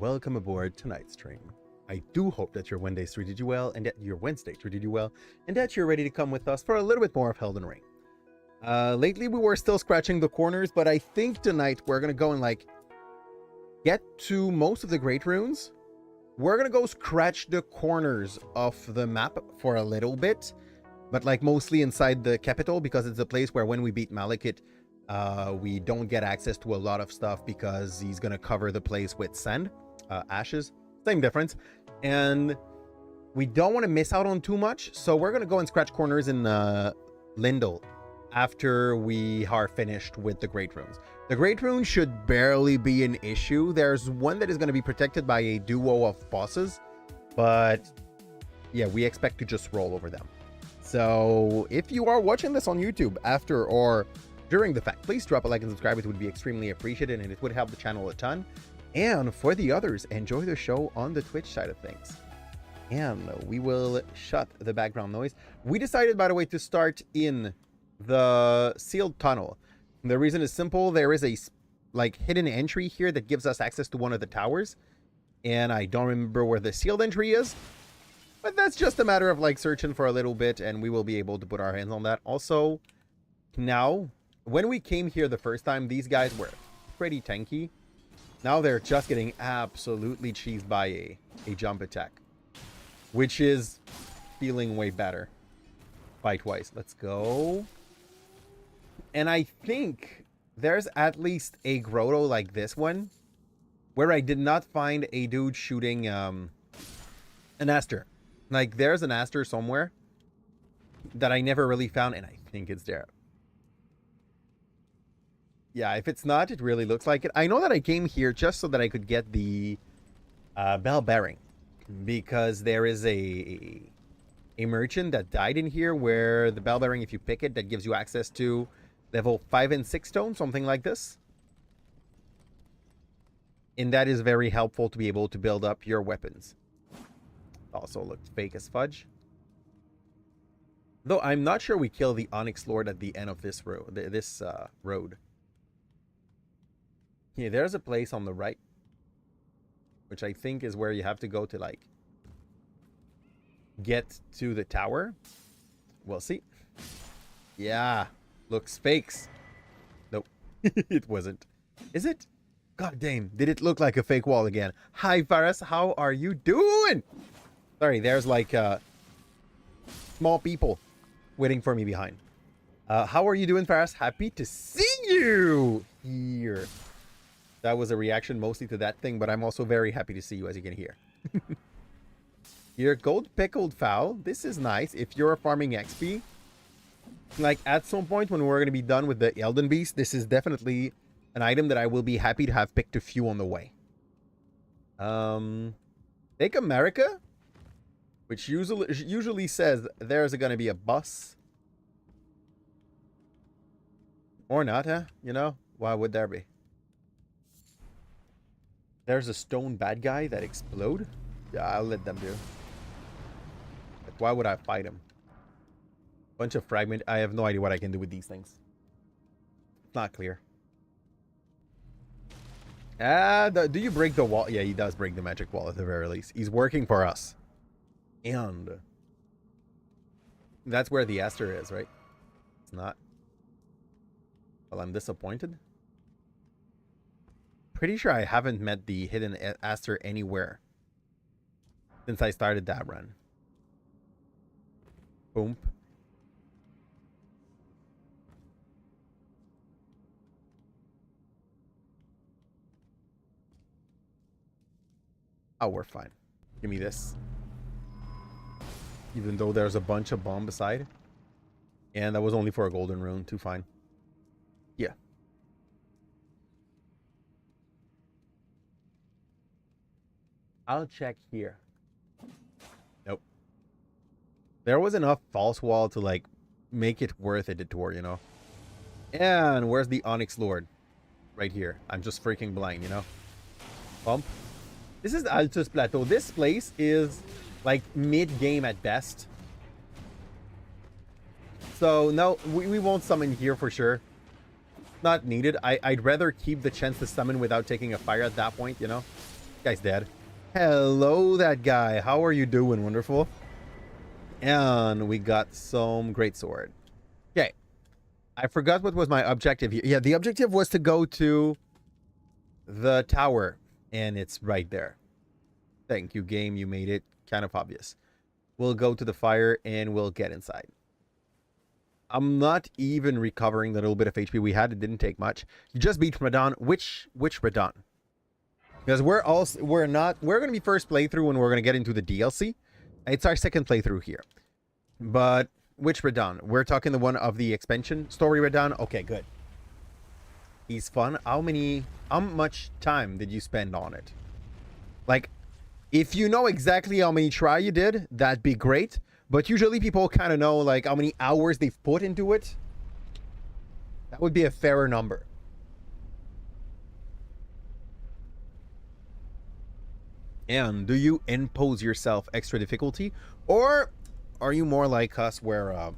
welcome aboard tonight's stream. I do hope that your Wednesday treated you well, and that your Wednesday treated you well, and that you're ready to come with us for a little bit more of Elden Ring. Lately we were still scratching the corners, but I think tonight we're gonna go and like get to most of the great runes. We're gonna go scratch the corners of the map for a little bit, but like mostly inside the capital, because it's a place where when we beat Malekith, we don't get access to a lot of stuff because he's gonna cover the place with sand, ashes, same difference, and we don't want to miss out on too much, so we're gonna go and scratch corners in Lindel after we are finished with the great runes. The great runes should barely be an issue. There's one that is going to be protected by a duo of bosses, but yeah, we expect to just roll over them. So if you are watching this on YouTube after or during the fact, please drop a like and subscribe. It would be extremely appreciated and it would help the channel a ton. And for the others, enjoy the show on the Twitch side of things. And we will shut the background noise. We decided, by the way, to start in the sealed tunnel. The reason is simple. There is a like hidden entry here that gives us access to one of the towers, and I don't remember where the sealed entry is, but that's just a matter of like searching for a little bit and we will be able to put our hands on that. Also, now when we came here the first time, these guys were pretty tanky. Now they're just getting absolutely cheesed by a jump attack, which is feeling way better fight wise. Let's go. And I think there's at least a grotto like this one where I did not find a dude shooting an aster. Like there's an aster somewhere that I never really found, and I think it's there. Yeah, if it's not, it really looks like it. I know that I came here just so that I could get the bell bearing, because there is a merchant that died in here where the bell bearing, if you pick it, that gives you access to level 5 and 6 stone, something like this. And that is very helpful to be able to build up your weapons. Also looks fake as fudge. Though I'm not sure we kill the Onyx Lord at the end of this road. Yeah, there's a place on the right, which I think is where you have to go to like get to the tower. We'll see. Yeah, looks fakes. Nope. It wasn't. Is it? God damn, did it look like a fake wall again? Hi Faris, how are you doing? Sorry, there's like small people waiting for me behind. How are you doing, Faris? Happy to see you here. That was a reaction mostly to that thing, but I'm also very happy to see you, as you can hear. Your gold pickled fowl. This is nice if you're farming XP. Like at some point when we're going to be done with the Elden Beast, this is definitely an item that I will be happy to have picked a few on the way. Take America, which usually says there's going to be a bus. Or not, huh? You know, why would there be? There's a stone bad guy that explode. Yeah, I'll let them do. Like, why would I fight him? Bunch of fragment. I have no idea what I can do with these things. It's not clear. Do you break the wall? Yeah, he does break the magic wall at the very least. He's working for us. And that's where the aster is, right? It's not. Well, I'm disappointed. Pretty sure I haven't met the hidden aster anywhere since I started that run. Boom. Oh, we're fine. Give me this. Even though there's a bunch of bomb beside. And that was only for a golden rune. Too fine. Yeah. I'll check here. Nope. There was enough false wall to like make it worth a detour, you know. And where's the Onyx Lord? Right here. I'm just freaking blind, you know. Bump. This is the Altus Plateau. This place is like mid-game at best. So no, we won't summon here for sure. Not needed. I'd rather keep the chance to summon without taking a fire at that point, you know. Guy's dead. Hello, that guy. How are you doing? Wonderful. And we got some greatsword. Okay. I forgot what was my objective here. Yeah, the objective was to go to the tower, and it's right there. Thank you, game. You made it kind of obvious. We'll go to the fire, and we'll get inside. I'm not even recovering the little bit of HP we had. It didn't take much. You just beat Radon. Which Radon? Because we're going to be first playthrough when we're going to get into the DLC. It's our second playthrough here. But which Radon? We're talking the one of the expansion story Radon. Okay, good. He's fun. How much time did you spend on it? Like, if you know exactly how many try you did, that'd be great. But usually people kind of know like how many hours they've put into it. That would be a fairer number. And do you impose yourself extra difficulty? Or are you more like us where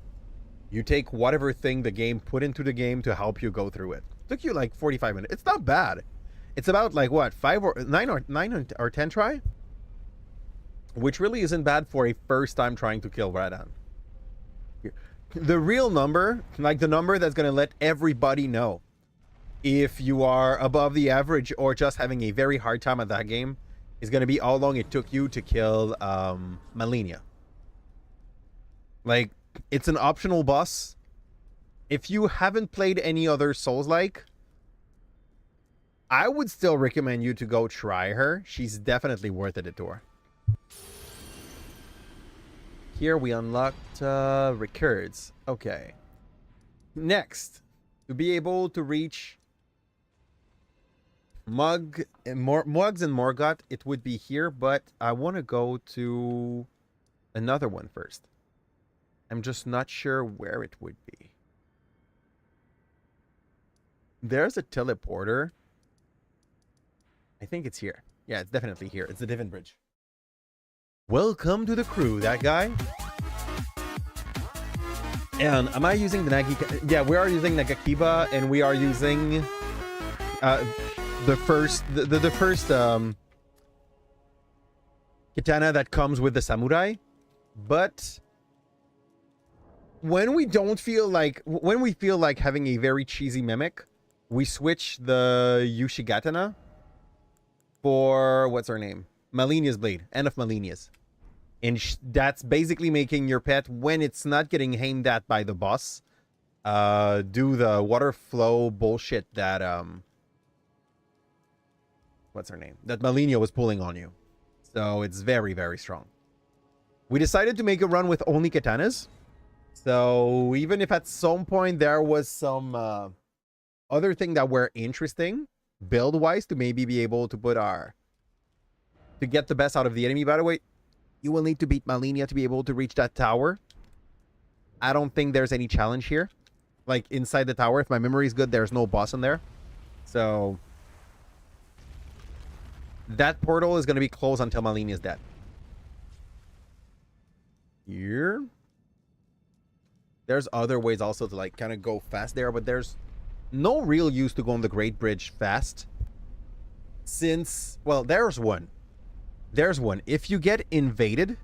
you take whatever thing the game put into the game to help you go through it? Took you like 45 minutes. It's not bad. It's about like what, 9 or 10 try? Which really isn't bad for a first time trying to kill Radon. The real number, like the number that's going to let everybody know if you are above the average or just having a very hard time at that game, is going to be how long it took you to kill Malenia. Like, it's an optional boss. If you haven't played any other Souls-like, I would still recommend you to go try her. She's definitely worth a detour. Here we unlocked records. Okay. Next, to be able to reach Mugs and Morgoth, it would be here, but I want to go to another one first. I'm just not sure where it would be. There's a teleporter. I think it's here. Yeah, it's definitely here. It's the Divin Bridge. Welcome to the crew, that guy. And am I using the Nagi? Yeah, we are using Nagakiba, and we are using the first katana that comes with the samurai. But when we feel like having a very cheesy mimic, we switch the Yushigatana for what's her name? Malenia's blade, End of Malenia's. And that's basically making your pet, when it's not getting aimed at by the boss, do the water flow bullshit that what's her name? That Malenia was pulling on you. So it's very, very strong. We decided to make a run with only katanas. So even if at some point there was some other thing that were interesting build-wise to maybe be able to put to get the best out of the enemy. By the way, you will need to beat Malenia to be able to reach that tower. I don't think there's any challenge here. Like inside the tower, if my memory is good, there's no boss in there. So that portal is going to be closed until Malenia is dead. Here. There's other ways also to like kind of go fast there, but there's no real use to go on the Great Bridge fast. Since, well, there's one. There's one. If you get invaded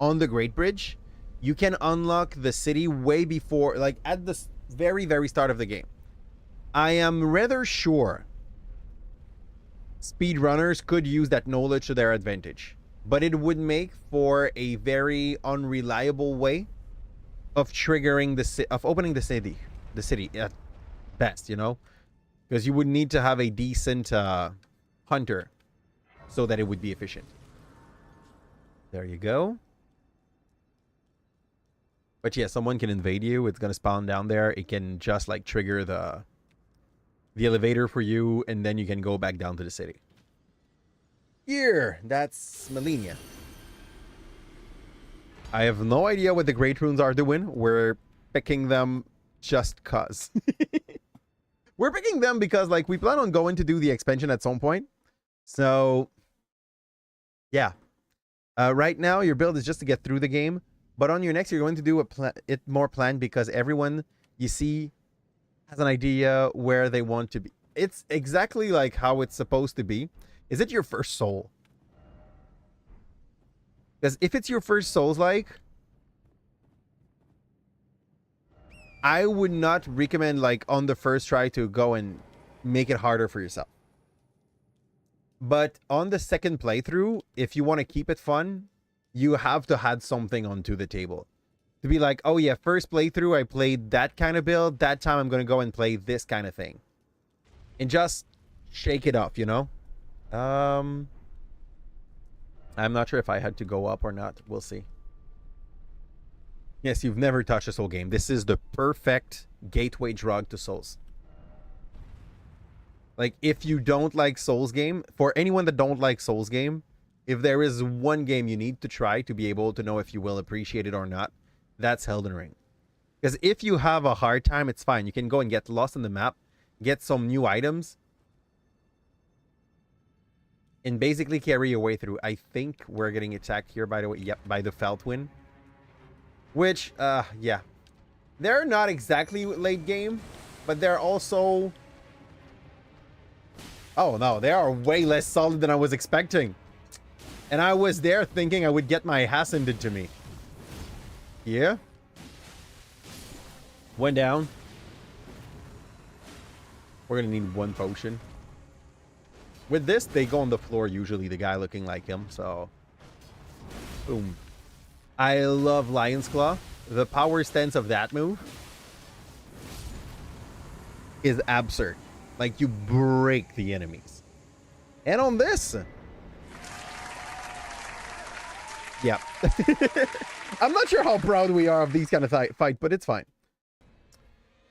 on the Great Bridge, you can unlock the city way before, like at the very, very start of the game. I am rather sure speedrunners could use that knowledge to their advantage, but it would make for a very unreliable way of triggering of opening the city at best, you know, because you would need to have a decent hunter so that it would be efficient. There you go. But yeah, someone can invade you. It's gonna spawn down there. It can just like trigger the elevator for you, and then you can go back down to the city. Here, that's Malenia. I have no idea what the Great Runes are doing. We're picking them just cause. We're picking them because like we plan on going to do the expansion at some point. So yeah. Right now your build is just to get through the game. But on your next, you're going to do it more planned because everyone you see has an idea where they want to be. It's exactly like how it's supposed to be. Is it your first soul? Because if it's your first Souls-like, I would not recommend, like, on the first try to go and make it harder for yourself. But on the second playthrough, if you want to keep it fun, you have to add something onto the table. To be like, oh yeah, first playthrough, I played that kind of build. That time I'm going to go and play this kind of thing. And just shake it up, you know? I'm not sure if I had to go up or not. We'll see. Yes, you've never touched a Soul game. This is the perfect gateway drug to Souls. Like, if you don't like Souls game, for anyone that don't like Souls game, if there is one game you need to try to be able to know if you will appreciate it or not, that's Elden Ring. Because if you have a hard time, it's fine. You can go and get lost in the map, get some new items, and basically carry your way through. I think we're getting attacked here, by the way. Yep, by the Feltwin. Which, yeah. They're not exactly late game, but they're also... Oh, no, they are way less solid than I was expecting. And I was there thinking I would get my ass handed to me. Yeah. One down. We're gonna need one potion. With this, they go on the floor, usually the guy looking like him, so... Boom. I love Lion's Claw. The power stance of that move is absurd. Like, you break the enemies. And on this... Yeah. I'm not sure how proud we are of these kind of fight, but it's fine.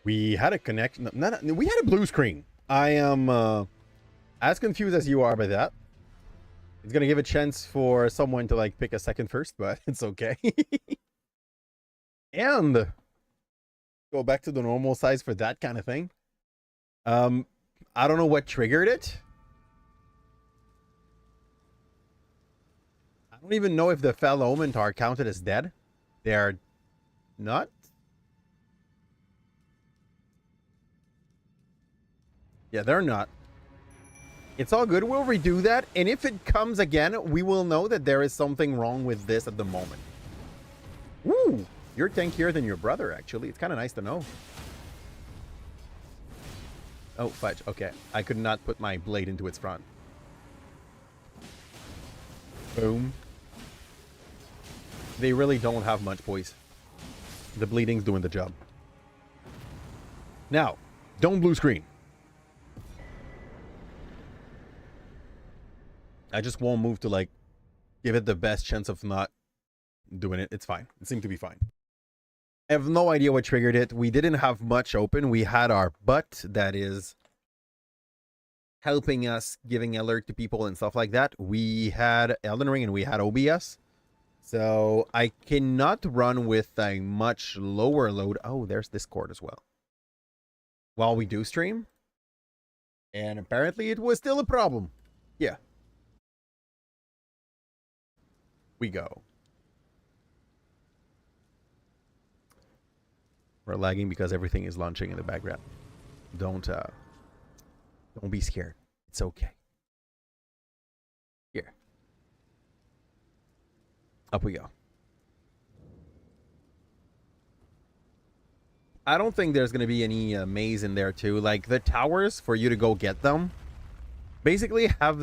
We had a connection. We had a blue screen. I am as confused as you are by that. It's going to give a chance for someone to, like, pick a second first, but it's okay. And go back to the normal size for that kind of thing. I don't know what triggered it. I don't even know if the Fel Omen are counted as dead. They are not. Yeah, they're not. It's all good. We'll redo that. And if it comes again, we will know that there is something wrong with this at the moment. Woo! You're tankier than your brother, actually. It's kind of nice to know. Oh, fudge. Okay. I could not put my blade into its front. Boom. They really don't have much, boys. The bleeding's doing the job. Now, don't blue screen. I just won't move to, like, give it the best chance of not doing it. It's fine. It seemed to be fine. I have no idea what triggered it. We didn't have much open. We had our butt that is helping us, giving alert to people and stuff like that. We had Elden Ring and we had OBS. So I cannot run with a much lower load. Oh, there's Discord as well. While we do stream. And apparently it was still a problem. Yeah. We go. We're lagging because everything is launching in the background. Don't be scared. It's okay. Here. Up we go. I don't think there's going to be any maze in there too. Like, the towers, for you to go get them, basically have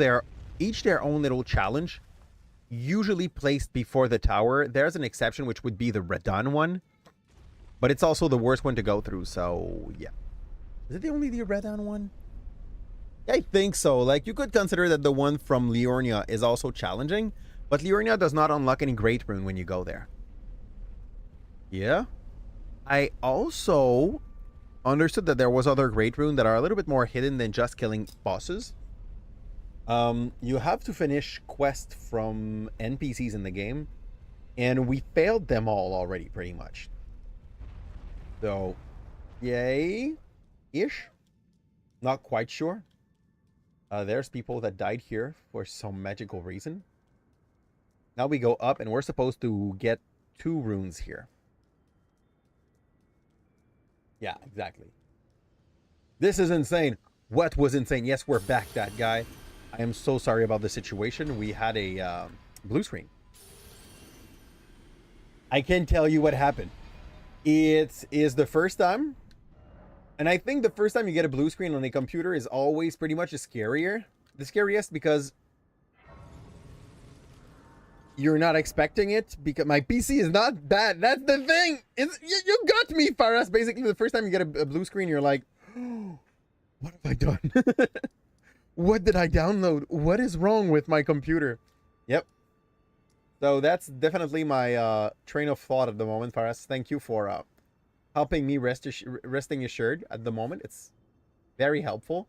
each their own little challenge, usually placed before the tower. There's an exception, which would be the Radon one. But it's also the worst one to go through, so yeah. Is it the Radon one? I think so. Like, you could consider that the one from Liurnia is also challenging, but Liurnia does not unlock any Great Rune when you go there. Yeah. I also understood that there was other Great Rune that are a little bit more hidden than just killing bosses. You have to finish quests from NPCs in the game, and we failed them all already, pretty much. So, yay-ish. Not quite sure. There's people that died here for some magical reason. Now we go up, and we're supposed to get 2 runes here. Yeah, exactly. This is insane. What was insane? Yes, we're back, that guy. I am so sorry about the situation. We had a blue screen. I can tell you what happened. It is the first time, and I think the first time you get a blue screen on a computer is always pretty much the scariest, because you're not expecting it, because my PC is not that. That's the thing. You got me, Faras. Basically, the first time you get a blue screen, you're like, oh, what have I done? What did I download? What is wrong with my computer? Yep. So that's definitely my train of thought at the moment, Faras. Thank you for helping me resting assured at the moment. It's very helpful.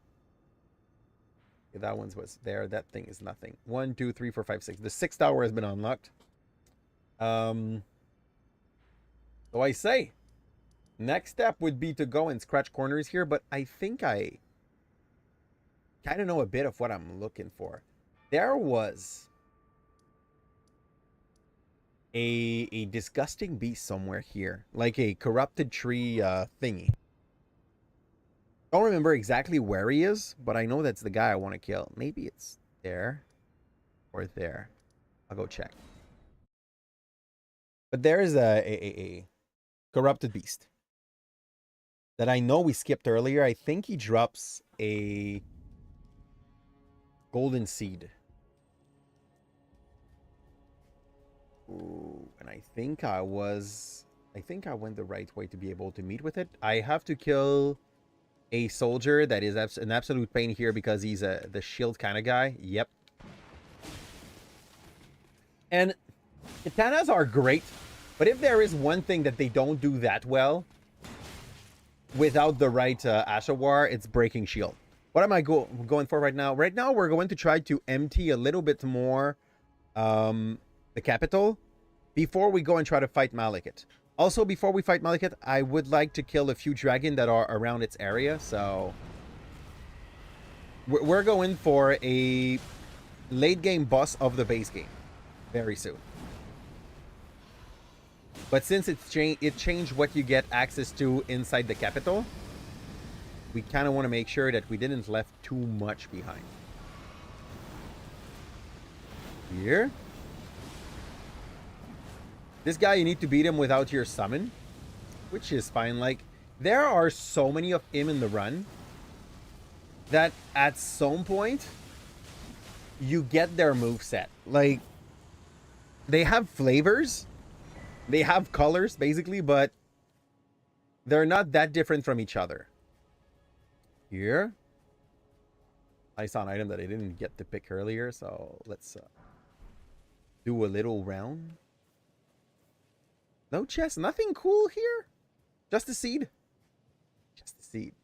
Okay, that one was there. That thing is nothing. 1, 2, 3, 4, 5, 6. The 6th tower has been unlocked. So I say, next step would be to go and scratch corners here, but I think I kind of know a bit of what I'm looking for. There was a disgusting beast somewhere here, like a corrupted tree thingy. Don't remember exactly where he is, but I know that's the guy I want to kill. Maybe it's there or there. I'll go check. But there is a corrupted beast that I know we skipped earlier. I think he drops a golden seed. Ooh, and I think I went the right way to be able to meet with it. I have to kill a soldier that is an absolute pain here because he's the shield kind of guy. Yep. And katanas are great, but if there is one thing that they don't do that well without the right Ashawar, it's breaking shield. What am I going for right now? Right now, we're going to try to empty a little bit more the capital before we go and try to fight Malekith. Also, before we fight Malekith, I would like to kill a few dragons that are around its area. So we're going for a late game boss of the base game very soon. But since it changed what you get access to inside the capital, we kind of want to make sure that we didn't left too much behind. Here. This guy, you need to beat him without your summon, which is fine. Like, there are so many of him in the run that at some point you get their moveset. Like, they have flavors, they have colors basically, but they're not that different from each other. Here, I saw an item that I didn't get to pick earlier, so let's do a little round. No chest, nothing cool here. Just a seed. Just a seed.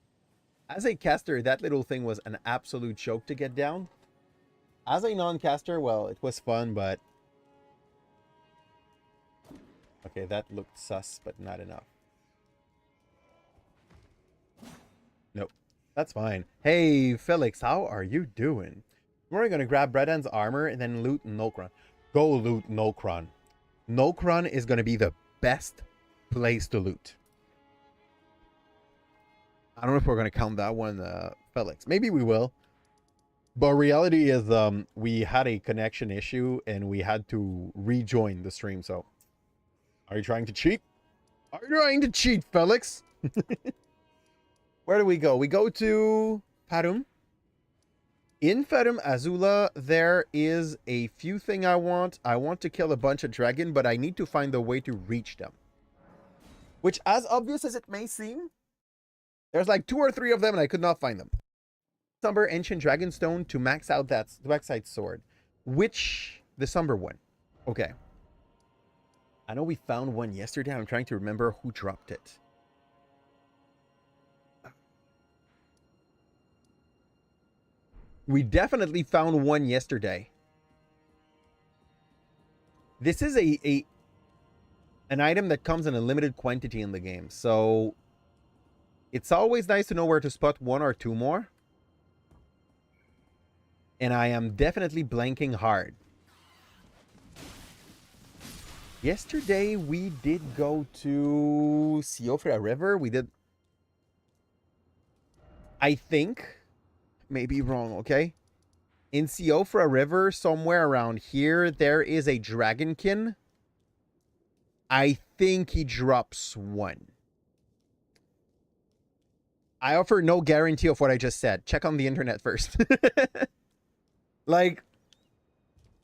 As a caster, that little thing was an absolute joke to get down. As a non-caster, well, it was fun, but... Okay, that looked sus, but not enough. Nope. That's fine. Hey, Felix, how are you doing? We're going to grab Bredan's armor and then loot Nokron. Go loot Nokron. Nokron is going to be the best place to loot. I don't know if we're going to count that one, Felix. Maybe we will. But reality is we had a connection issue and we had to rejoin the stream. So, are you trying to cheat? Are you trying to cheat, Felix? Where do we go? We go to Farum. In Farum Azula, there is a few things I want. I want to kill a bunch of dragon, but I need to find a way to reach them. Which, as obvious as it may seem, there's like 2 or 3 of them and I could not find them. Somber Ancient Dragonstone to max out that backside sword. Which, the Somber one. Okay. I know we found one yesterday. I'm trying to remember who dropped it. We definitely found one yesterday. This is an item that comes in a limited quantity in the game, so it's always nice to know where to spot 1 or 2 more. And I am definitely blanking hard. Yesterday we did go to Siofra River. We did, I think, may be wrong, okay? In Siofra River, somewhere around here, there is a dragonkin. I think he drops one. I offer no guarantee of what I just said. Check on the internet first. Like,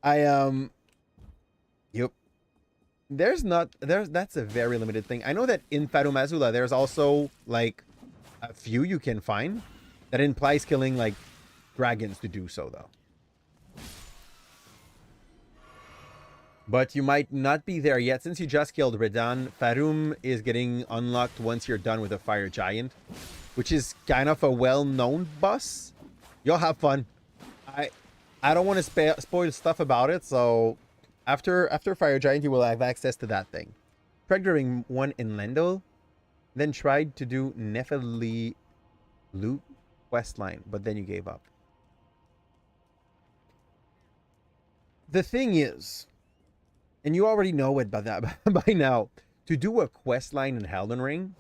yep. That's a very limited thing. I know that in Farumazula, there's also, like, a few you can find that implies killing, like, dragons to do so, though. But you might not be there yet. Since you just killed Redan, Farum is getting unlocked once you're done with the Fire Giant, which is kind of a well-known boss. You'll have fun. I don't want to spoil stuff about it, so after Fire Giant, you will have access to that thing. Tried doing one in Lendl, then tried to do Nephili loot questline, but then you gave up. The thing is, and you already know it by now, to do a questline in Elden Ring,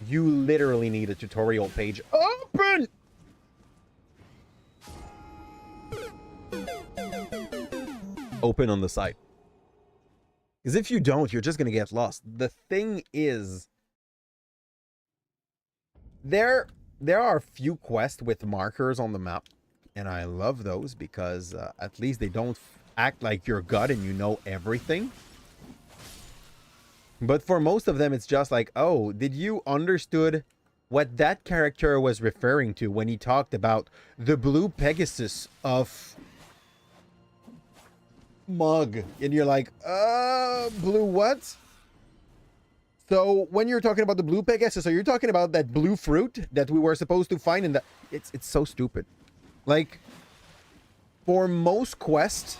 you literally need a tutorial page open. Open on the site. Because if you don't, you're just going to get lost. The thing is, there are a few quests with markers on the map, and I love those because at least they don't act like your gut and you know everything. But for most of them, it's just like, oh, did you understood what that character was referring to when he talked about the blue Pegasus of Mug? And you're like, blue what? So when you're talking about the blue Pegasus, so you're talking about that blue fruit that we were supposed to find in the... It's so stupid. Like, for most quests,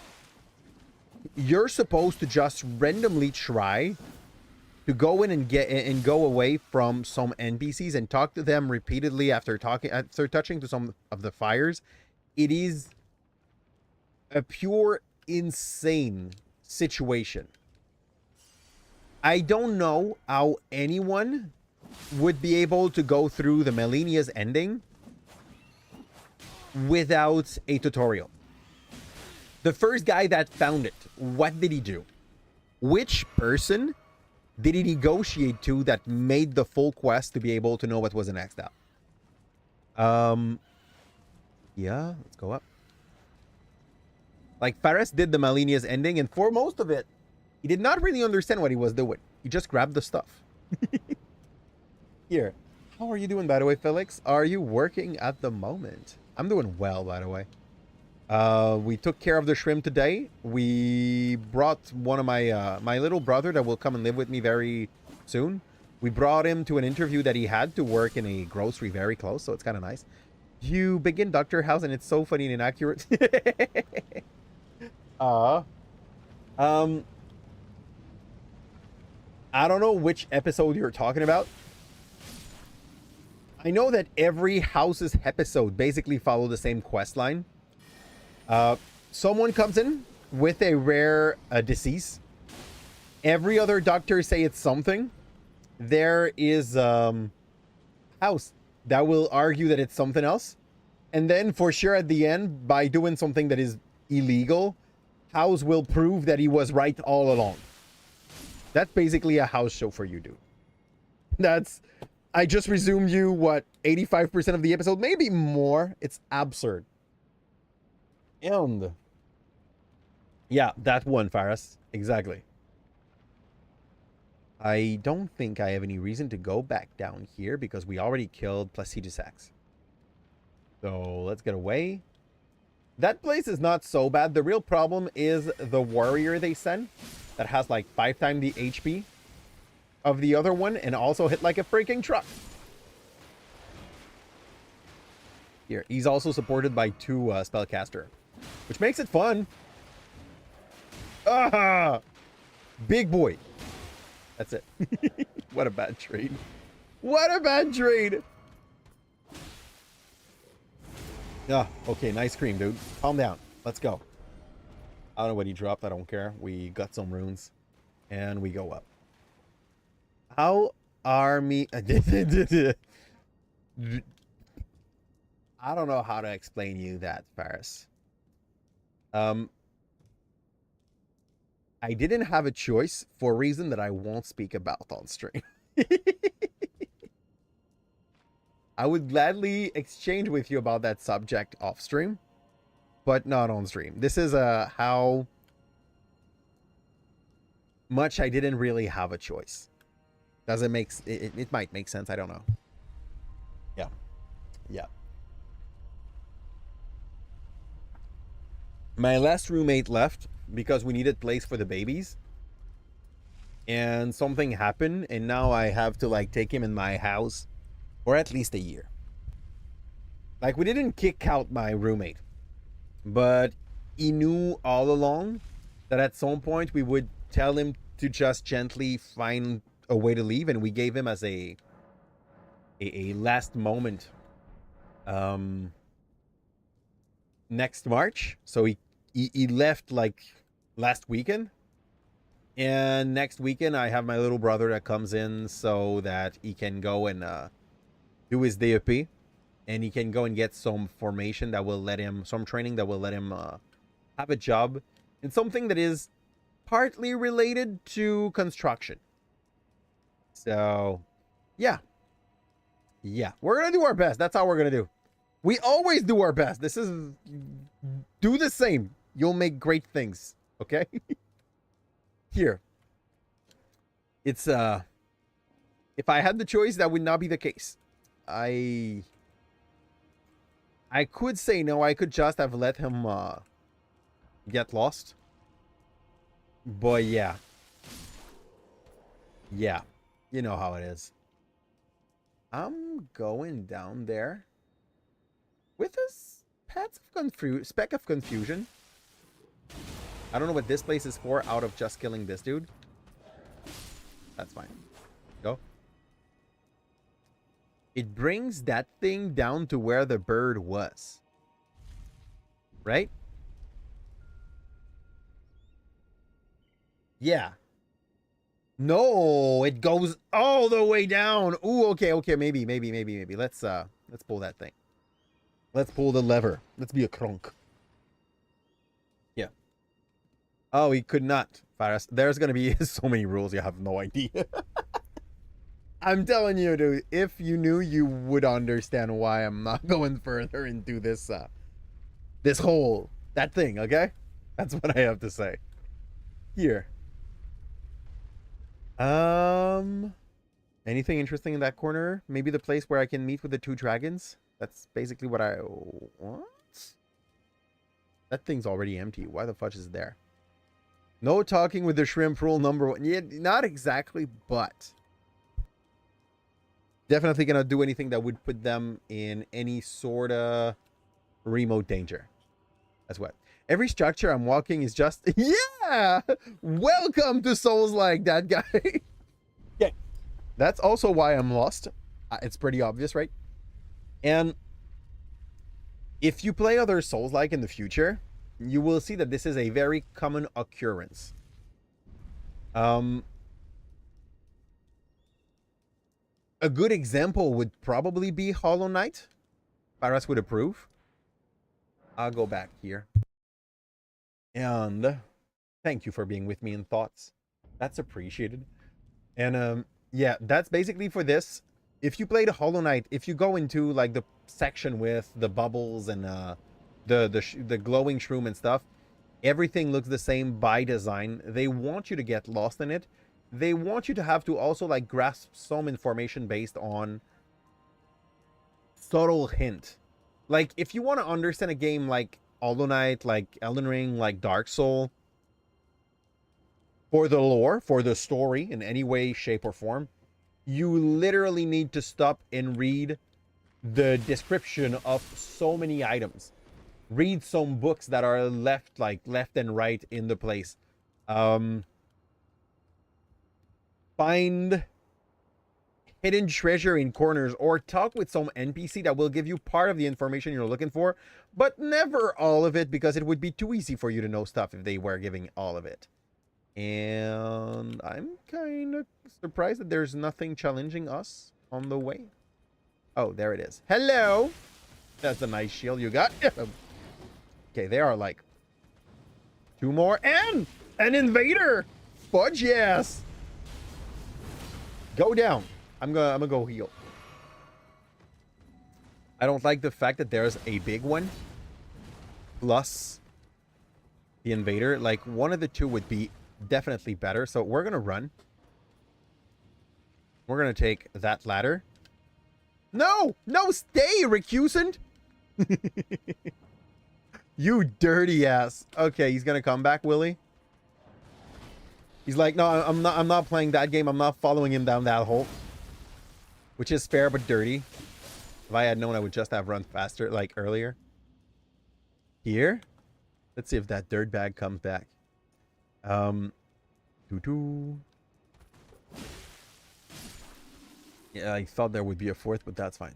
you're supposed to just randomly try to go in and go away from some NPCs and talk to them repeatedly after touching to some of the fires. It is a pure insane situation. I don't know how anyone would be able to go through the Melinia's ending without a tutorial. The first guy that found it, what did he do? Which person did he negotiate to that made the full quest to be able to know what was the next step? Yeah, let's go up. Like, Fares did the Malinia's ending, and for most of it, he did not really understand what he was doing. He just grabbed the stuff. Here. How are you doing, by the way, Felix? Are you working at the moment? I'm doing well, by the way. We took care of the shrimp today. We brought one of my little brother that will come and live with me very soon. We brought him to an interview that he had to work in a grocery very close, so it's kind of nice. You begin Dr. House, and it's so funny and inaccurate. I don't know which episode you're talking about. I know that every House's episode basically follow the same quest line. Someone comes in with a rare disease. Every other doctor say it's something. There is House that will argue that it's something else. And then for sure at the end, by doing something that is illegal, House will prove that he was right all along. That's basically a House show for you, dude. I just resumed you, what, 85% of the episode? Maybe more. It's absurd. And yeah, that one, Faris. Exactly. I don't think I have any reason to go back down here because we already killed Placidus X. So let's get away. That place is not so bad. The real problem is the warrior they send that has like 5 times the HP of the other one and also hit like a freaking truck. Here, he's also supported by 2 spellcaster, which makes it fun. Ah, big boy. That's it. What a bad trade. What a bad trade. Yeah, okay, nice cream, dude. Calm down. Let's go. I don't know what he dropped. I don't care. We got some runes. And we go up. How are me... I don't know how to explain you that, Paris. Um, I didn't have a choice for a reason that I won't speak about on stream. I would gladly exchange with you about that subject off stream, but not on stream. This is how much I didn't really have a choice. Does it make it might make sense, I don't know. Yeah. Yeah. My last roommate left because we needed place for the babies. And something happened, and now I have to like take him in my house for at least a year. Like, we didn't kick out my roommate, but he knew all along that at some point we would tell him to just gently find a way to leave, and we gave him as a last moment next March. So he left like last weekend, and next weekend I have my little brother that comes in so that he can go and do his DAP, and he can go and get some formation that will let him, some training that will let him have a job in something that is partly related to construction. So yeah, we're gonna do our best. That's how we're gonna do. We always do our best. This is, do the same, you'll make great things. Okay. Here, it's if I had the choice, that would not be the case. I could say no. I could just have let him get lost. But yeah, you know how it is. I'm going down there with a speck of confusion. I don't know what this place is for out of just killing this dude. That's fine. Go. It brings that thing down to where the bird was. Right? Yeah. No, it goes all the way down. Ooh, okay, maybe. Let's pull that thing. Let's pull the lever. Let's be a crunk. Yeah. Oh, he could not. There's gonna be so many rules, you have no idea. I'm telling you, dude, if you knew, you would understand why I'm not going further into this this whole that thing, okay? That's what I have to say. Here. Anything interesting in that corner? Maybe the place where I can meet with the two dragons? That's basically what I... What? That thing's already empty. Why the fudge is it there? No talking with the shrimp rule number 1. Yeah, not exactly, but... Definitely gonna do anything that would put them in any sort of remote danger. That's what. Every structure I'm walking is just... Yeah! Welcome to Souls like that guy. Yeah. That's also why I'm lost. It's pretty obvious, right? And if you play other Souls like in the future, you will see that this is a very common occurrence. A good example would probably be Hollow Knight. Paras would approve. I'll go back here. And thank you for being with me in thoughts. That's appreciated. And yeah, that's basically for this. If you played Hollow Knight, if you go into like the section with the bubbles and the glowing shroom and stuff, everything looks the same by design. They want you to get lost in it. They want you to have to also like grasp some information based on subtle hint. Like if you want to understand a game like Hollow Knight, like Elden Ring, like Dark Soul, for the lore, for the story in any way, shape, or form, you literally need to stop and read the description of so many items. Read some books that are left and right in the place. Find hidden treasure in corners, or talk with some NPC that will give you part of the information you're looking for, but never all of it, because it would be too easy for you to know stuff if they were giving all of it. And I'm kind of surprised that there's nothing challenging us on the way. Oh, there it is. Hello. That's a nice shield you got. Okay, they are like 2 more, and an invader. Fudge, yes. Go down. I'm gonna go heal. I don't like the fact that there's a big one plus the invader. Like, one of the two would be definitely better. So we're gonna run. We're gonna take that ladder. No! No, stay, recusant! You dirty ass. Okay, he's gonna come back, Willie. He's like, no, I'm not playing that game. I'm not following him down that hole. Which is fair but dirty. If I had known, I would just have run faster, like earlier. Here. Let's see if that dirtbag comes back. Doo-doo. Yeah, I thought there would be a fourth, but that's fine.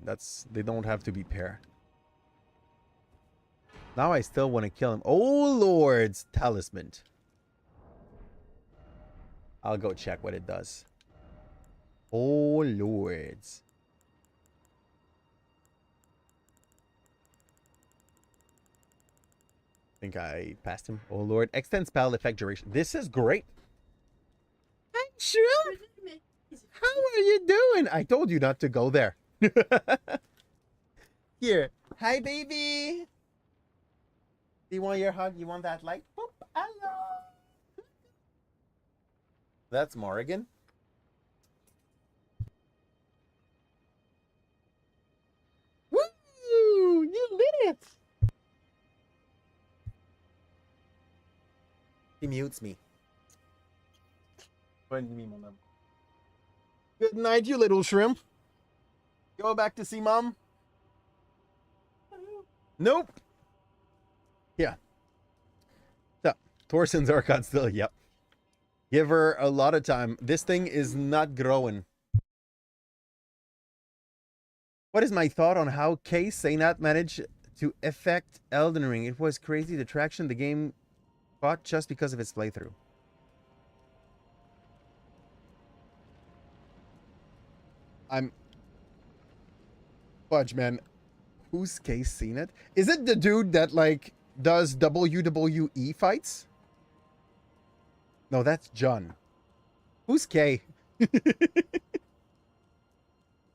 They don't have to be pair. Now I still want to kill him. Oh, Lord's Talisman. I'll go check what it does. Oh, Lords. I think I passed him. Oh, Lord. Extend spell effect duration. This is great. Hi, Shrimp. How are you doing? I told you not to go there. Here. Hi, baby. Do you want your hug? You want that like? Boop. Hello. That's Morrigan. Woo! You lit it. He mutes me. Good night, you little shrimp. Go back to see mom. Nope. Yeah. So, Torsen's Archon still, yep. Give her a lot of time. This thing is not growing. What is my thought on how Case Sainat managed to affect Elden Ring? It was crazy the traction the game got just because of its playthrough. Fudge, man. Who's Case Sainat? Is it the dude that, like, does WWE fights? No, that's John. Who's K?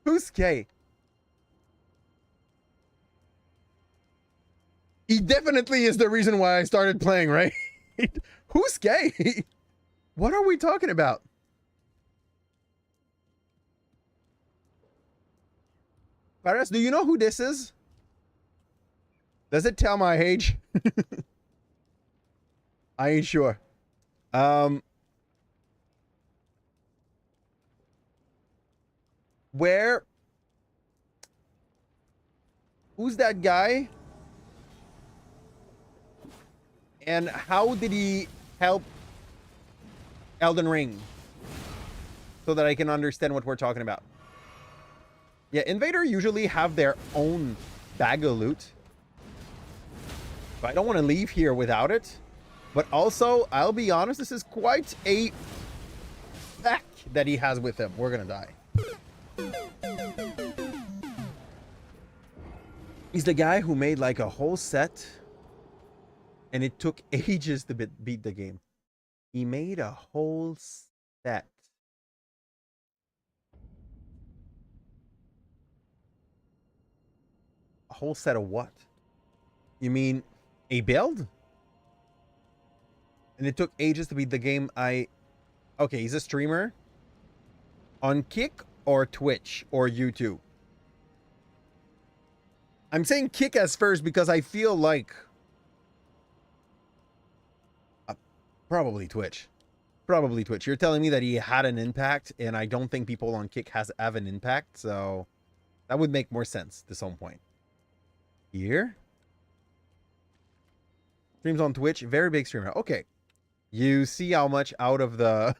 Who's K? He definitely is the reason why I started playing, right? Who's K? What are we talking about? Paris, do you know who this is? Does it tell my age? I ain't sure. Where? Who's that guy? And how did he help Elden Ring? So that I can understand what we're talking about. Yeah, Invader usually have their own bag of loot. But I don't want to leave here without it. But also, I'll be honest, this is quite a pack that he has with him. We're gonna die. He's the guy who made like a whole set. And it took ages to beat the game. He made a whole set. A whole set of what? You mean a build? And it took ages to beat the game. Okay, he's a streamer. On Kick or Twitch or YouTube? I'm saying Kick as first because I feel like... probably Twitch. Probably Twitch. You're telling me that he had an impact, and I don't think people on Kick have an impact, so... that would make more sense to some point. Here? Streams on Twitch. Very big streamer. Okay. You see how much out of the...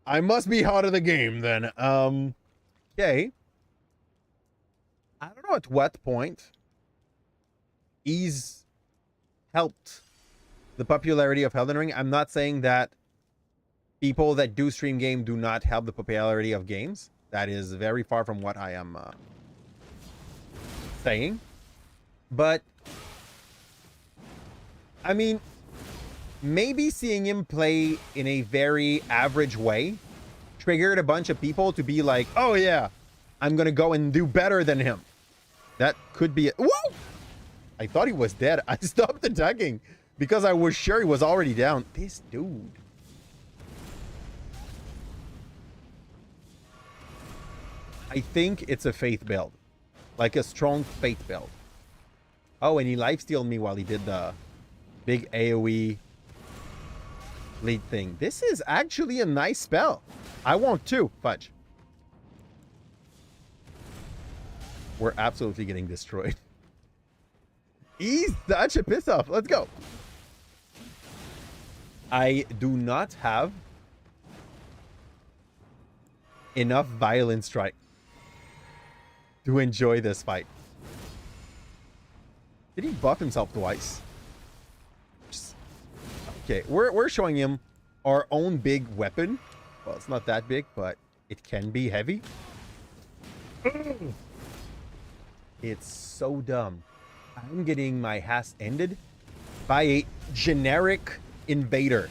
I must be out of the game, then. Okay. I don't know at what point he's helped the popularity of Elden Ring. I'm not saying that people that do stream game do not help the popularity of games. That is very far from what I am saying. But I mean, maybe seeing him play in a very average way triggered a bunch of people to be like, oh yeah, I'm gonna go and do better than him. That could be it. Whoa! I thought he was dead. I stopped attacking because I was sure he was already down. This dude. I think it's a faith build. Like a strong faith build. Oh, and he lifestealed me while he did the big AoE lead thing. This is actually a nice spell. I want two. Fudge. We're absolutely getting destroyed. He's such a piss off. Let's go. I do not have enough violent strike to enjoy this fight. Did he buff himself twice? Okay, we're showing him our own big weapon. Well, it's not that big, but it can be heavy. It's so dumb. I'm getting my ass ended by a generic invader.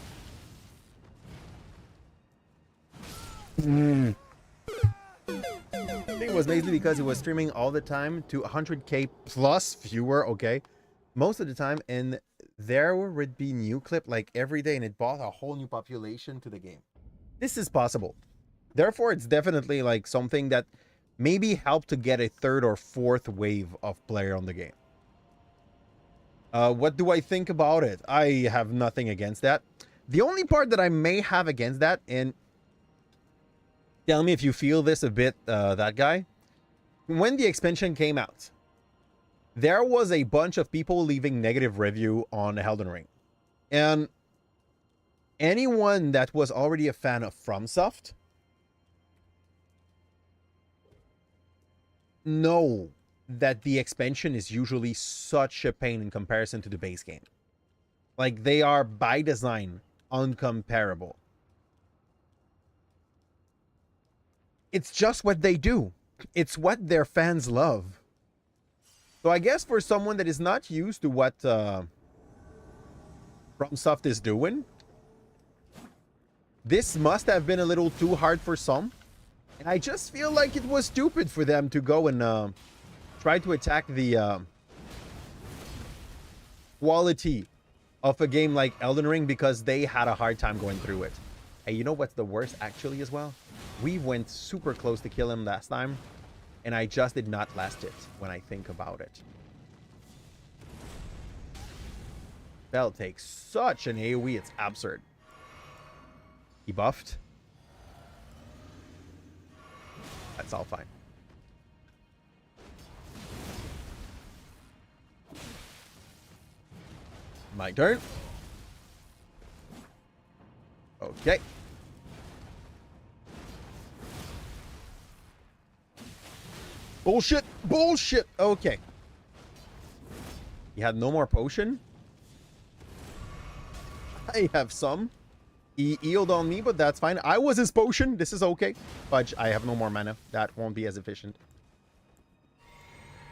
I think it was mainly because he was streaming all the time to 100k plus viewer, okay? Most of the time, and there would be new clip like every day, and it brought a whole new population to the game. This is possible. Therefore, it's definitely like something that maybe helped to get a third or fourth wave of player on the game. What do I think about it? I have nothing against that. The only part that I may have against that, and tell me if you feel this a bit, that guy. When the expansion came out, there was a bunch of people leaving negative review on Elden Ring. And anyone that was already a fan of FromSoft know that the expansion is usually such a pain in comparison to the base game. Like, they are by design uncomparable. It's just what they do. It's what their fans love. So I guess for someone that is not used to what FromSoft is doing, this must have been a little too hard for some. And I just feel like it was stupid for them to go and try to attack the quality of a game like Elden Ring because they had a hard time going through it. Hey, you know what's the worst actually as well? We went super close to kill him last time, and I just did not last it when I think about it. Bell takes such an AoE, it's absurd. He buffed. That's all fine. My turn. Okay. Bullshit. Bullshit. Okay. He had no more potion. I have some. He healed on me, but that's fine. I was his potion. This is okay. Fudge, I have no more mana. That won't be as efficient.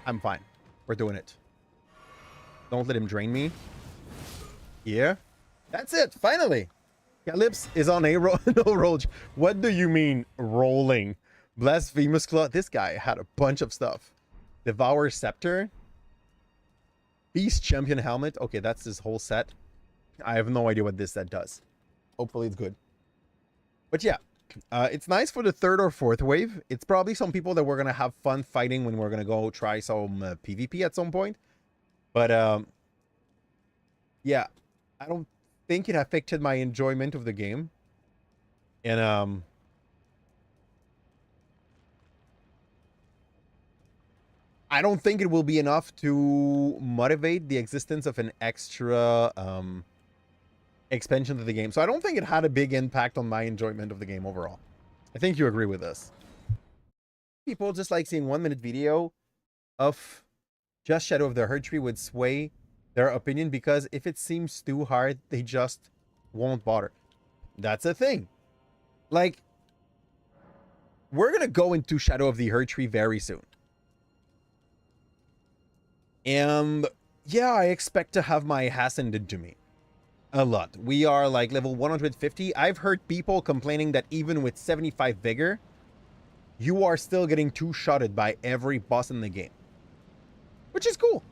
I'm fine. We're doing it. Don't let him drain me. Yeah. That's it. Finally. Calipze is on a roll. No roll. What do you mean rolling? Blasphemous Claw. This guy had a bunch of stuff. Devour Scepter. Beast Champion Helmet. Okay, that's his whole set. I have no idea what this set does. Hopefully it's good. But yeah, it's nice for the third or fourth wave. It's probably some people that we're going to have fun fighting when we're going to go try some PvP at some point. But yeah, I don't think it affected my enjoyment of the game. And I don't think it will be enough to motivate the existence of an extra expansion to the game. So I don't think it had a big impact on my enjoyment of the game overall. I think you agree with this. People just like seeing 1 minute video of just Shadow of the Erdtree would sway their opinion because if it seems too hard, they just won't bother. That's a thing. Like, we're going to go into Shadow of the Erdtree very soon. And yeah, I expect to have my ass handed to me. A lot. We are like level 150. I've heard people complaining that even with 75 vigor, you are still getting two-shotted by every boss in the game. Which is cool.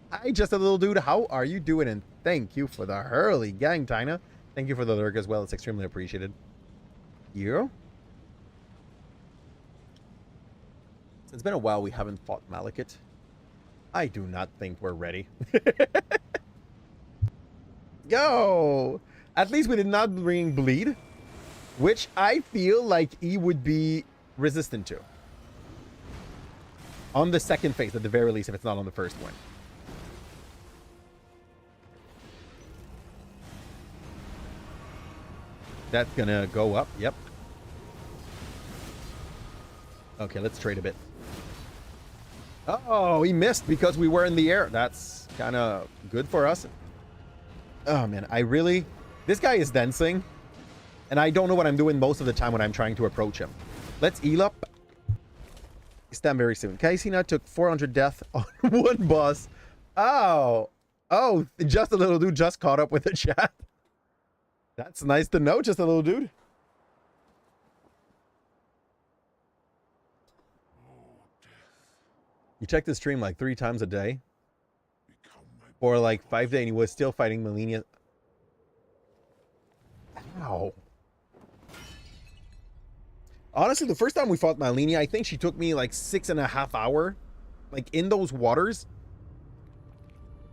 Hi, just a little dude. How are you doing? And thank you for the Hurley gang, Tina. Thank you for the lurk as well. It's extremely appreciated. You? It's been a while we haven't fought Malekith. I do not think we're ready. Go! At least we did not bring bleed, which I feel like he would be resistant to. On the second phase, at the very least, if it's not on the first one. That's gonna go up, yep. Okay, let's trade a bit. Oh, he missed because we were in the air. That's kind of good for us. Oh, man, this guy is dancing, and I don't know what I'm doing most of the time when I'm trying to approach him. Let's heal up. Stand very soon. Kaisina took 400 death on one boss. Oh, just a little dude just caught up with the chat. That's nice to know, just a little dude. You checked the stream like 3 times a day. For like 5 days, and he was still fighting Malenia. Ow. Honestly, the first time we fought Malenia, I think she took me like 6.5 hours. Like in those waters.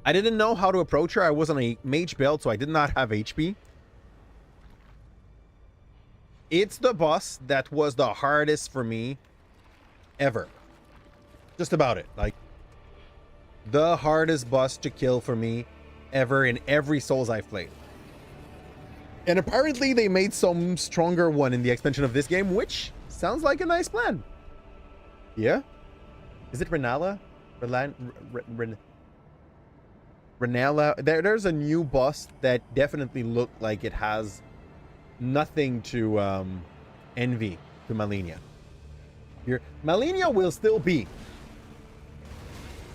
I didn't know how to approach her. I was on a mage build, so I did not have HP. It's the boss that was the hardest for me ever. Just about it. Like, the hardest boss to kill for me ever in every Souls I've played. And apparently they made some stronger one in the expansion of this game, which sounds like a nice plan. Yeah? Is it Renala? Renala? There's a new boss that definitely looked like it has nothing to envy to Malenia. Malenia will still be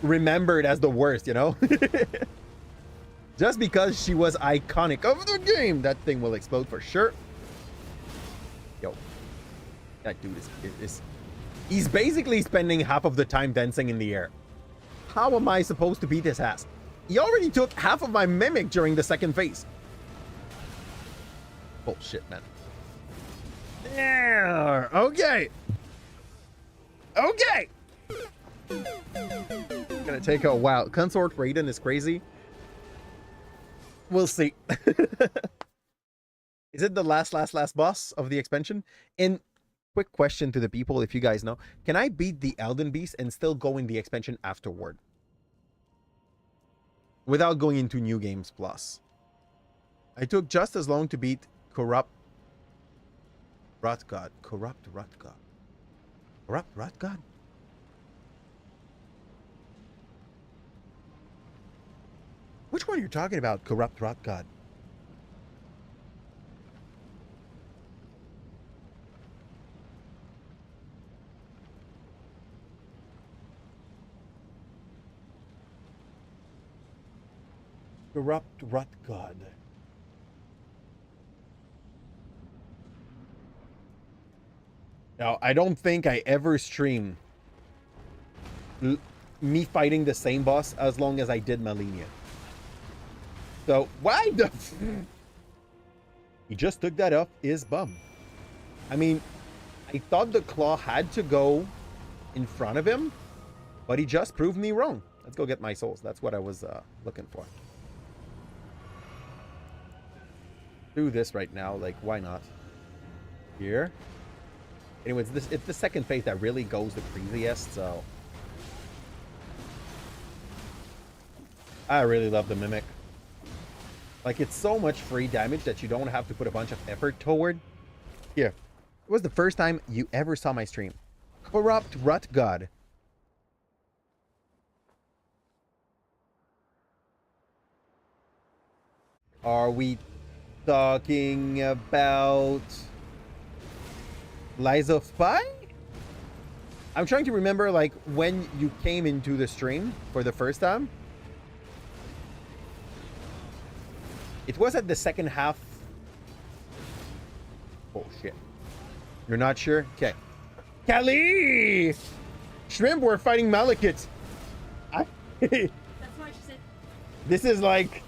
remembered as the worst, you know? Just because she was iconic of the game, that thing will explode for sure. Yo, that dude is he's basically spending half of the time dancing in the air. How am I supposed to beat his ass? He already took half of my mimic during the second phase. Bullshit, man. Yeah, okay. Okay. It's gonna take a while. Consort Raiden is crazy. We'll see. Is it the last boss of the expansion? And quick question to the people, if you guys know, can I beat the Elden Beast and still go in the expansion afterward? Without going into New Games Plus. I took just as long to beat Corrupt Rot God. Corrupt Rot God. Corrupt Rot God? Which one are you talking about, Corrupt Rot God? Corrupt Rot God. Now, I don't think I ever streamed me fighting the same boss as long as I did Malenia. So, why the... He just took that up his bum. I mean, I thought the claw had to go in front of him, but he just proved me wrong. Let's go get my souls. That's what I was looking for. Do this right now. Like, why not? Here. Anyways, it's the second phase that really goes the craziest, so... I really love the Mimic. Like, it's so much free damage that you don't have to put a bunch of effort toward. Here. It was the first time you ever saw my stream. Corrupt Rut God. Are we talking about Lies of Pi? I'm trying to remember, like, when you came into the stream for the first time. It was at the second half. Oh, shit. You're not sure? Okay. Kali! Shrimp, we're fighting Malekith. That's why she said. This is like...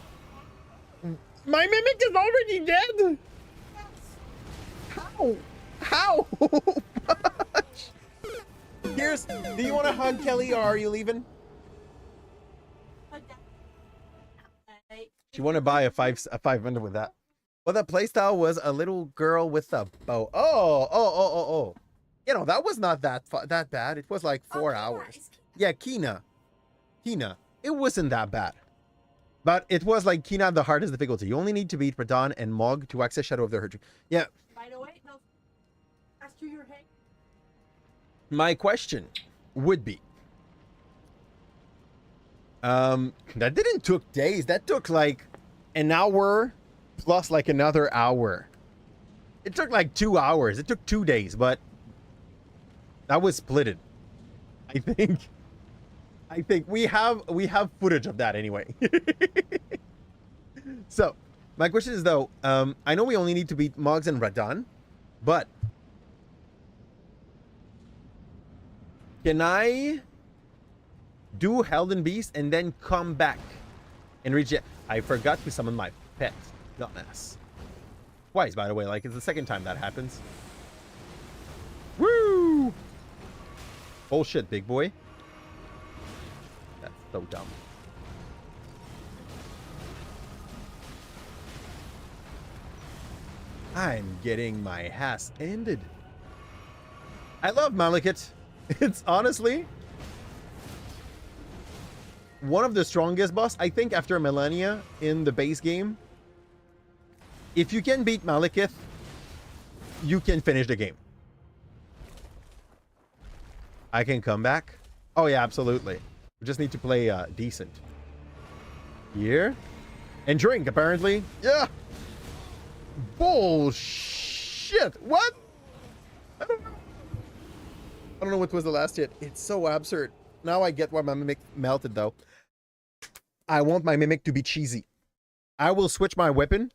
My Mimic is already dead! How? How? Here's... Do you want to hug Kelly, or are you leaving? She want to buy a 500 with that. Well, that playstyle was a little girl with a bow. Oh. You know, that was not that bad. It was like 4 hours. Yeah, Kina. It wasn't that bad. But it was like Kina, the hardest difficulty. You only need to beat Radon and Mog to access Shadow of the Herd. Yeah. By the way, no. Pass through your head. My question would be, that didn't took days. That took like an hour plus like another hour. It took like 2 hours. It took 2 days, but that was splitted. I think we have footage of that anyway. So my question is though, I know we only need to beat Moggs and Radon, but can I do Elden Beast and then come back and reach it? I forgot to summon my pet. Dumbass. Twice, by the way. Like, it's the second time that happens. Woo! Bullshit, big boy. That's so dumb. I'm getting my ass ended. I love Malekith. It's honestly one of the strongest boss, I think, after Melania in the base game. If you can beat Malekith, you can finish the game. I can come back. Oh yeah, absolutely. We just need to play decent. Here. And drink, apparently. Yeah. Bullshit. What? I don't know what was the last hit. It's so absurd. Now I get why my Mimic melted, though. I want my Mimic to be cheesy. I will switch my weapon.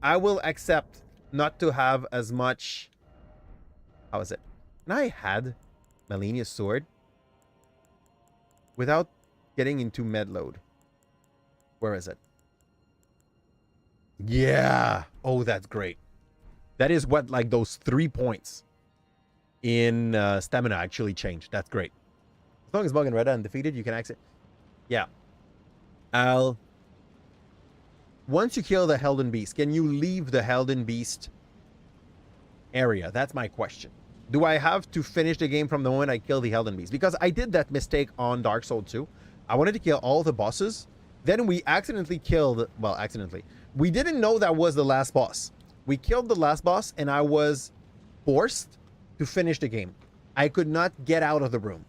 I will accept not to have as much... How is it? And I had Melinia's sword without getting into med load. Where is it? Yeah. Oh, that's great. That is what, like, those 3 points in stamina actually changed. That's great. As long as Mog and Reda undefeated, you can exit. Yeah. Once you kill the Elden Beast, can you leave the Elden Beast area? That's my question. Do I have to finish the game from the moment I kill the Elden Beast? Because I did that mistake on Dark Souls 2. I wanted to kill all the bosses. Then we accidentally killed... Well, accidentally. We didn't know that was the last boss. We killed the last boss, and I was forced to finish the game. I could not get out of the room.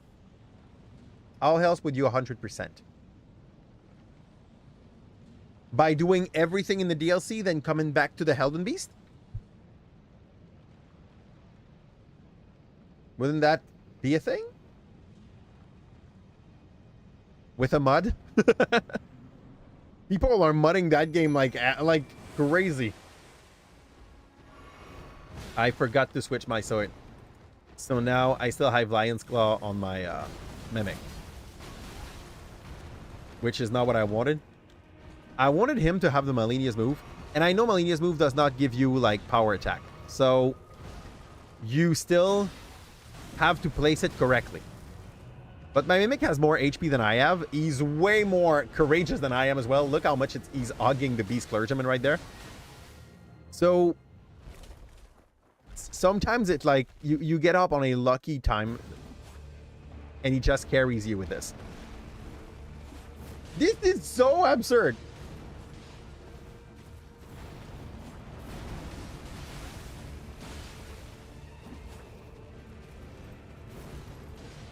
How else would you 100%? By doing everything in the DLC, then coming back to the Elden Beast? Wouldn't that be a thing? With a mud? People are mudding that game like crazy. I forgot to switch my sword. So now I still have Lion's Claw on my Mimic. Which is not what I wanted. I wanted him to have the Malenia's move. And I know Malenia's move does not give you, like, power attack. So, you still have to place it correctly. But my Mimic has more HP than I have. He's way more courageous than I am as well. Look how much he's hogging the Beast Clergyman right there. So, sometimes it's like, you get up on a lucky time. And he just carries you with this. This is so absurd.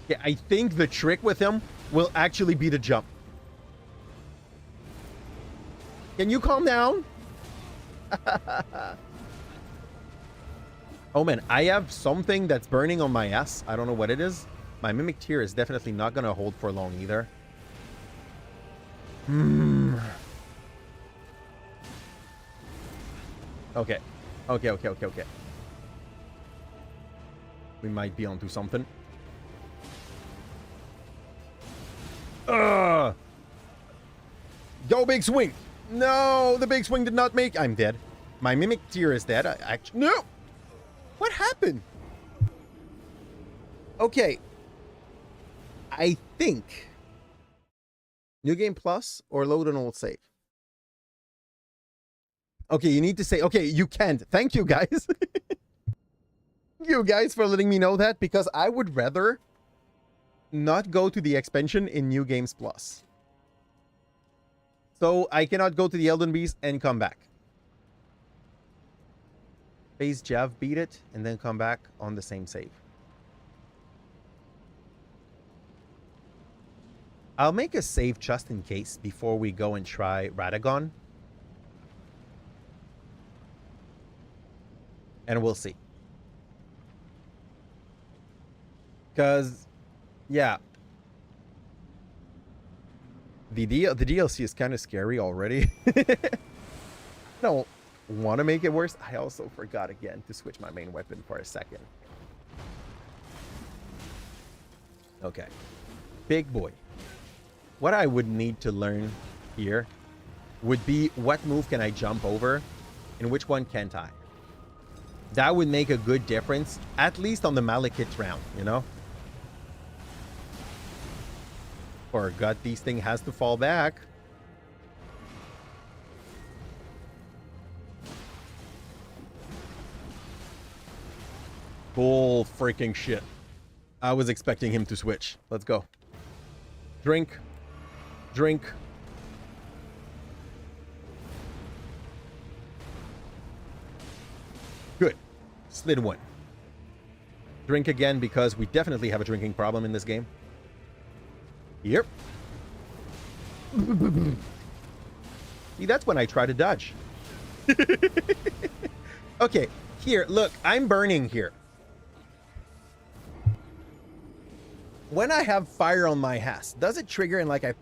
Yeah, I think the trick with him will actually be the jump. Can you calm down? Oh man, I have something that's burning on my ass. I don't know what it is. My Mimic Tear is definitely not going to hold for long either. Okay. Okay, okay, okay, okay. We might be onto something. Go big swing. No, the big swing did not make. I'm dead. My mimic tier is dead. I actually no. What happened? Okay. I think New Game Plus or load an old save. Okay, you need to say, okay, you can't. Thank you, guys. Thank you, guys, for letting me know that, because I would rather not go to the expansion in New Games Plus. So I cannot go to the Elden Beast and come back. Phase Jav, beat it, and then come back on the same save. I'll make a save just in case before we go and try Radagon. And we'll see. Because, yeah. The DLC is kind of scary already. I don't want to make it worse. I also forgot again to switch my main weapon for a second. Okay. Big boy. What I would need to learn here would be what move can I jump over and which one can't I. That would make a good difference, at least on the Malekith round, you know? For God, these thing has to fall back. Bull freaking shit. I was expecting him to switch. Let's go. Drink. Drink. Good. Slid one. Drink again because we definitely have a drinking problem in this game. Yep. See, that's when I try to dodge. Okay, here, look, I'm burning here. When I have fire on my Has, does it trigger and like I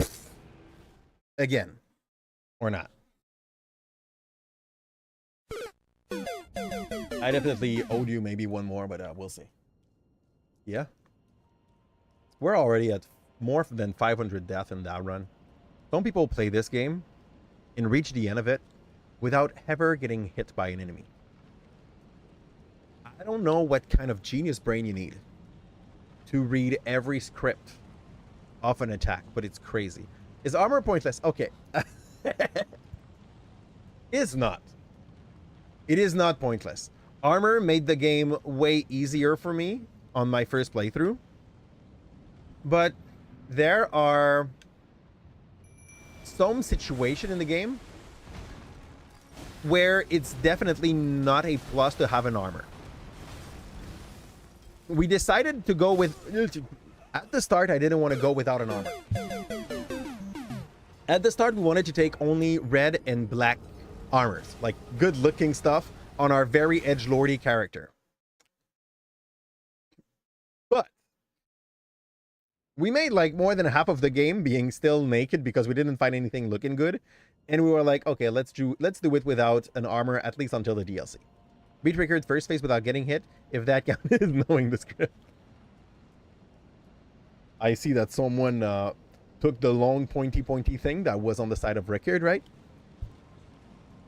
again or not? I definitely owed you maybe one more, but we'll see. Yeah. We're already at more than 500 death in that run. Some people play this game and reach the end of it without ever getting hit by an enemy. I don't know what kind of genius brain you need to read every script of an attack, but it's crazy. Is armor pointless? Okay. It's not. It is not pointless. Armor made the game way easier for me on my first playthrough. But there are some situation in the game where it's definitely not a plus to have an armor. We decided to go with... At the start, I didn't want to go without an armor. At the start, we wanted to take only red and black armors. Like, good-looking stuff on our very edgelordy character. But we made like more than half of the game being still naked because we didn't find anything looking good. And we were like, okay, let's do it without an armor, at least until the DLC. Beat Rickard's first phase without getting hit, if that counted knowing the script. I see that someone took the long pointy thing that was on the side of Rickard, right?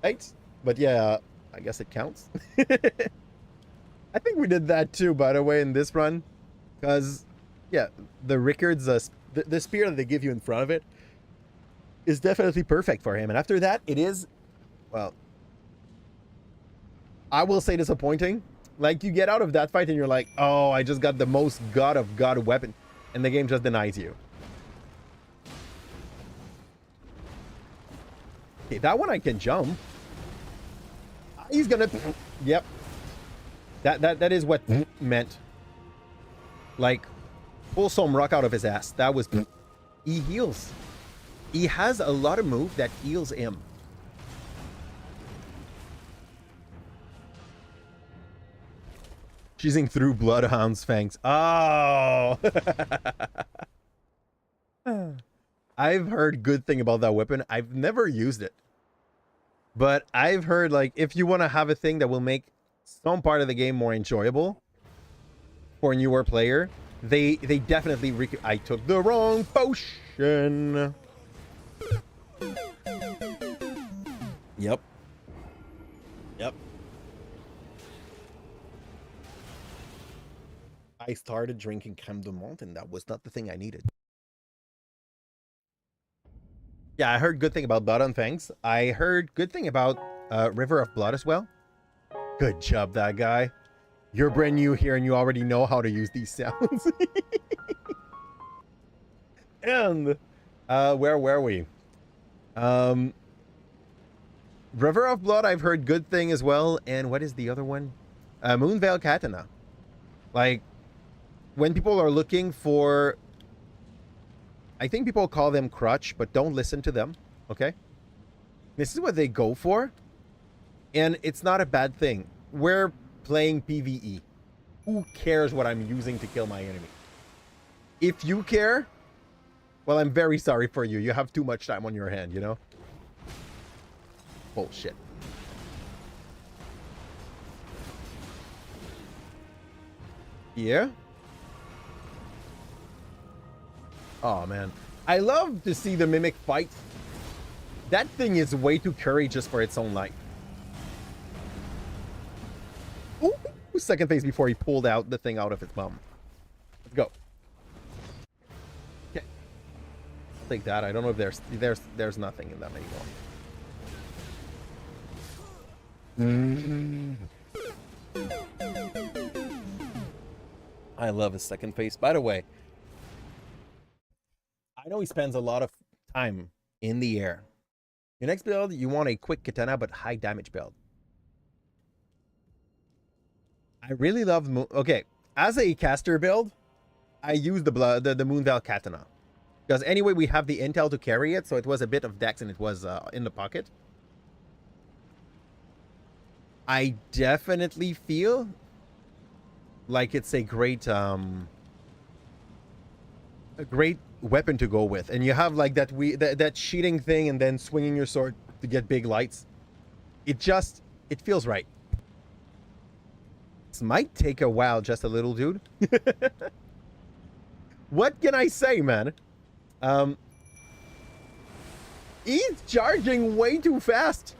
Right? But yeah, I guess it counts. I think we did that too, by the way, in this run. Because, yeah, the Rickard's, the spear that they give you in front of it is definitely perfect for him. And after that, it is, well, I will say disappointing. Like, you get out of that fight and you're like, oh, I just got the most god of god weapon. And the game just denies you. Okay, that one I can jump. He's gonna... Yep. That is what meant. Like, pull some rock out of his ass. That was... He heals. He has a lot of move that heals him. Cheesing through Bloodhound's fangs. Oh! I've heard good thing about that weapon. I've never used it. But I've heard, like, if you want to have a thing that will make some part of the game more enjoyable for a newer player, they definitely I took the wrong potion. Yep. Yep. I started drinking crème de menthe, and that was not the thing I needed. Yeah, I heard good thing about Blood on Fangs. I heard good thing about River of Blood as well. Good job, that guy. You're brand new here, and you already know how to use these sounds. And where were we? River of Blood, I've heard good thing as well. And what is the other one? Moonveil Katana. Like, when people are looking for, I think people call them crutch, but don't listen to them, okay? This is what they go for, and it's not a bad thing. We're playing PvE. Who cares what I'm using to kill my enemy? If you care, well, I'm very sorry for you. You have too much time on your hand, you know? Bullshit. Yeah? Oh, man. I love to see the Mimic fight. That thing is way too courageous for its own life. Ooh, second phase before he pulled out the thing out of its bum. Let's go. Okay. I'll take that. I don't know if there's nothing in that anymore. I love his second phase. By the way, I know he spends a lot of time in the air. Your next build, you want a quick katana but high damage build. I really love okay, as a caster build, I use the Moonveil Katana. Because anyway, we have the intel to carry it, so it was a bit of dex and it was in the pocket. I definitely feel like it's a great weapon to go with, and you have like that cheating thing and then swinging your sword to get big lights. It feels right. This might take a while, just a little, dude. What can I say, man? He's charging way too fast.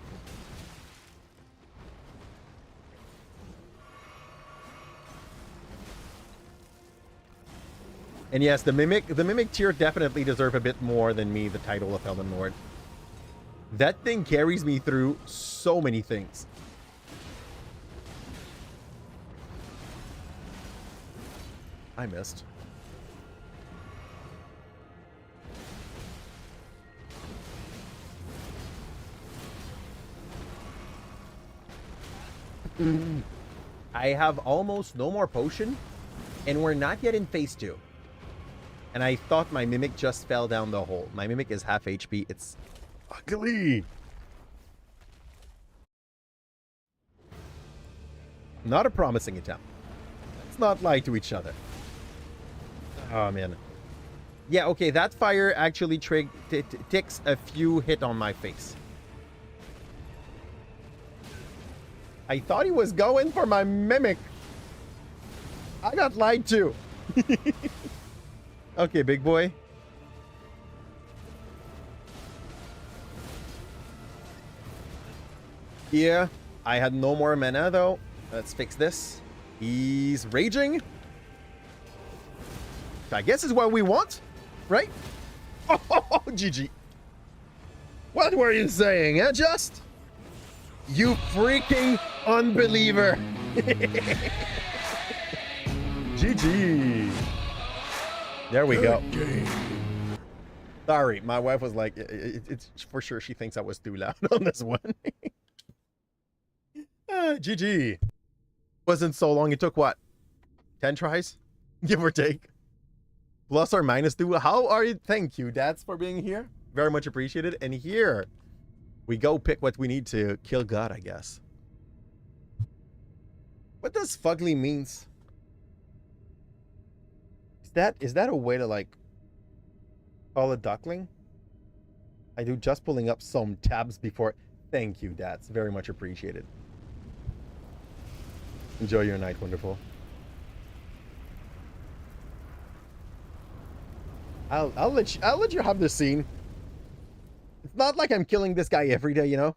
And yes, the mimic tier definitely deserve a bit more than me the title of Elden Lord. That thing carries me through so many things. I missed. I have almost no more potion, and we're not yet in phase 2. And I thought my Mimic just fell down the hole. My Mimic is half HP. It's ugly. Not a promising attempt. Let's not lie to each other. Oh, man. Yeah, okay, that fire actually ticks a few hit on my face. I thought he was going for my Mimic. I got lied to. Okay, big boy. Yeah, I had no more mana though. Let's fix this. He's raging. I guess is what we want, right? Oh, GG. What were you saying, eh, Just? You freaking unbeliever. GG. There we go. Sorry, my wife was like, it's for sure she thinks I was too loud on this one. GG. Wasn't so long. It took what? 10 tries? Give or take. Plus or minus 2. How are you? Thank you, Dads, for being here. Very much appreciated. And here we go pick what we need to kill God, I guess. What does fugly means? Is that a way to like call a duckling? I do just pulling up some tabs before. Thank you, that's very much appreciated. Enjoy your night, wonderful. I'll let you have this scene. It's not like I'm killing this guy every day, you know?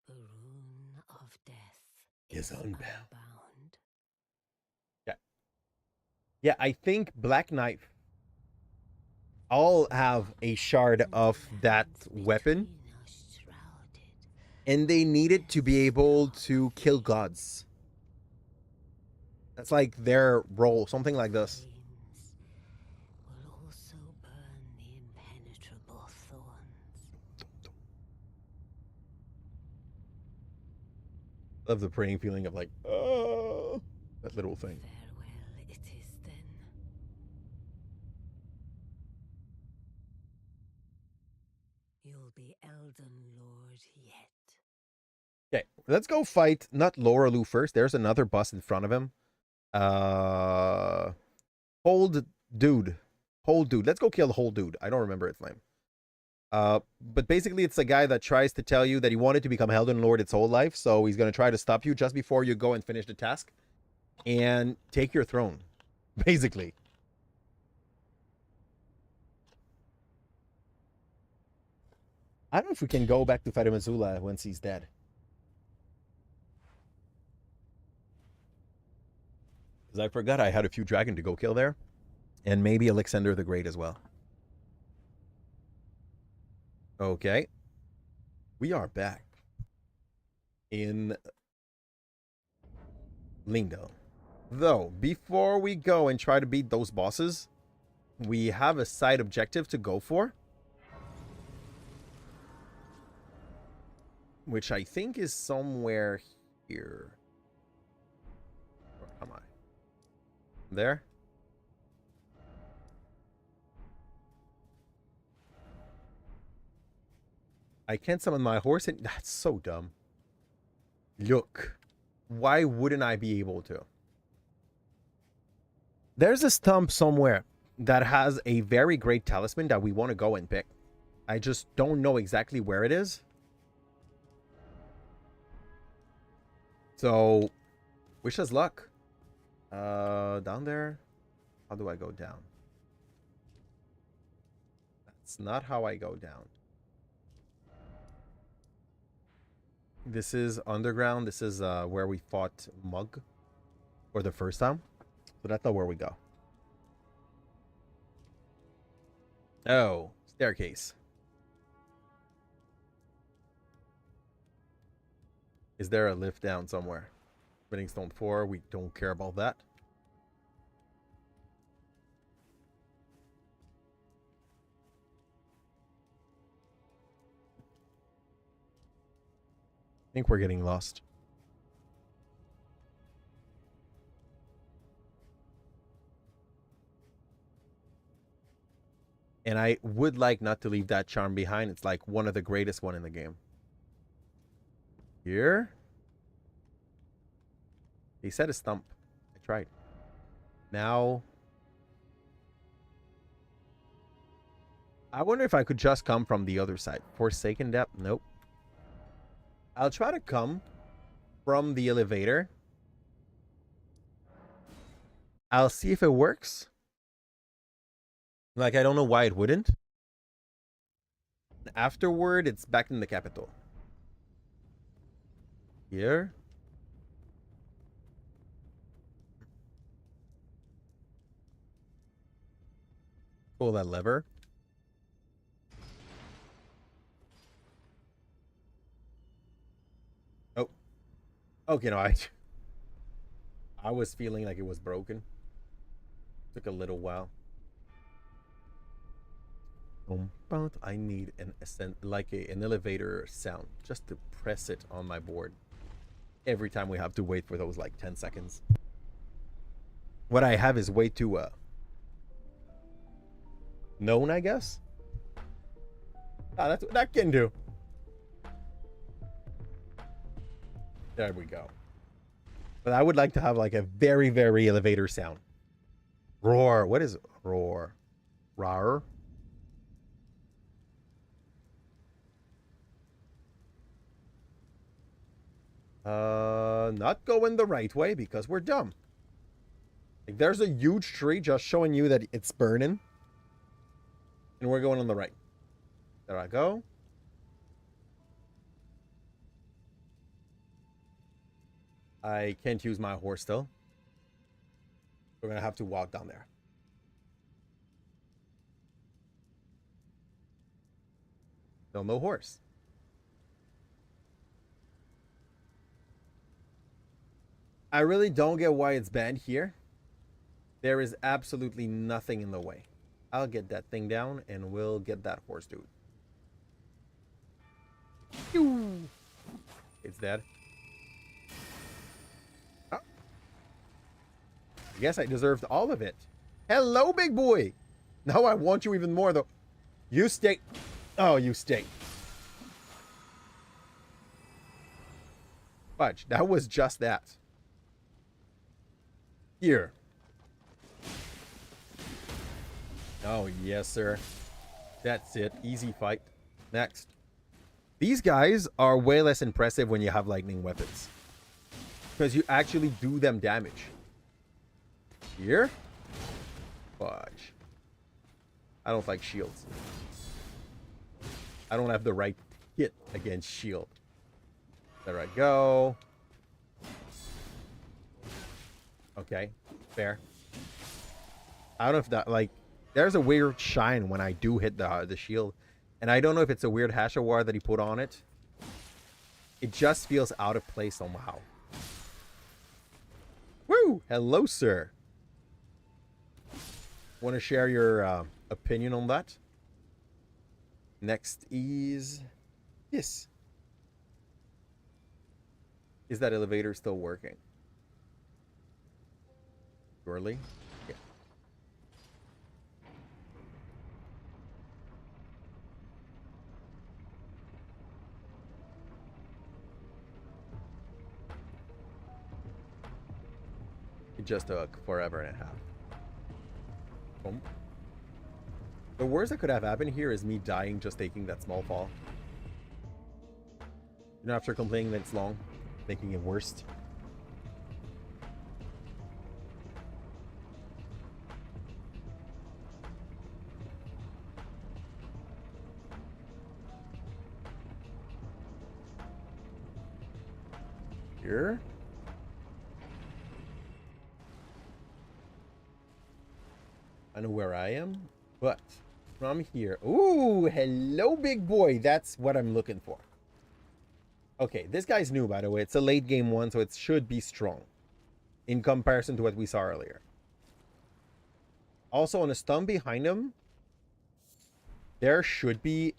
The rune of death Is unbound. unbound. Yeah. Yeah, I think Black Knight all have a shard of that weapon, and they need it to be able to kill gods. That's like their role, something like this. Will also burn the impenetrable thorns. Love the praying feeling of like, oh, that little thing. Farewell, it is then. You'll be Elden Lord yet. Okay, let's go fight not Lorelou first. There's another boss in front of him. Hold dude. Hold dude. Let's go kill the whole dude. I don't remember its name. But basically it's a guy that tries to tell you that he wanted to become Elden Lord its whole life, so he's gonna try to stop you just before you go and finish the task and take your throne. Basically. I don't know if we can go back to Fatima Azula once he's dead. Because I forgot I had a few dragon to go kill there. And maybe Alexander the Great as well. Okay. We are back in Lingo. Though, before we go and try to beat those bosses, we have a side objective to go for, which I think is somewhere here. Where am I? There? I can't summon my horse, and that's so dumb. Look, why wouldn't I be able to? There's a stump somewhere that has a very great talisman that we want to go and pick. I just don't know exactly where it is. So, wish us luck. Down there? How do I go down? That's not how I go down. This is underground. This is where we fought Mug for the first time. So that's not where we go. Oh, staircase. Is there a lift down somewhere? Spinning Stone 4, we don't care about that. I think we're getting lost. And I would like not to leave that charm behind. It's like one of the greatest one in the game. Here? He said a stump. I tried. Now... I wonder if I could just come from the other side. Forsaken Depth? Nope. I'll try to come from the elevator. I'll see if it works. Like, I don't know why it wouldn't. Afterward, it's back in the capital. Here. Pull that lever. Oh. Okay, no, I was feeling like it was broken. Took a little while. I need an an elevator sound just to press it on my board every time we have to wait for those like 10 seconds. What I have is way too known, I guess. Ah, that's what that can do. There we go. But I would like to have like a very, very elevator sound. Roar. What is roar? Rar? Not going the right way because we're dumb. Like, there's a huge tree just showing you that it's burning. And we're going on the right. There I go. I can't use my horse still. We're going to have to walk down there. Still no horse. I really don't get why it's banned here. There is absolutely nothing in the way. I'll get that thing down and we'll get that horse, dude. It's dead. Oh. I guess I deserved all of it. Hello, big boy. Now I want you even more, though. You stay. Oh, you stay. Fudge. That was just that. Here. Oh, yes, sir. That's it. Easy fight. Next. These guys are way less impressive when you have lightning weapons. Because you actually do them damage. Here? Fudge. I don't like shields. I don't have the right kit against shield. There I go. Okay. Fair. I don't know if that, like, there's a weird shine when I do hit the shield. And I don't know if it's a weird Hashawar that he put on it. It just feels out of place somehow. Woo! Hello, sir. Want to share your opinion on that? Next is this. Is that elevator still working? Surely. Yeah. It just took forever and a half. Boom. The worst that could have happened here is me dying just taking that small fall. You know, after complaining that it's long, making it worse. Here. I know where I am, but from here. Ooh, hello, big boy. That's what I'm looking for. Okay, this guy's new, by the way. It's a late game one, so it should be strong in comparison to what we saw earlier. Also, on a stump behind him, there should be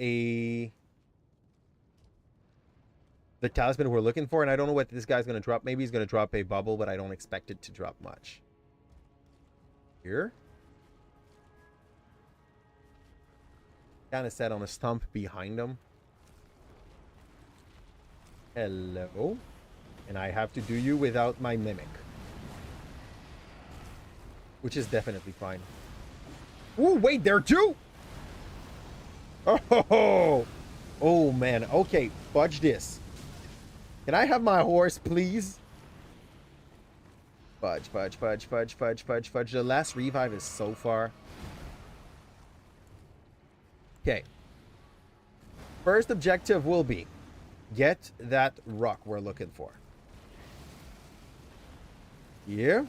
the talisman we're looking for, and I don't know what this guy's going to drop. Maybe he's going to drop a bubble, but I don't expect it to drop much. Here. Kind of set on a stump behind him. Hello. And I have to do you without my mimic. Which is definitely fine. Ooh, wait, there are two! Oh, oh man. Okay, fudge this. Can I have my horse, please? Fudge, fudge, fudge, fudge, fudge, fudge, fudge. The last revive is so far. Okay. First objective will be get that rock we're looking for. Here.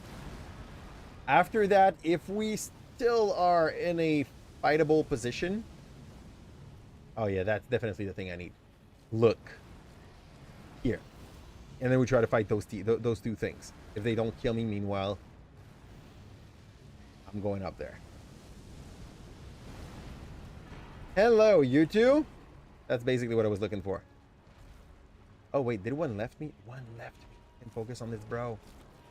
After that, if we still are in a fightable position. Oh yeah, that's definitely the thing I need. Look. Here. And then we try to fight those two things. If they don't kill me, meanwhile, I'm going up there. Hello, you two. That's basically what I was looking for. Oh, wait. Did one left me? One left me. And focus on this, bro.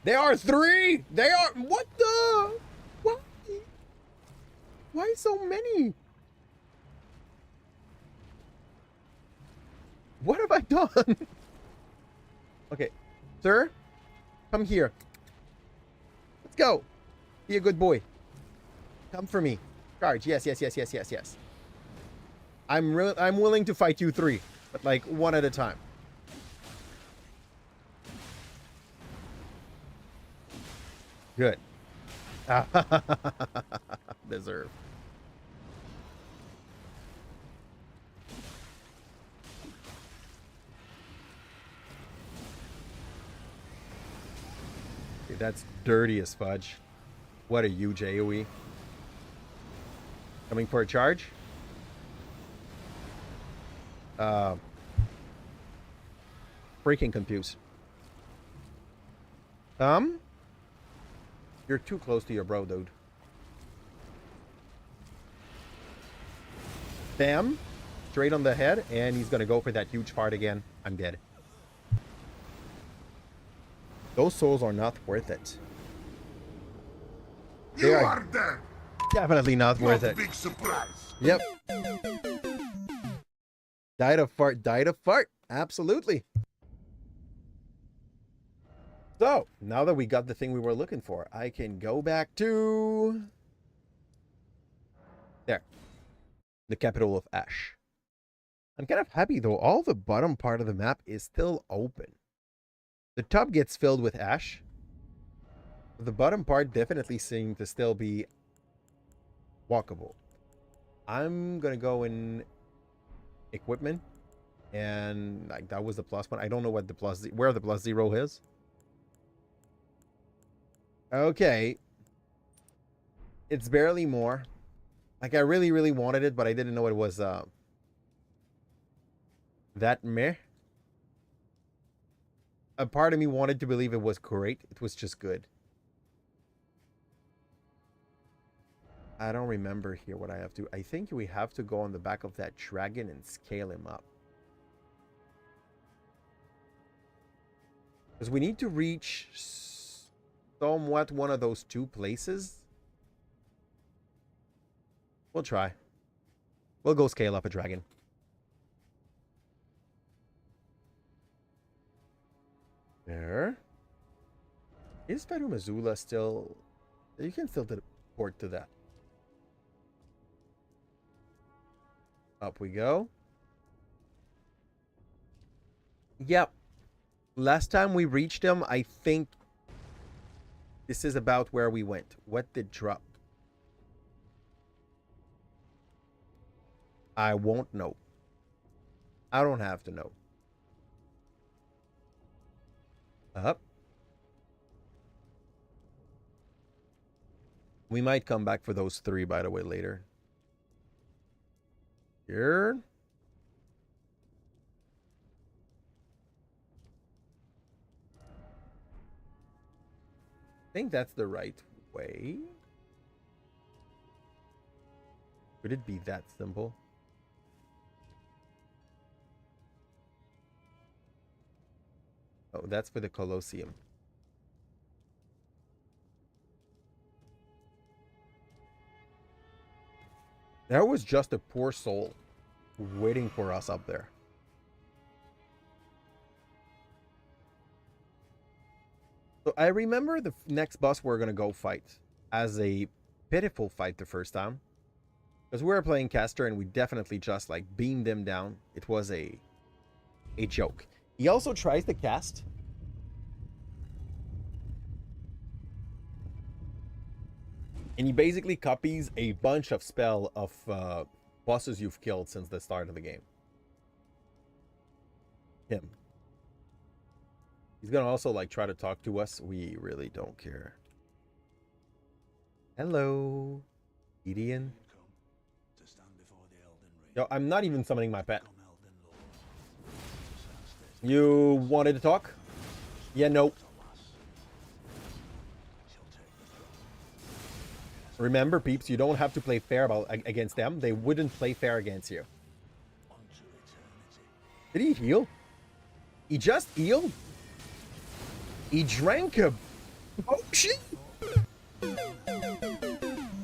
There are three! They are... What the... What? Why so many? What have I done? Okay. Sir? Come here. Let's go. Be a good boy. Come for me. Charge. Yes, yes, yes, yes, yes, yes. I'm willing to fight you three, but like one at a time. Good. Deserve. Okay, that's dirty as fudge. What a huge AoE. Coming for a charge. Freaking confused. You're too close to your bro, dude. Bam. Straight on the head, and he's gonna go for that huge part again. I'm dead. Those souls are not worth it. They are dead. definitely not worth it. Big surprise. Yep. Died of fart, died of fart. Absolutely. So, now that we got the thing we were looking for, I can go back to... there. The capital of Ash. I'm kind of happy, though. All the bottom part of the map is still open. The top gets filled with ash. The bottom part definitely seems to still be walkable. I'm going to go in equipment. And like that was the plus one. I don't know what the plus where the plus 0 is. Okay. It's barely more. Like I really, really wanted it, but I didn't know it was that meh. A part of me wanted to believe it was great. It was just good. I don't remember here what I have to. I think we have to go on the back of that dragon and scale him up. Because we need to reach somewhat one of those two places. We'll try. We'll go scale up a dragon. There. Is Peru Missoula still... You can still teleport to that. Up we go. Yep. Last time we reached him, I think this is about where we went. What did drop? I won't know. I don't have to know. Up. We might come back for those 3, by the way, later. Here. I think that's the right way. Could it be that simple? Oh, that's for the Colosseum. There was just a poor soul waiting for us up there. So I remember the next boss we're going to go fight as a pitiful fight the first time. Because we were playing caster and we definitely just like beamed them down. It was a joke. He also tries to cast. And he basically copies a bunch of spell of bosses you've killed since the start of the game. Him. He's gonna also like try to talk to us. We really don't care. Hello, Gideon. Yo, I'm not even summoning my pet. You wanted to talk? Yeah, nope. Remember, peeps, you don't have to play fair against them. They wouldn't play fair against you. Did he heal? He just healed? He drank a potion?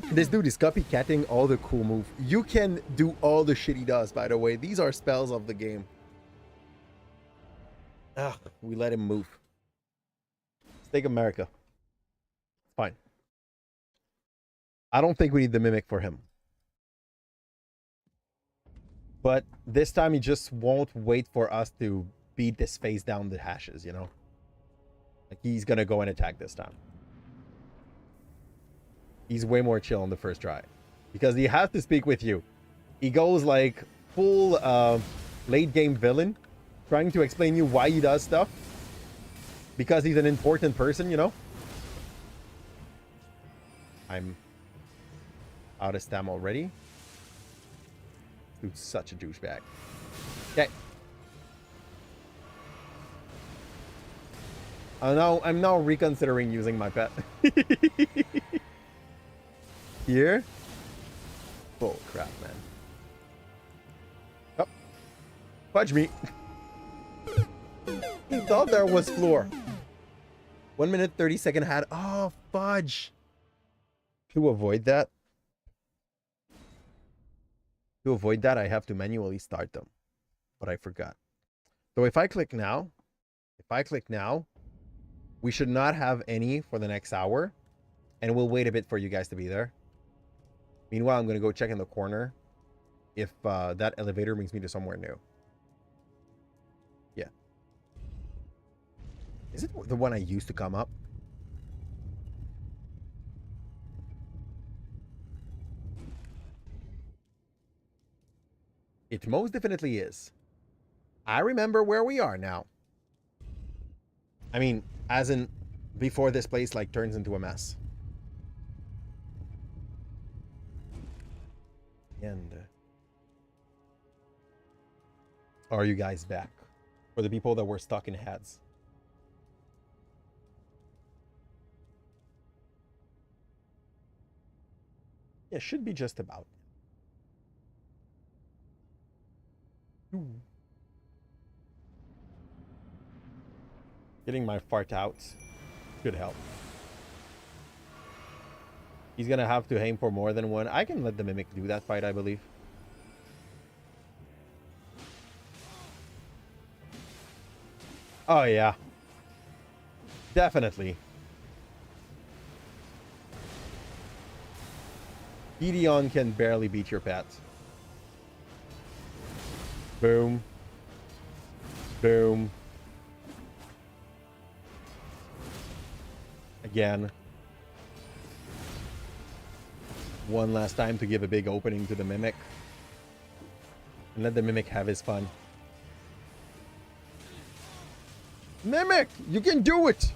This dude is copycatting all the cool moves. You can do all the shit he does, by the way. These are spells of the game. Ah, we let him move. Let's take America. Fine. I don't think we need the mimic for him. But this time he just won't wait for us to beat this face down the hashes, you know? Like he's gonna go and attack this time. He's way more chill on the first try. Because he has to speak with you. He goes like full late game villain, trying to explain you why he does stuff. Because he's an important person, you know? I'm out of stam already. Dude's such a douchebag. Okay. I'm now reconsidering using my pet. Here? Oh crap, man. Oh. Fudge me. He thought there was floor. 1 minute 30-second had. Oh, fudge. To avoid that, I have to manually start them. But I forgot. So if I click now, we should not have any for the next hour. And we'll wait a bit for you guys to be there. Meanwhile, I'm going to go check in the corner if that elevator brings me to somewhere new. Yeah. Is it the one I used to come up? It most definitely is. I remember where we are now. I mean, as in before this place like turns into a mess. And are you guys back? For the people that were stuck in heads. Yeah, should be just about. Getting my fart out should help. He's gonna have to aim for more than one. I can let the Mimic do that fight, I believe. Oh, yeah. Definitely. Gideon can barely beat your pet. Boom. Boom. Again. One last time to give a big opening to the Mimic. And let the Mimic have his fun. Mimic! You can do it!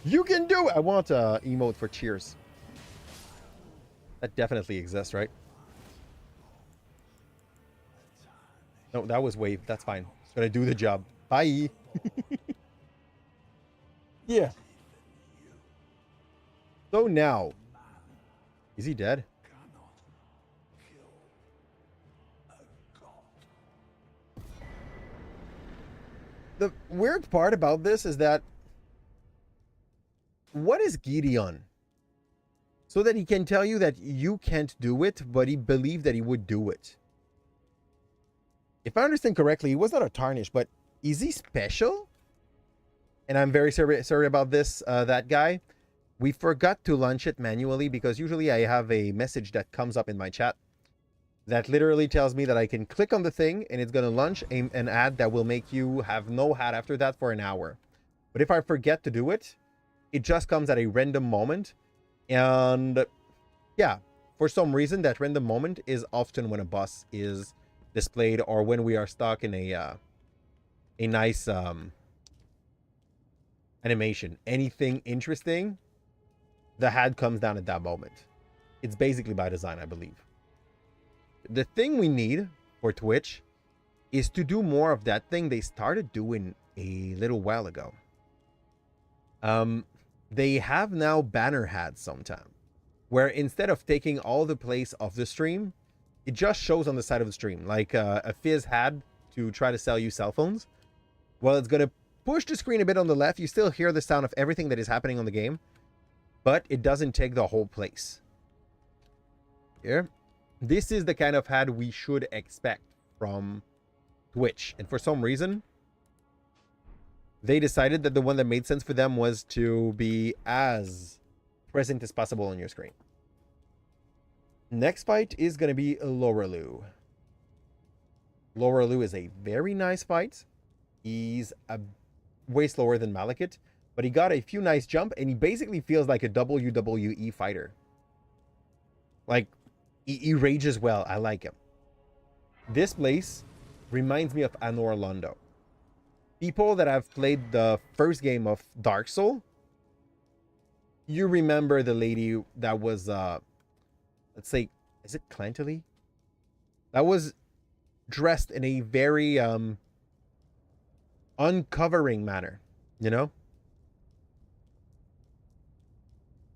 You can do it! I want a emote for cheers. That definitely exists, right? No, that was wave. That's fine. It's gonna do the job. Bye! Yeah. So now... Is he dead? The weird part about this is that... What is Gideon? So that he can tell you that you can't do it, but he believed that he would do it. If I understand correctly, he was not a tarnish, but is he special? And I'm very sorry about this, that guy. We forgot to launch it manually because usually I have a message that comes up in my chat that literally tells me that I can click on the thing and it's going to launch an ad that will make you have no hat after that for an hour. But if I forget to do it, it just comes at a random moment. And yeah, for some reason, that random moment is often when a boss is displayed or when we are stuck in a nice animation. Anything interesting, the HUD comes down at that moment. It's basically by design, I believe. The thing we need for Twitch is to do more of that thing they started doing a little while ago. They have now banner HUDs sometime, where instead of taking all the place of the stream, it just shows on the side of the stream, like a Fizz HUD to try to sell you cell phones. Well, it's going to push the screen a bit on the left. You still hear the sound of everything that is happening on the game, but it doesn't take the whole place. Here. This is the kind of HUD we should expect from Twitch. And for some reason, they decided that the one that made sense for them was to be as present as possible on your screen. Next fight is going to be Lorelou. Lorelou is a very nice fight. He's way slower than Malekith, but he got a few nice jump, and he basically feels like a WWE fighter. Like, he rages well. I like him. This place reminds me of Anor Londo. People that have played the first game of Dark Soul, you remember the lady that was, let's say, is it Clantilly? That was dressed in a very uncovering manner, you know?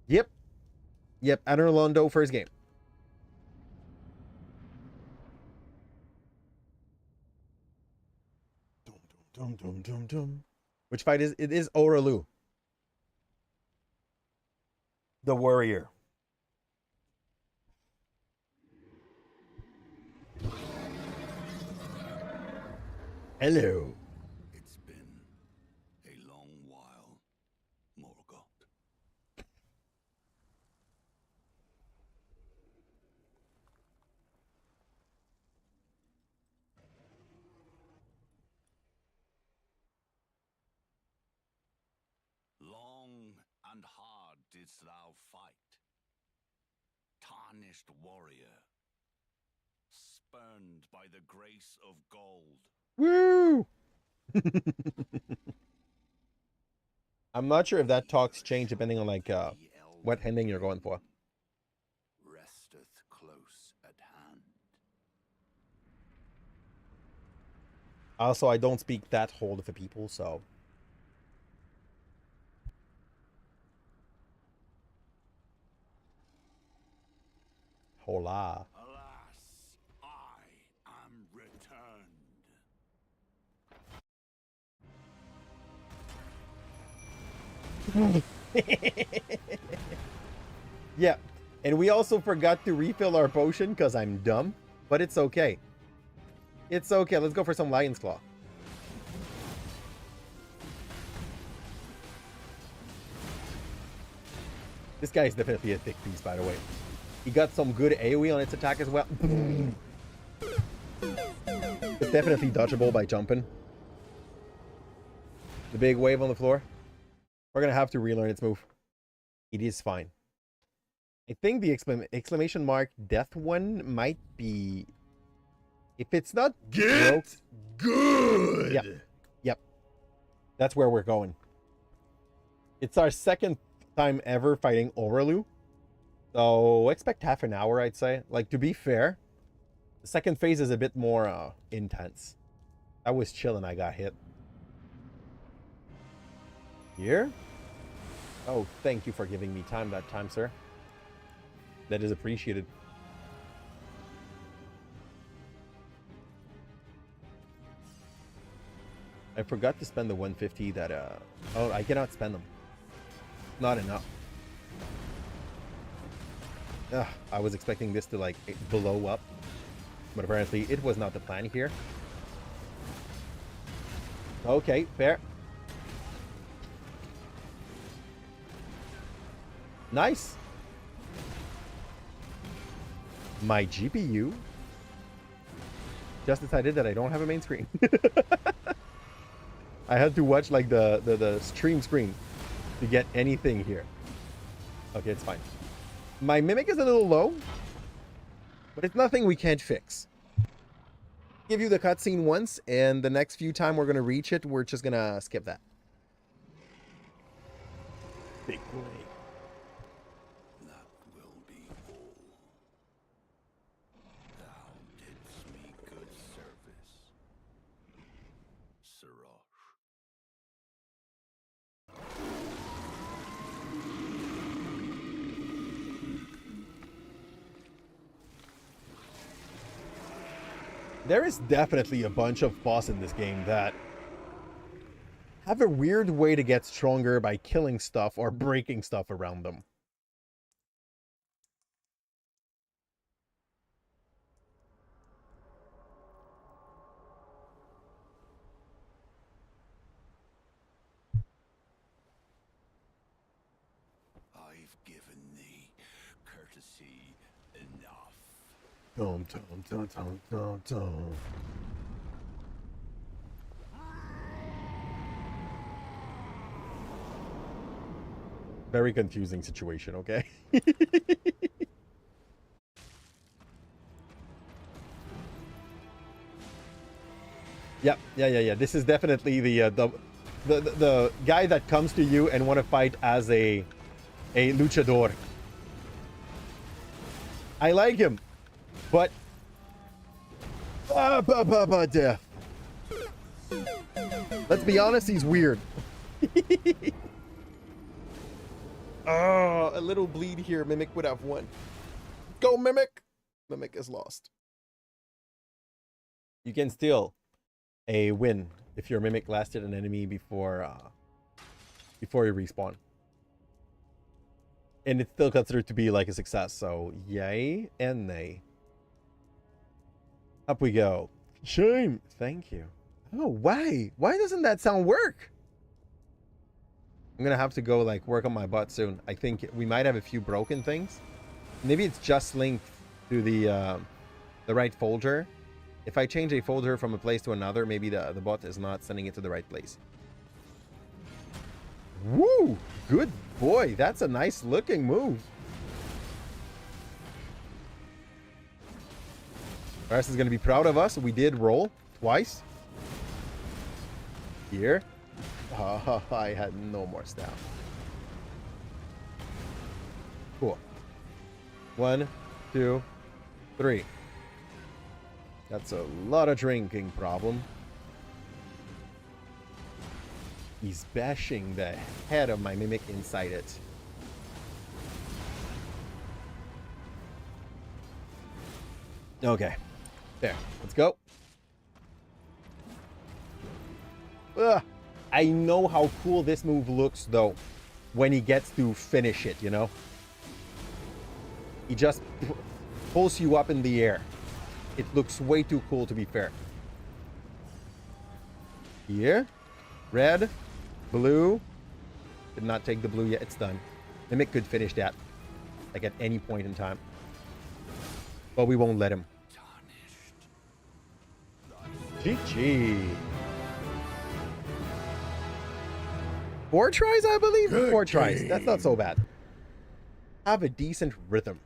Yep. Anor Londo first game. Which fight is it? Is Oralu, the warrior. Hello. It's been a long while, Morgoth. Long and hard didst thou fight, tarnished warrior, spurned by the grace of gold. Woo! I'm not sure if that talks change depending on like what ending you're going for. Resteth close at hand. Also, I don't speak that hold for people, so. Hola. Alas, I am returned. Yeah, and we also forgot to refill our potion because I'm dumb, but it's okay. It's okay. Let's go for some Lion's Claw. This guy is definitely a thick piece, by the way. He got some good AoE on its attack as well. It's definitely dodgeable by jumping. The big wave on the floor. We're going to have to relearn its move. It is fine. I think the exclamation mark death one might be... If it's not broke... Good! Yep. That's where we're going. It's our second time ever fighting Oralu. So expect half an hour, I'd say. Like, to be fair, the second phase is a bit more intense. I was chilling, I got hit. Here? Oh, thank you for giving me time that time, sir. That is appreciated. I forgot to spend the 150 that, oh, I cannot spend them. Not enough. Ugh, I was expecting this to, like, blow up. But apparently it was not the plan here. Okay, fair. Nice. My GPU just decided that I don't have a main screen. I had to watch like the stream screen to get anything here. Okay, it's fine. My mimic is a little low, but it's nothing we can't fix. Give you the cutscene once, and the next few time we're gonna reach it, we're just gonna skip that. Big boy. That will be all. Thou didst me good service, Sirosh. There is definitely a bunch of boss in this game that have a weird way to get stronger by killing stuff or breaking stuff around them. I've given thee courtesy enough. Dum, dum, dum, dum, dum, dum. Very confusing situation, okay? Yep, yeah. This is definitely the guy that comes to you and want to fight as a luchador. I like him, but death. Let's be honest, he's weird. Oh, a little bleed here. Mimic would have won. Go, Mimic! Mimic is lost. You can steal a win if your Mimic lasted an enemy before you respawn. And it's still considered to be like a success, so yay and nay. Up we go. Shame. Thank you. Oh, why? Why doesn't that sound work? I'm gonna have to go like work on my butt soon. I think we might have a few broken things. Maybe it's just linked to the right folder. If I change a folder from a place to another, maybe the bot is not sending it to the right place. Woo! Good boy. That's a nice looking move. Paris is gonna be proud of us. We did roll twice. Here. Oh, I had no more staff. Cool. 1, 2, 3. That's a lot of drinking problem. He's bashing the head of my Mimic inside it. Okay. There. Let's go. Ugh. I know how cool this move looks, though, when he gets to finish it, you know? He just pulls you up in the air. It looks way too cool to be fair. Here. Red. Blue. Did not take the blue yet. It's done. Mimic could finish that, like, at any point in time. But we won't let him. GG. 4 tries, I believe? Good 4 tries. game. That's not so bad. Have a decent rhythm.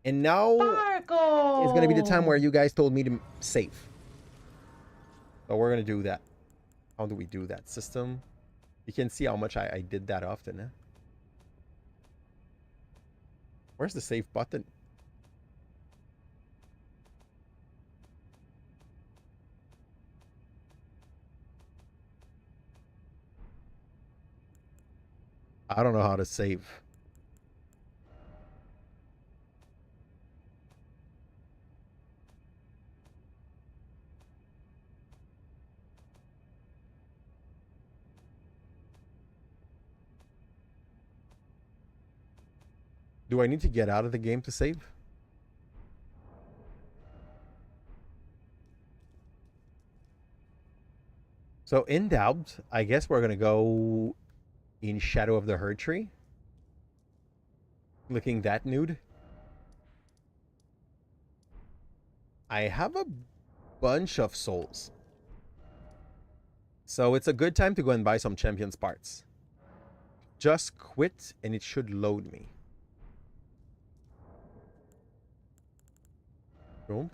And now Sparkle! is going to be the time where you guys told me to save. So we're going to do that. How do we do that? System. You can see how much I did that often. Eh? Where's the save button? I don't know how to save. Do I need to get out of the game to save? So in doubt, I guess we're going to go in Shadow of the Herd Tree. Looking that nude. I have a bunch of souls. So it's a good time to go and buy some Champions parts. Just quit and it should load me. Boom.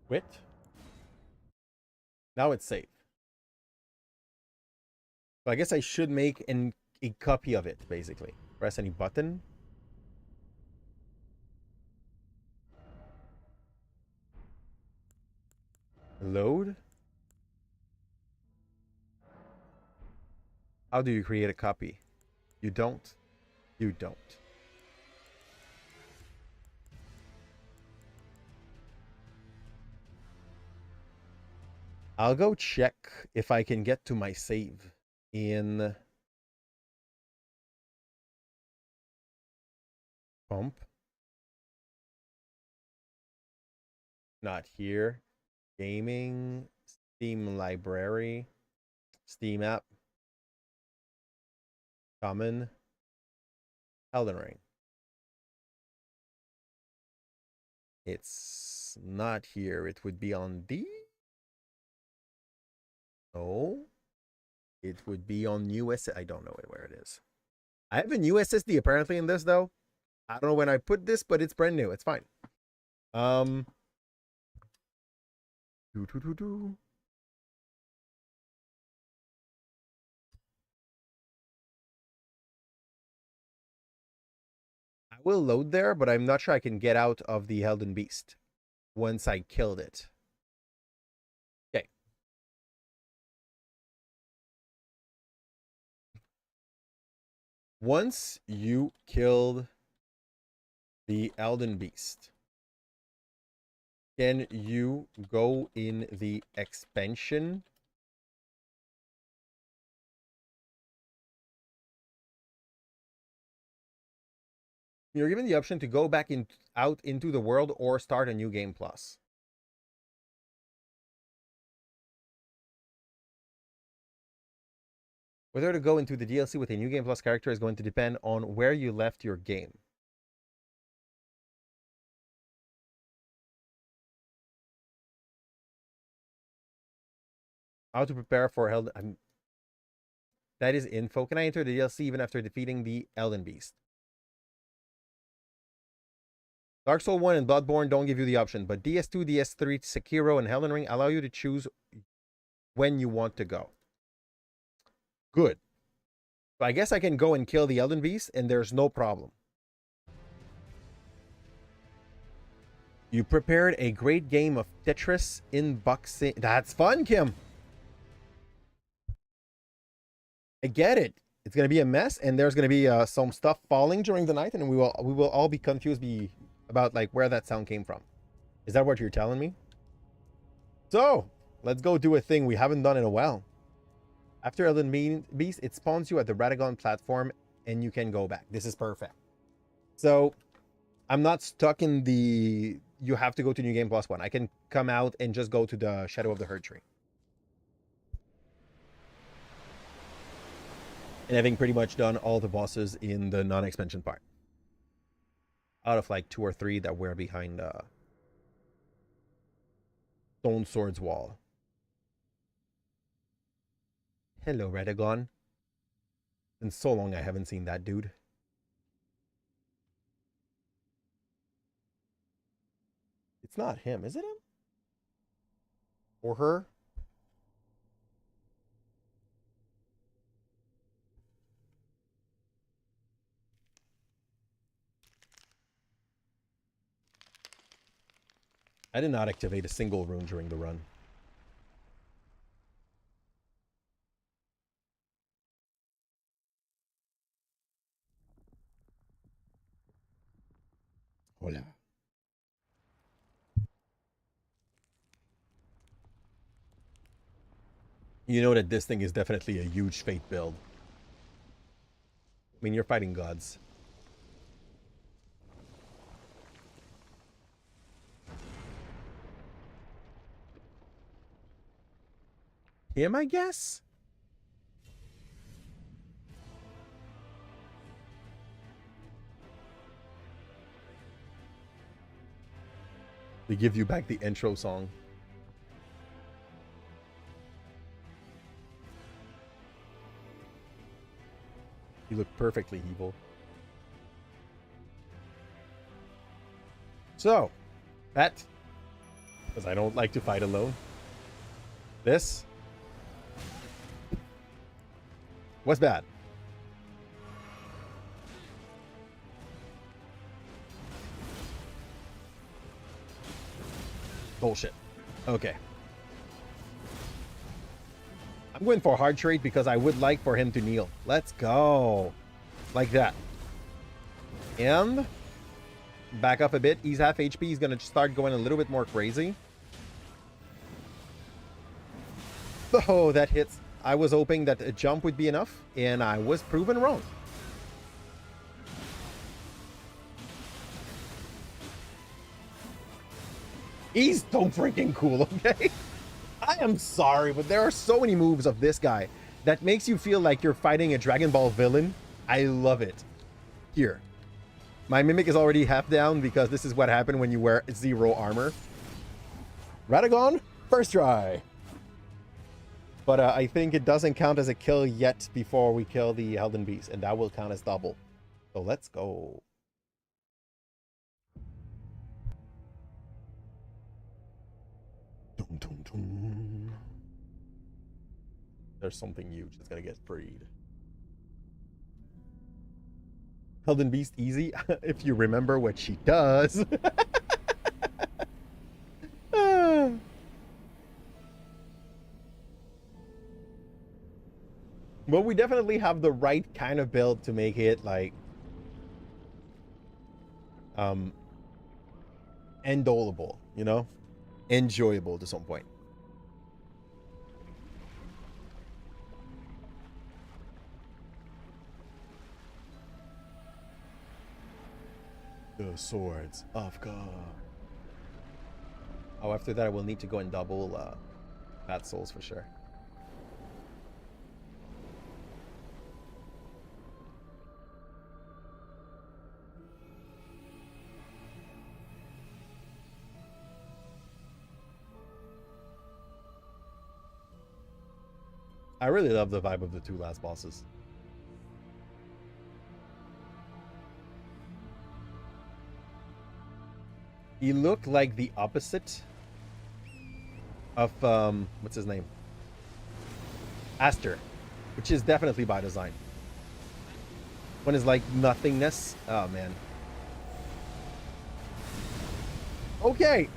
Quit. Now it's safe. So I guess I should make a copy of it, basically. Press any button. Load. How do you create a copy? You don't. You don't. I'll go check if I can get to my save in Pump. Not here. Gaming. Steam library. Steam app. Common. Elden Ring. It's not here. It would be on the No. It would be on USS. I don't know where it is. I have a new SSD apparently in this though. I don't know when I put this, but it's brand new. It's fine. Do, do, do, do. I will load there, but I'm not sure I can get out of the Elden Beast once I killed it. Okay. Once you killed the Elden Beast, can you go in the expansion? You're given the option to go back out into the world or start a new game plus. Whether to go into the DLC with a new game plus character is going to depend on where you left your game. How to prepare for Elden... That is info. Can I enter the DLC even after defeating the Elden Beast? Dark Souls 1 and Bloodborne don't give you the option, but DS2, DS3, Sekiro, and Elden Ring allow you to choose when you want to go. Good. So I guess I can go and kill the Elden Beast, and there's no problem. You prepared a great game of Tetris in boxing. That's fun, Kim. I get it. It's going to be a mess, and there's going to be some stuff falling during the night, and we will all be confused about like where that sound came from. Is that what you're telling me? So let's go do a thing we haven't done in a while. After Elden Beast, it spawns you at the Radagon platform and you can go back. This is perfect. So I'm not stuck in the you have to go to New Game Plus 1. I can come out and just go to the Shadow of the Herd Tree. And having pretty much done all the bosses in the non-expansion part. Out of like 2 or 3 that were behind Stone Sword's wall. Hello, Radagon. Been so long I haven't seen that dude. It's not him, is it him? Or her? I did not activate a single rune during the run. Hola. You know that this thing is definitely a huge fate build. I mean, you're fighting gods. Him, I guess? They give you back the intro song. You look perfectly evil. So, that, because I don't like to fight alone. This was bad. Bullshit. Okay. I'm going for a hard trade because I would like for him to kneel. Let's go. Like that. And back up a bit. He's half HP. He's going to start going a little bit more crazy. Oh, that hits. I was hoping that a jump would be enough, and I was proven wrong. He's so freaking cool, okay? I am sorry, but there are so many moves of this guy that makes you feel like you're fighting a Dragon Ball villain. I love it. Here. My Mimic is already half down because this is what happened when you wear 0 armor. Radagon, first try. But I think it doesn't count as a kill yet before we kill the Elden Beast, and that will count as double. So let's go. Dum, dum, dum. There's something huge that's gonna get freed. Elden Beast easy, if you remember what she does. Well, we definitely have the right kind of build to make it like endolable, you know? Enjoyable to some point. The swords of God. Oh, after that I will need to go and double Bad Souls for sure. I really love the vibe of the two last bosses. He looked like the opposite of what's his name? Aster, which is definitely by design. One is like nothingness. Oh man. Okay.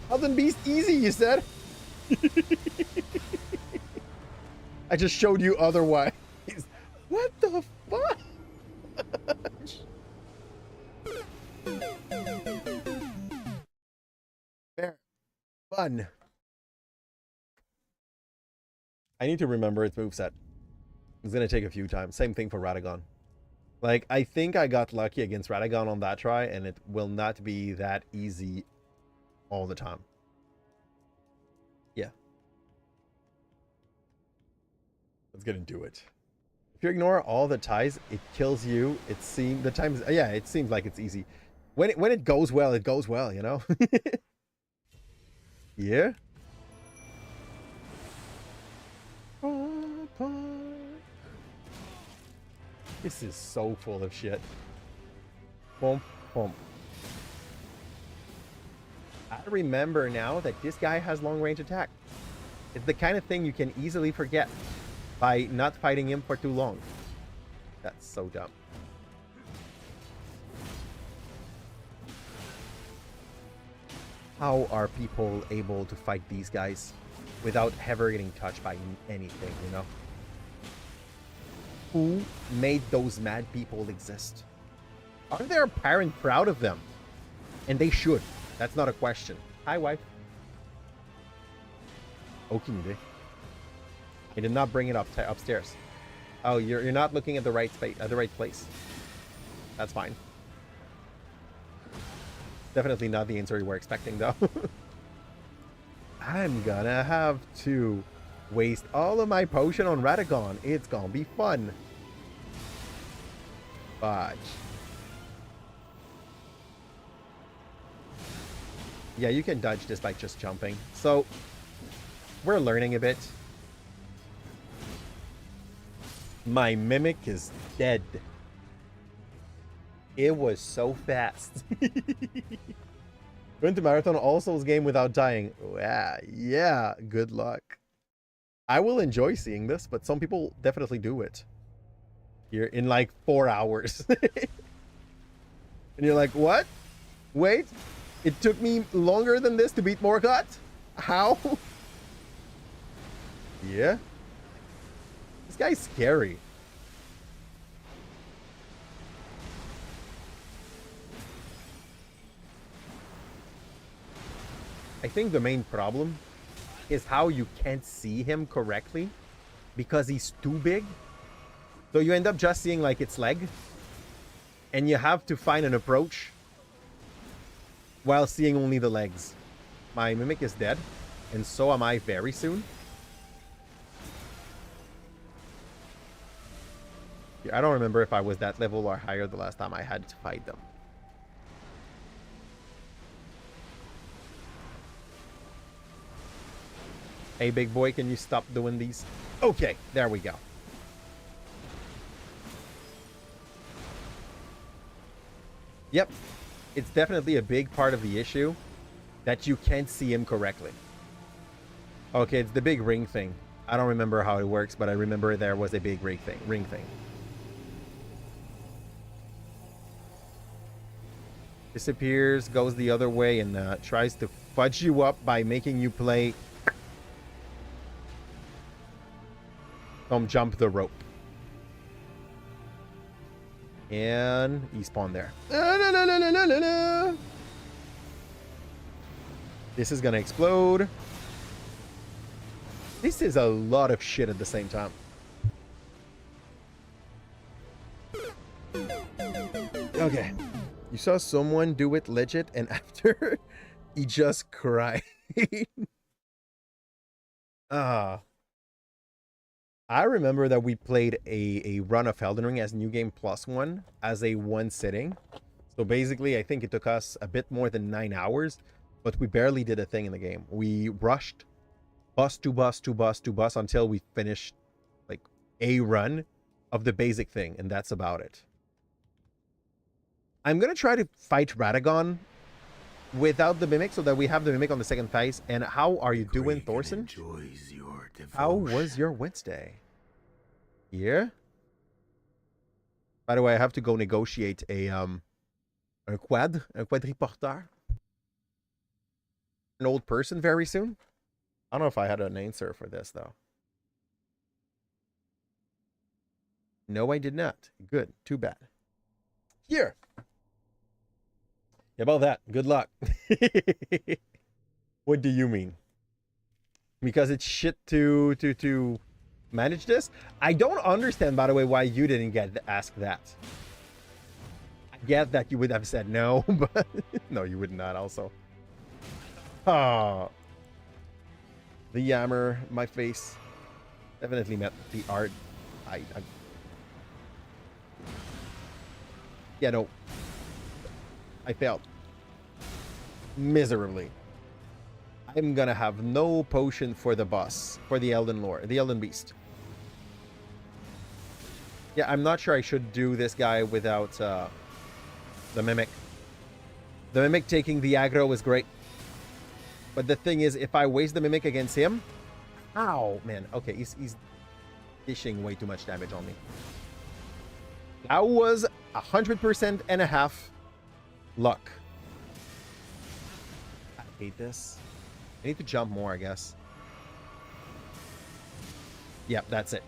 Elden Beast easy, you said. I just showed you otherwise. What the fuck? Fair. Fun. I need to remember its moveset. It's gonna take a few times. Same thing for Radagon. Like, I think I got lucky against Radagon on that try, and it will not be that easy all the time. Yeah. Let's get into it. If you ignore all the ties, it kills you. It seems the times, yeah, it seems like it's easy. When it goes well, you know? Yeah. This is so full of shit. Boom, boom. I remember now that this guy has long range attack. It's the kind of thing you can easily forget by not fighting him for too long. That's so dumb. How are people able to fight these guys without ever getting touched by anything, you know? Who made those mad people exist? Are their parents proud of them? And they should. That's not a question. Hi, wife. Okay, I did not bring it upstairs. Oh, you're not looking at the right space, at the right place. That's fine. Definitely not the answer you were expecting, though. I'm gonna have to waste all of my potion on Radagon. It's gonna be fun. Fudge. Yeah, you can dodge this by just jumping. So, we're learning a bit. My Mimic is dead. It was so fast. Going to marathon all Souls game without dying. Yeah, good luck. I will enjoy seeing this, but some people definitely do it. You're in like 4 hours. And you're like, what? Wait, it took me longer than this to beat Morgott? How? Yeah. This guy's scary. I think the main problem is how you can't see him correctly because he's too big. So you end up just seeing like its leg. And you have to find an approach while seeing only the legs. My Mimic is dead. And so am I very soon. Yeah, I don't remember if I was that level or higher the last time I had to fight them. Hey, big boy, can you stop doing these? Okay, there we go. Yep. It's definitely a big part of the issue that you can't see him correctly. Okay, it's the big ring thing. I don't remember how it works, but I remember there was a big ring thing. Disappears, goes the other way, and tries to fudge you up by making you play. Don't jump the rope. And he spawned there. This is gonna explode. This is a lot of shit at the same time. Okay. You saw someone do it legit and after he just cried. I remember that we played a run of Elden Ring as New Game Plus One as a one sitting. So basically, I think it took us a bit more than 9 hours, but we barely did a thing in the game. We rushed bus to bus to bus to bus until we finished like a run of the basic thing, and that's about it. I'm gonna try to fight Radagon without the Mimic so that we have the Mimic on the second phase. And how are you doing, Thorson? How was your Wednesday? Yeah? By the way, I have to go negotiate a quadriporteur. An old person very soon. I don't know if I had an answer for this, though. No, I did not. Good. Too bad. Here. Yeah, about that. Good luck. What do you mean? Because it's shit to manage this? I don't understand, by the way, why you didn't get asked that. I get that you would have said no, but no, you would not also. Oh. The yammer, my face. Definitely met the art. Yeah, no. I failed. Miserably. I'm gonna have no potion for the boss, for the Elden Lord, the Elden Beast. Yeah, I'm not sure I should do this guy without the Mimic. The Mimic taking the aggro is great. But the thing is, if I waste the Mimic against him... Ow, man. Okay, he's dishing way too much damage on me. That was 100% and a half luck. I hate this. I need to jump more, I guess. Yep, that's it.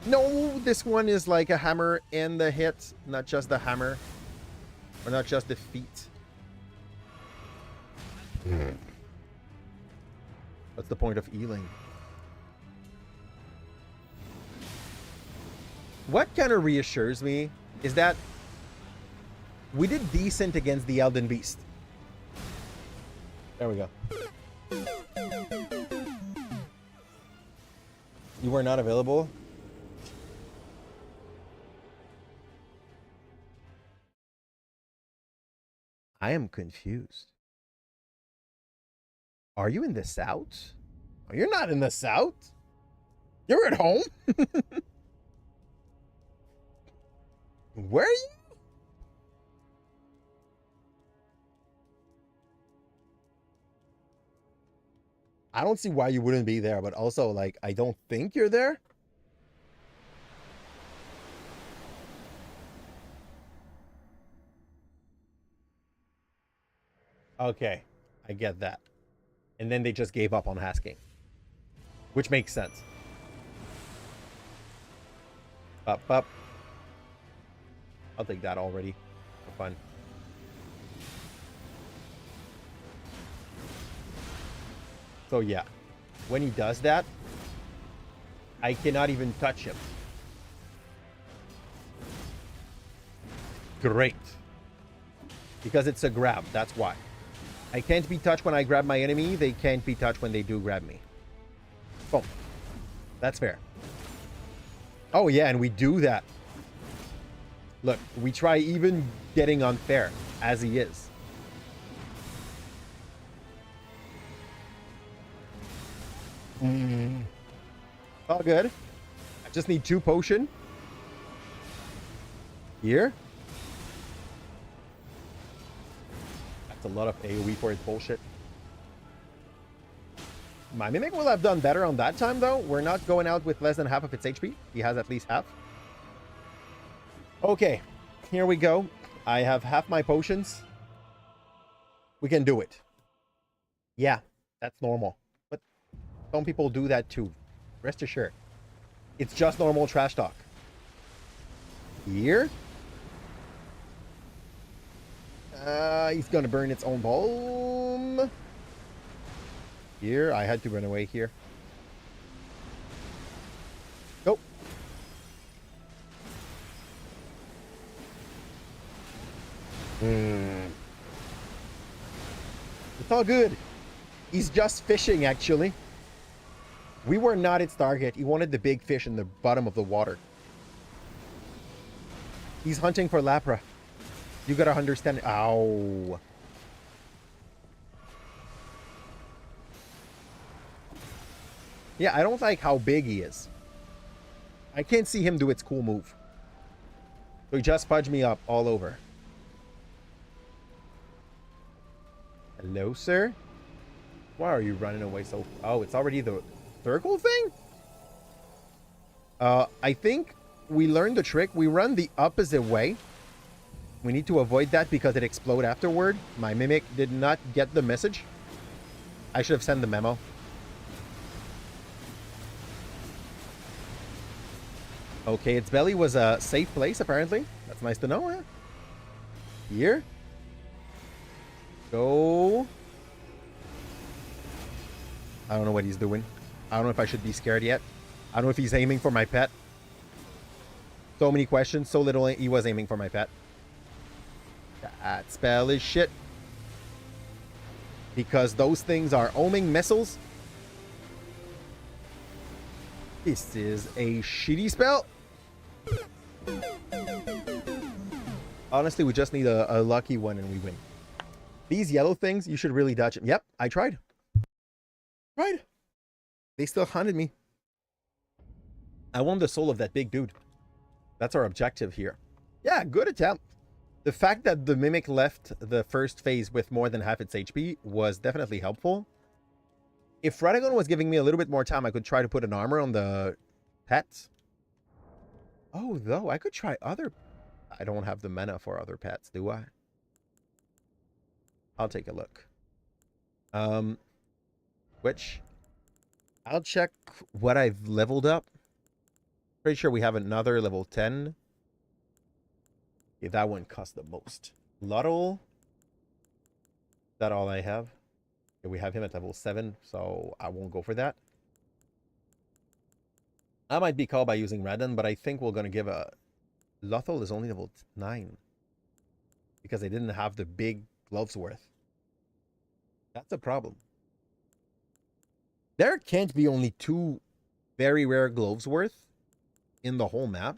No, this one is like a hammer and the hit, not just the hammer. Or not just the feet. What's the point of healing? What kind of reassures me is that we did decent against the Elden Beast. There we go. You were not available? I am confused. Are you in the South? Oh, you're not in the South. You're at home? Where are you? I don't see why you wouldn't be there, but also, like, I don't think you're there. Okay, I get that. And then they just gave up on asking. Which makes sense. Up, up. I'll take that already. For fun. So yeah, when he does that, I cannot even touch him. Great. Because it's a grab, that's why. I can't be touched when I grab my enemy. They can't be touched when they do grab me. Boom. That's fair. Oh yeah, and we do that Look, we try even getting unfair as he is. All good. I just need 2 potion. Here. That's a lot of AoE for his bullshit. My Mimic will have done better on that time, though. We're not going out with less than half of its HP. He has at least half. Okay, here we go. I have half my potions. We can do it. Yeah, that's normal. But some people do that too. Rest assured. It's just normal trash talk. Here. He's gonna burn its own bomb. Here, I had to run away here. Go. It's all good. He's just fishing, actually. We were not its target. He wanted the big fish in the bottom of the water. He's hunting for Lapra. You gotta understand. Ow. Yeah, I don't like how big he is. I can't see him do its cool move. So he just fudged me up all over. Hello, sir? Why are you running away so... Oh, it's already the circle thing? I think we learned the trick. We run the opposite way. We need to avoid that because it exploded afterward. My Mimic did not get the message. I should have sent the memo. Okay, its belly was a safe place, apparently. That's nice to know, huh? Here. Go. I don't know what he's doing. I don't know if I should be scared yet. I don't know if he's aiming for my pet. So many questions, so little he was aiming for my pet. That spell is shit. Because those things are homing missiles. This is a shitty spell. Honestly, we just need a lucky one and we win. These yellow things, you should really dodge them. Yep, I tried. They still hunted me. I want the soul of that big dude. That's our objective here. Yeah, good attempt. The fact that the Mimic left the first phase with more than half its HP was definitely helpful. If Radagon was giving me a little bit more time, I could try to put an armor on the pets. Oh, though, I could try other... I don't have the mana for other pets, do I? I'll take a look. Which... I'll check what I've leveled up. Pretty sure we have another level 10. Yeah, that one cost the most. Luddle. Is that all I have? Yeah, we have him at level 7, so I won't go for that. I might be called by using Radon, but I think we're going to give a... Lothal is only level 9. Because they didn't have the big gloves worth. That's a problem. There can't be only 2 very rare gloves worth in the whole map.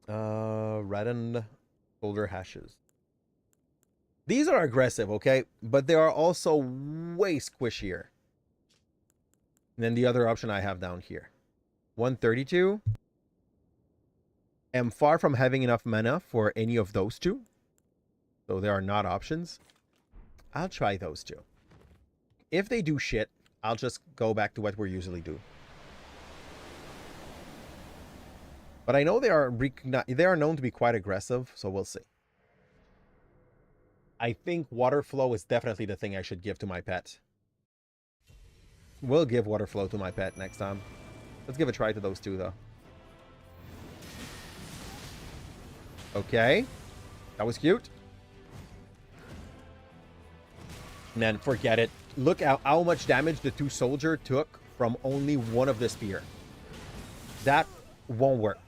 Radon shoulder hashes. These are aggressive, okay? But they are also way squishier than the other option I have down here. 132. I'm far from having enough mana for any of those two. So they are not options. I'll try those two. If they do shit, I'll just go back to what we usually do. But I know they are known to be quite aggressive, so we'll see. I think water flow is definitely the thing I should give to my pet. We'll give water flow to my pet next time. Let's give a try to those two, though. Okay. That was cute. Man, forget it. Look how much damage the 2 soldier took from only one of the spear. That won't work.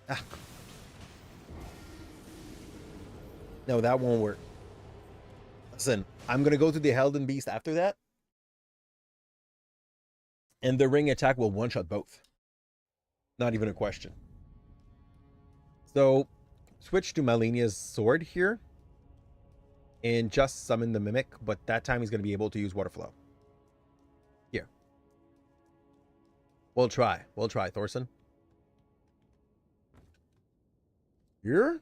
Ah. No, that won't work. Listen, I'm going to go to the Elden Beast after that. And the ring attack will one-shot both. Not even a question. So switch to Malenia's sword here and just summon the Mimic, but that time he's going to be able to use Water Flow. Here. We'll try, Thorson. Here?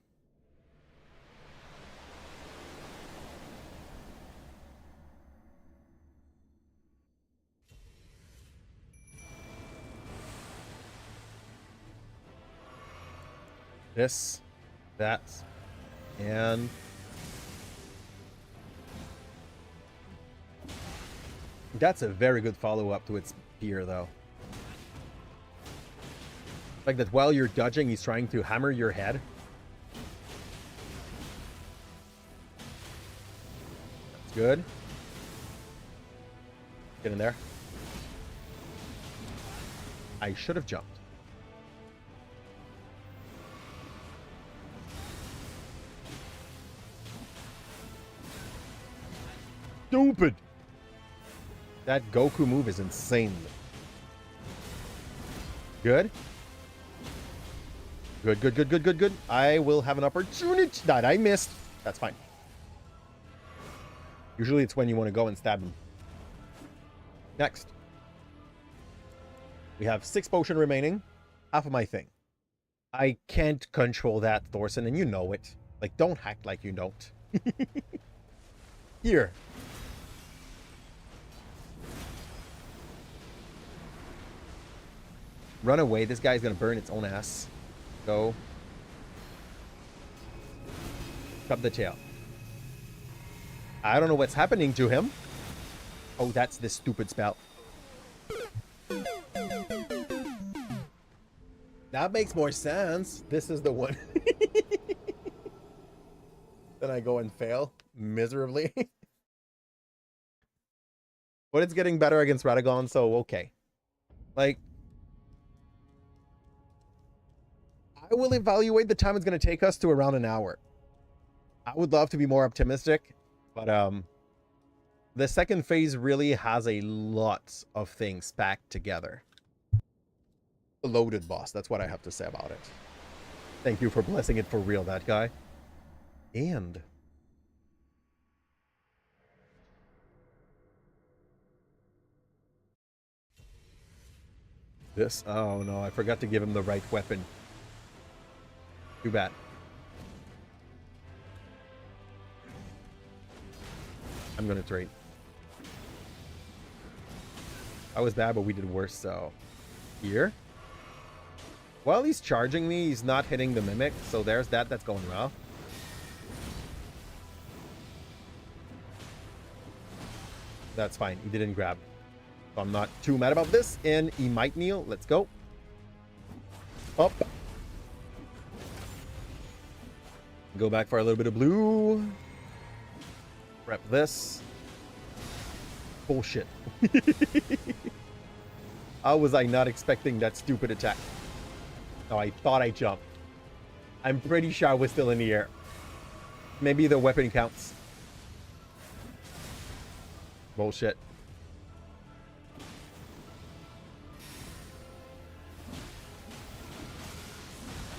This, that, and that's a very good follow-up to its peer, though. Like that while you're dodging, he's trying to hammer your head. That's good. Get in there. I should have jumped. Stupid. That Goku move is insane. Good. Good. I will have an opportunity. That I missed. That's fine. Usually it's when you want to go and stab him. Next. We have 6 potion remaining. Half of my thing. I can't control that, Thorson, and you know it. Like, don't act like you don't. Here. Run away. This guy's gonna burn its own ass. Go. Cut the tail. I don't know what's happening to him. Oh, that's this stupid spell. That makes more sense. This is the one. Then I go and fail miserably. But it's getting better against Radagon, so okay. Like, I will evaluate the time it's going to take us to around an hour. I would love to be more optimistic, but the second phase really has a lot of things packed together. A loaded boss, that's what I have to say about it. Thank you for blessing it for real, that guy. And this, oh no, I forgot to give him the right weapon. Too bad. I'm gonna trade. I was bad, but we did worse, so... Here. While he's charging me, he's not hitting the Mimic, so there's that. That's going well. That's fine. He didn't grab. So I'm not too mad about this, and he might kneel. Let's go. Up. Go back for a little bit of blue. Prep this. Bullshit. How was I not expecting that stupid attack? Oh, I thought I jumped. I'm pretty sure I was still in the air. Maybe the weapon counts. Bullshit.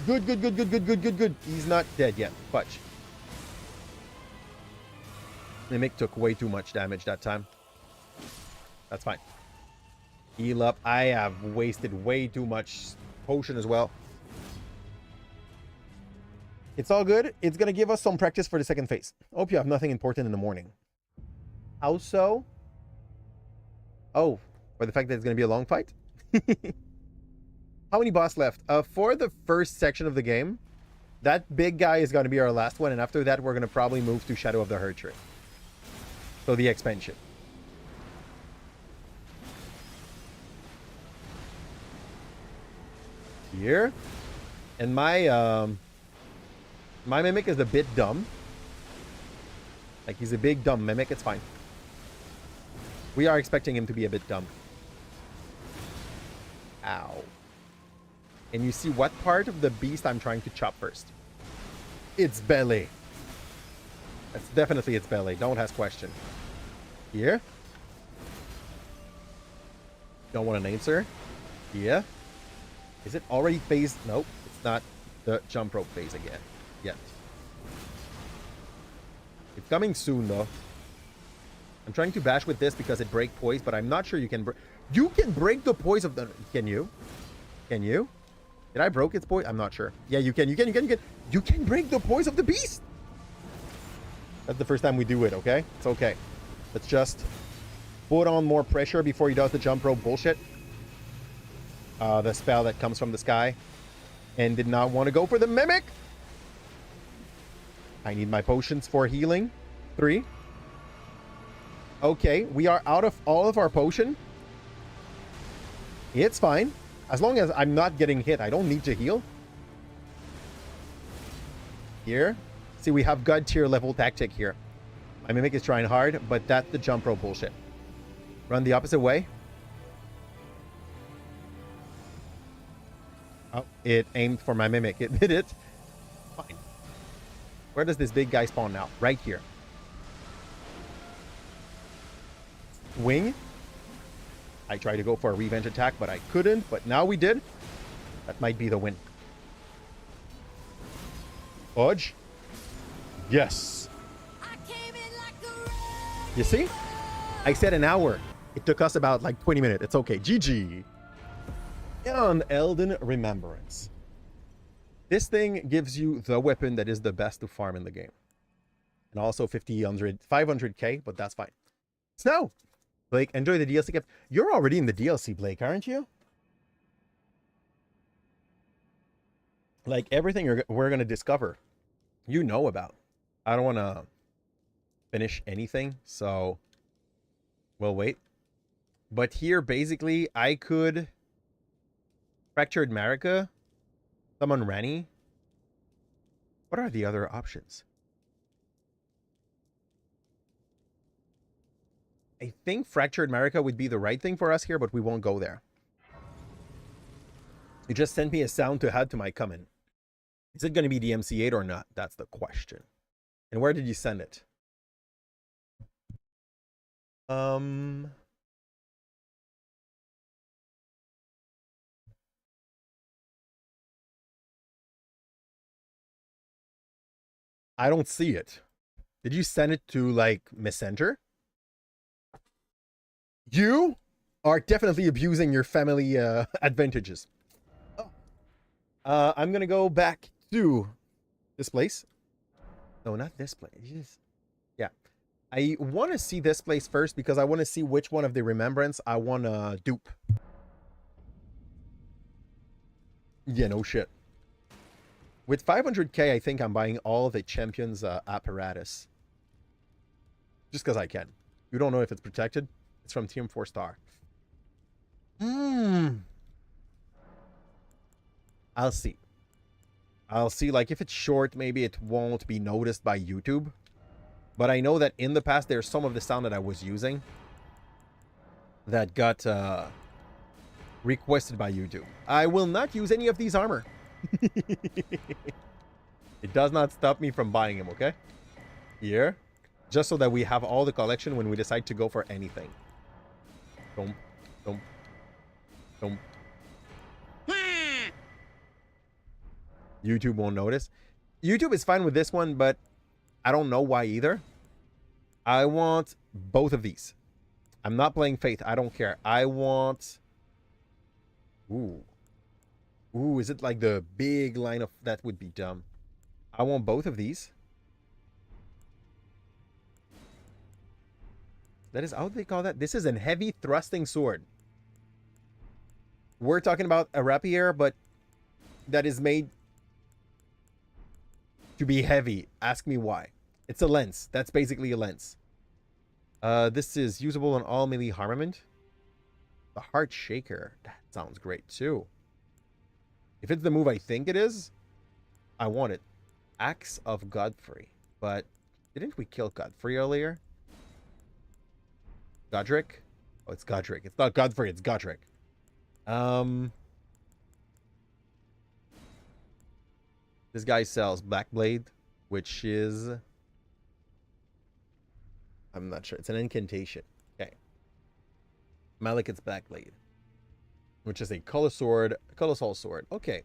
Good. He's not dead yet. Fudge. Mimic took way too much damage that time. That's fine. Heal up. I have wasted way too much potion as well. It's all good. It's going to give us some practice for the second phase. Hope you have nothing important in the morning. How so? Oh, for the fact that it's going to be a long fight? How many boss left? For the first section of the game, that big guy is going to be our last one, and after that, we're going to probably move to Shadow of the Herd Tree. So the expansion. Here. And my Mimic is a bit dumb. Like, he's a big dumb Mimic. It's fine. We are expecting him to be a bit dumb. Ow. And you see what part of the beast I'm trying to chop first? Its belly. That's definitely its belly. Don't ask question. Here. Don't want an answer. Yeah. Is it already phased? Nope, it's not. the jump rope phase again. Yet. It's coming soon, though. I'm trying to bash with this because it breaks poise, but I'm not sure you can break... You can break the poise of the... Can you? Can you? Did I broke its poise? I'm not sure. Yeah, you can. You can break the poise of the beast! That's the first time we do it, okay? It's okay. Let's just put on more pressure before he does the jump rope bullshit. The spell that comes from the sky. And did not want to go for the mimic. I need my potions for healing. 3. Okay, we are out of all of our potion. It's fine. As long as I'm not getting hit, I don't need to heal. Here. See, we have God tier level tactic here. My mimic is trying hard, but that's the jump rope bullshit. Run the opposite way. Oh, it aimed for my mimic. It did it. Fine. Where does this big guy spawn now? Right here. Wing. I tried to go for a revenge attack, but I couldn't. But now we did. That might be the win. Fudge. Yes. You see? I said an hour. It took us about like 20 minutes. It's okay. GG. On Elden Remembrance. This thing gives you the weapon that is the best to farm in the game. And also 500k, but that's fine. So, Blake, enjoy the DLC gift. You're already in the DLC, Blake, aren't you? Like everything we're going to discover, you know about. I don't want to finish anything, so we'll wait. But here, basically, I could Fractured Marika, summon Rani. What are the other options? I think Fractured Marika would be the right thing for us here, but we won't go there. You just sent me a sound to add to my comment. Is it going to be DMC8 or not? That's the question. And where did you send it? I don't see it. Did you send it to like Messenger? You are definitely abusing your family advantages. I'm gonna go back to this place. No, not this place. Yeah. I want to see this place first because I want to see which one of the remembrance I want to dupe. Yeah, no shit. With 500k, I think I'm buying all the champions apparatus. Just because I can. You don't know if it's protected. It's from Team 4 Star. I'll see. I'll see. Like, if it's short, maybe it won't be noticed by YouTube. But I know that in the past, there's some of the sound that I was using that got requested by YouTube. I will not use any of these armor. It does not stop me from buying them, okay? Here. Just so that we have all the collection when we decide to go for anything. Don't. YouTube won't notice. YouTube is fine with this one, but I don't know why either. I want both of these. I'm not playing Faith. I don't care. I want... Ooh, is it like the big line of... That would be dumb. I want both of these. That is how they call that. This is a heavy thrusting sword. We're talking about a rapier, but that is made to be heavy. Ask me why. It's a lens. That's basically a lens. This is usable on all melee armament. The Heart Shaker. That sounds great too. If it's the move I think it is, I want it. Axe of Godfrey. But didn't we kill Godfrey earlier? Godric? Oh, it's Godric. It's not Godfrey, it's Godric. This guy sells Blackblade, which is... I'm not sure. It's an incantation. Okay. Malik's Blackblade, which is a colossal sword. Okay.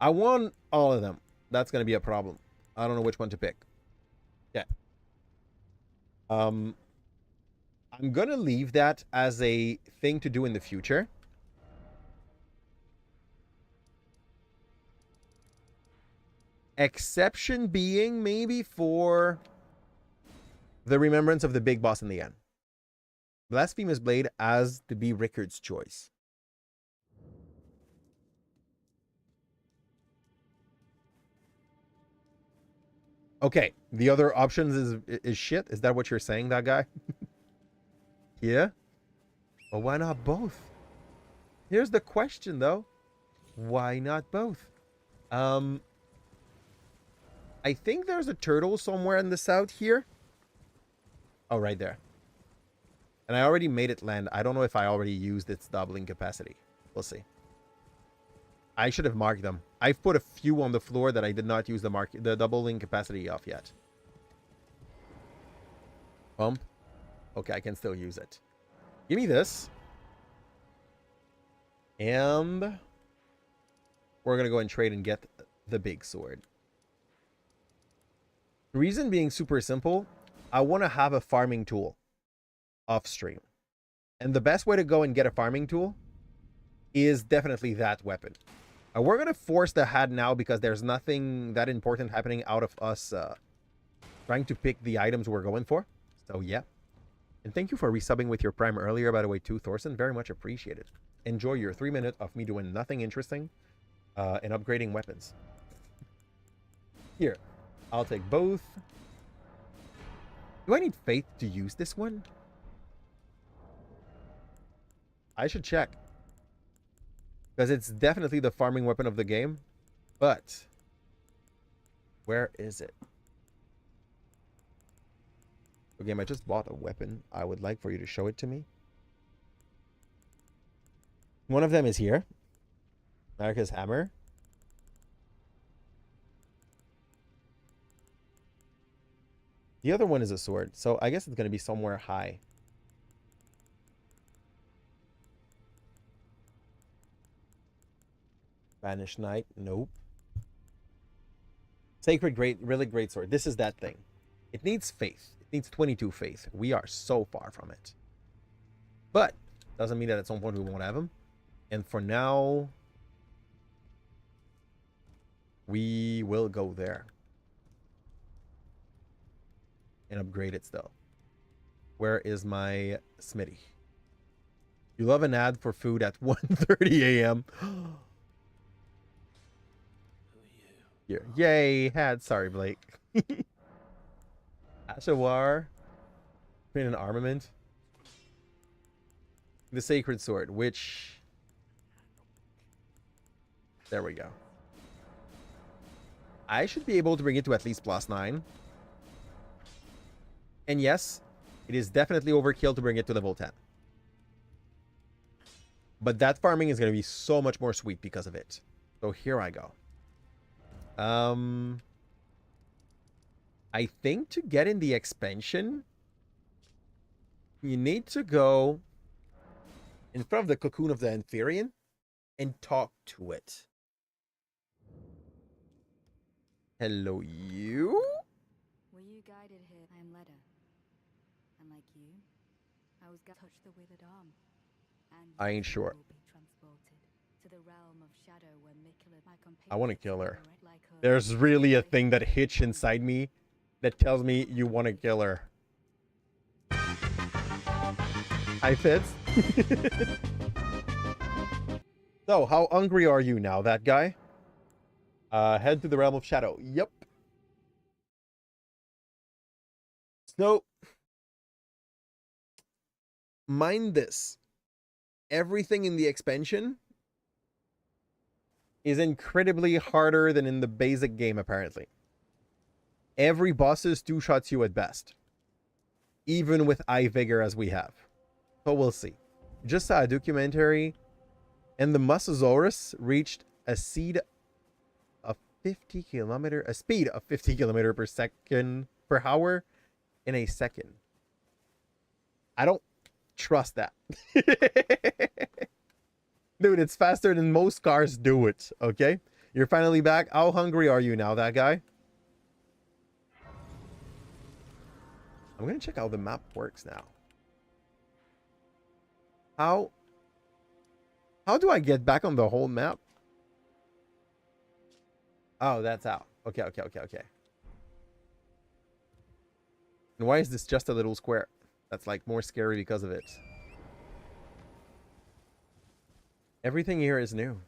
I want all of them. That's going to be a problem. I don't know which one to pick. Yeah. I'm going to leave that as a thing to do in the future. Exception being maybe for the remembrance of the big boss in the end. Blasphemous Blade as to be Rickard's choice. Okay, the other options is shit. Is that what you're saying, that guy? Yeah? Well, why not both? Here's the question, though. Why not both? I think there's a turtle somewhere in the south here. Oh, right there. And I already made it land. I don't know if I already used its doubling capacity. We'll see. I should have marked them. I've put a few on the floor that I did not use the doubling capacity of yet. Pump. Okay, I can still use it. Give me this. And we're going to go and trade and get the big sword. Reason being super simple. I want to have a farming tool off stream. And the best way to go and get a farming tool is definitely that weapon. We're going to force the hand now because there's nothing that important happening out of us trying to pick the items we're going for. So, yeah. And thank you for resubbing with your Prime earlier, by the way, too, Thorson. Very much appreciated. Enjoy your 3 minutes of me doing nothing interesting and upgrading weapons. Here. I'll take both. Do I need faith to use this one? I should check. Because it's definitely the farming weapon of the game. But where is it? The game, I just bought a weapon. I would like for you to show it to me. One of them is here. America's Hammer. The other one is a sword. So I guess it's going to be somewhere high. Banished Knight. Nope. Sacred Great. Really great sword. This is that thing. It needs faith. It needs 22 faith. We are so far from it. But doesn't mean that at some point we won't have them. And for now, we will go there. And upgrade it still. Where is my Smitty? You love an ad for food at 1:30 a.m. Here. Yay, had. Sorry, Blake. Ashawar. Create an armament. The Sacred Sword, which... There we go. I should be able to bring it to at least +9. And yes, it is definitely overkill to bring it to level 10. But that farming is going to be so much more sweet because of it. So here I go. I think to get in the expansion, you need to go in front of the cocoon of the Antherian and talk to it. Hello, you? Were you guided here? I am Leda. And like you, I was touch the withered arm. And I ain't sure. will be transported to the realm of shadow where Mikula, my I want to kill her. like her. There's really a thing that hitch inside me that tells me you want to kill her. Hi, Fitz. So, how hungry are you now, that guy? Head to the realm of shadow. Yep. So, mind this. Everything in the expansion is incredibly harder than in the basic game, apparently. Every boss is 2 shots you at best. Even with eye vigor as we have. So we'll see. Just saw a documentary, and the Mosasaurus reached a speed of 50 kilometer per second per hour in a second. I don't trust that. Dude, it's faster than most cars do it, okay? You're finally back. How hungry are you now, that guy? I'm gonna check how the map works now. How do I get back on the whole map? Oh, that's how. Okay. And why is this just a little square? That's like more scary because of it. Everything here is new.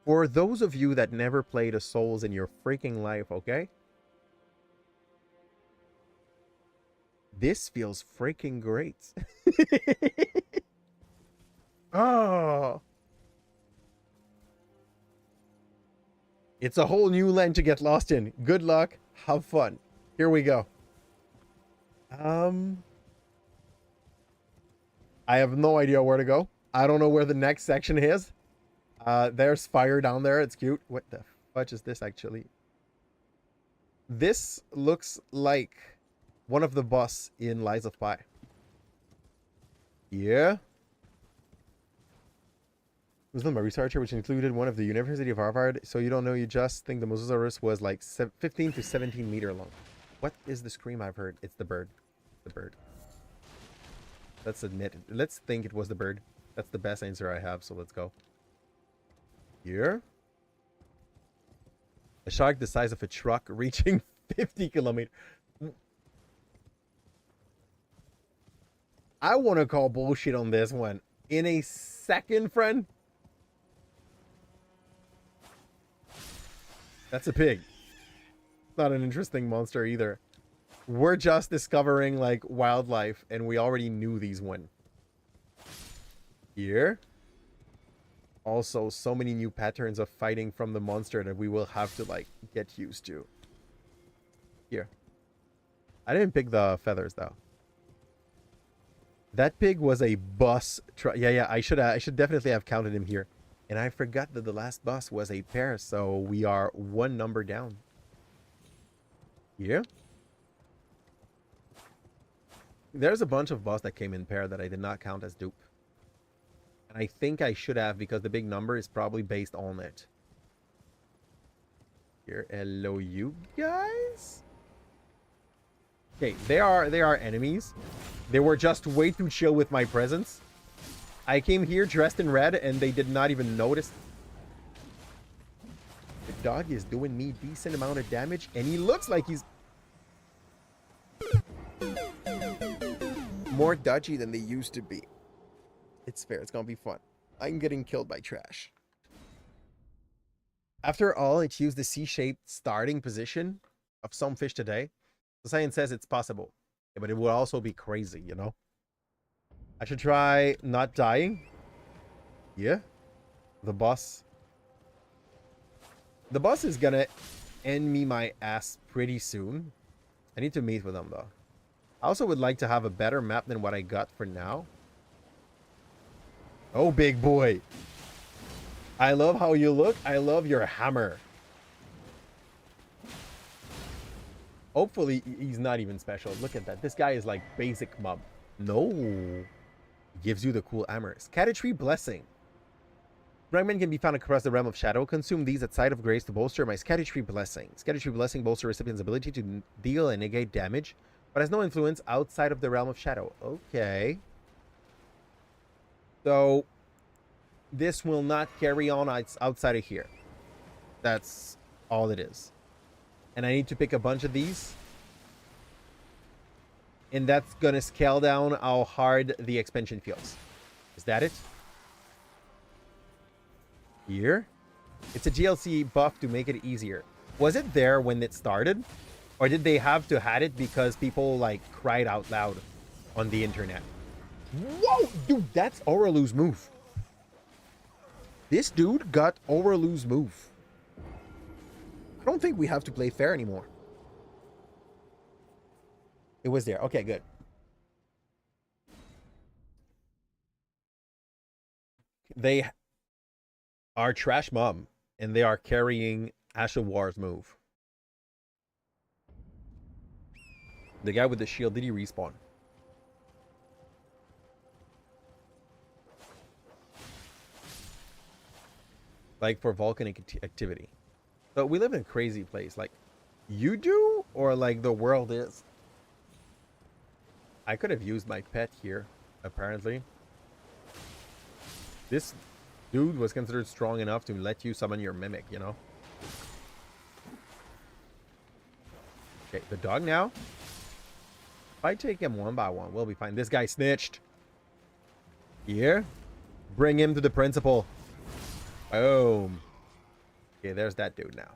For those of you that never played a Souls in your freaking life, okay? This feels freaking great. Oh. It's a whole new land to get lost in. Good luck. Have fun. Here we go. I have no idea where to go. I don't know where the next section is. There's fire down there. It's cute. What the fudge is this actually? This looks like one of the boss in Lies of Pi. Yeah. Muslim researcher, which included one of the University of Harvard. So you don't know, you just think the Mosasaurus was like 15 to 17 meter long. What is the scream I've heard? It's the bird. The bird. Let's admit it. Let's think it was the bird. That's the best answer I have, so let's go. Here. A shark the size of a truck reaching 50 kilometers. I want to call bullshit on this one. In a second, friend. That's a pig. Not an interesting monster either. We're just discovering like wildlife and we already knew these one. Here. Also, so many new patterns of fighting from the monster that we will have to like get used to. Here. I didn't pick the feathers though. That pig was a boss. Yeah, I should definitely have counted him here. And I forgot that the last boss was a pair, so we are one number down. Yeah. There's a bunch of boss that came in pair that I did not count as dupe. And I think I should have because the big number is probably based on it. Here, hello you guys. Okay, they are enemies. They were just way too chill with my presence. I came here dressed in red and they did not even notice. The dog is doing me decent amount of damage and he looks like he's more dodgy than they used to be. It's fair. It's gonna be fun. I'm getting killed by trash. After all, it's used the C-shaped starting position of some fish today. The science says it's possible. Yeah, but it would also be crazy, you know? I should try not dying. Yeah. The boss. The boss is gonna end me my ass pretty soon. I need to meet with them though. I also would like to have a better map than what I got for now. Oh, big boy. I love how you look. I love your hammer. Hopefully he's not even special. Look at that. This guy is like basic mob. No. Gives you the cool hammers. Category Blessing. Fragment can be found across the realm of shadow. Consume these at site of grace to bolster my Category Blessing. Category Blessing bolster recipient's ability to deal and negate damage, but has no influence outside of the realm of shadow. Okay. So, this will not carry on outside of here. That's all it is. And I need to pick a bunch of these. And that's going to scale down how hard the expansion feels. Is that it? Here? It's a DLC buff to make it easier. Was it there when it started? Or did they have to have it because people like cried out loud on the internet? Whoa! Dude, that's Oralu's move. This dude got Oralu's move. I don't think we have to play fair anymore. It was there. Okay, good. They are trash mob, and they are carrying Asha War's move. The guy with the shield, did he respawn? Like for volcanic activity. So we live in a crazy place. Like, you do? Or like the world is? I could have used my pet here, apparently. This dude was considered strong enough to let you summon your mimic, you know? Okay, the dog now. If I take him one by one, we'll be fine. This guy snitched. Here. Bring him to the principal. Boom. Okay, there's that dude now.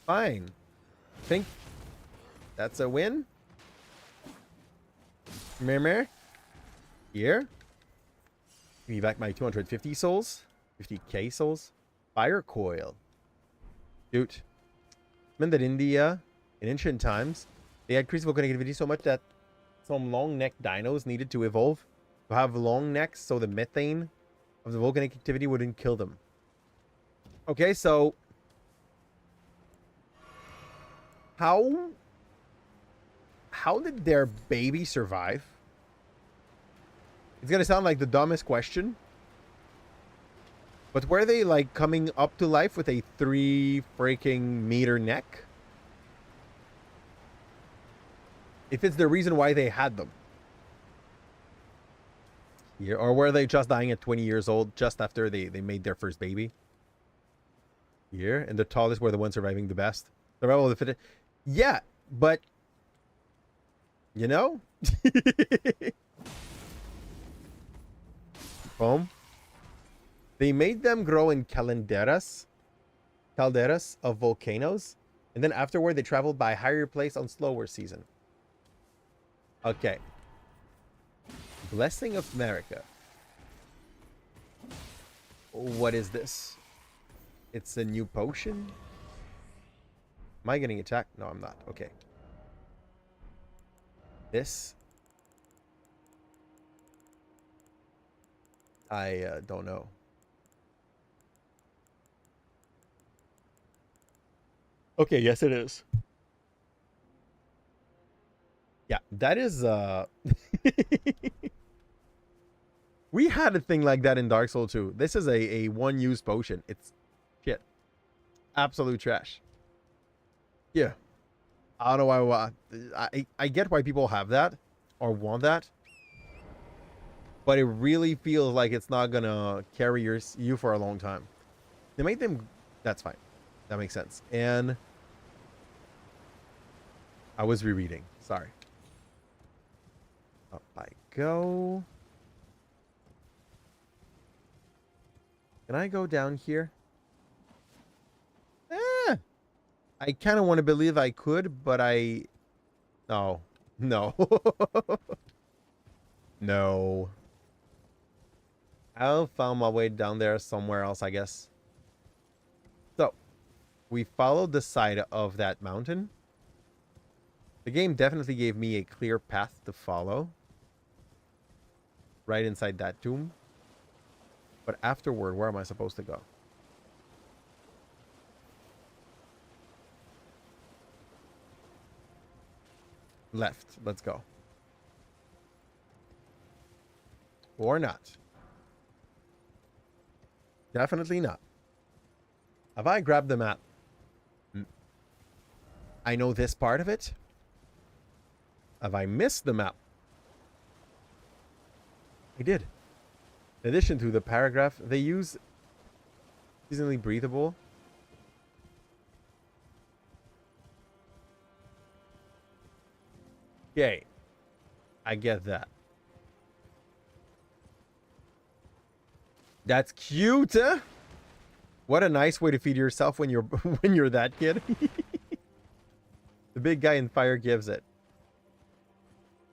Fine. Think that's a win? Meh. Here. Give me back my 250 souls. 50k souls. Fire coil. Dude. Meant that India, in ancient times, they had increased volcanic activity so much that some long neck dinos needed to evolve to have long necks so the methane of the volcanic activity wouldn't kill them. Okay, so how did their baby survive? It's gonna sound like the dumbest question, but were they like coming up to life with a 3 freaking meter neck? If it's the reason why they had them. Yeah, or were they just dying at 20 years old just after they made their first baby? Here, and the tallest were the ones surviving the best. Survival of the fittest. Yeah, but you know? Boom. They made them grow in calderas of volcanoes, and then afterward they traveled by higher place on slower season. Okay. Blessing of America. What is this? It's a new potion? Am I getting attacked? No, I'm not. Okay. This? I don't know. Okay, yes it is. Yeah, that is we had a thing like that in Dark Souls 2. This is a one-use potion. It's shit. Absolute trash. Yeah. I don't know why. I get why people have that or want that, but it really feels like it's not gonna carry you for a long time. They made them. That's fine. That makes sense. And I was rereading. Sorry. Up I go. Can I go down here? I kind of want to believe I could, but no. No. No. I'll find my way down there somewhere else, I guess. So, we followed the side of that mountain. The game definitely gave me a clear path to follow. Right inside that tomb. But afterward, where am I supposed to go? Left. Let's go. Or not. Definitely not. Have I grabbed the map? I know this part of it. Have I missed the map? I did. In addition to the paragraph, they use seasonally breathable. Okay. I get that. That's cute, huh? What a nice way to feed yourself when you're when you're that kid. The big guy in fire gives it.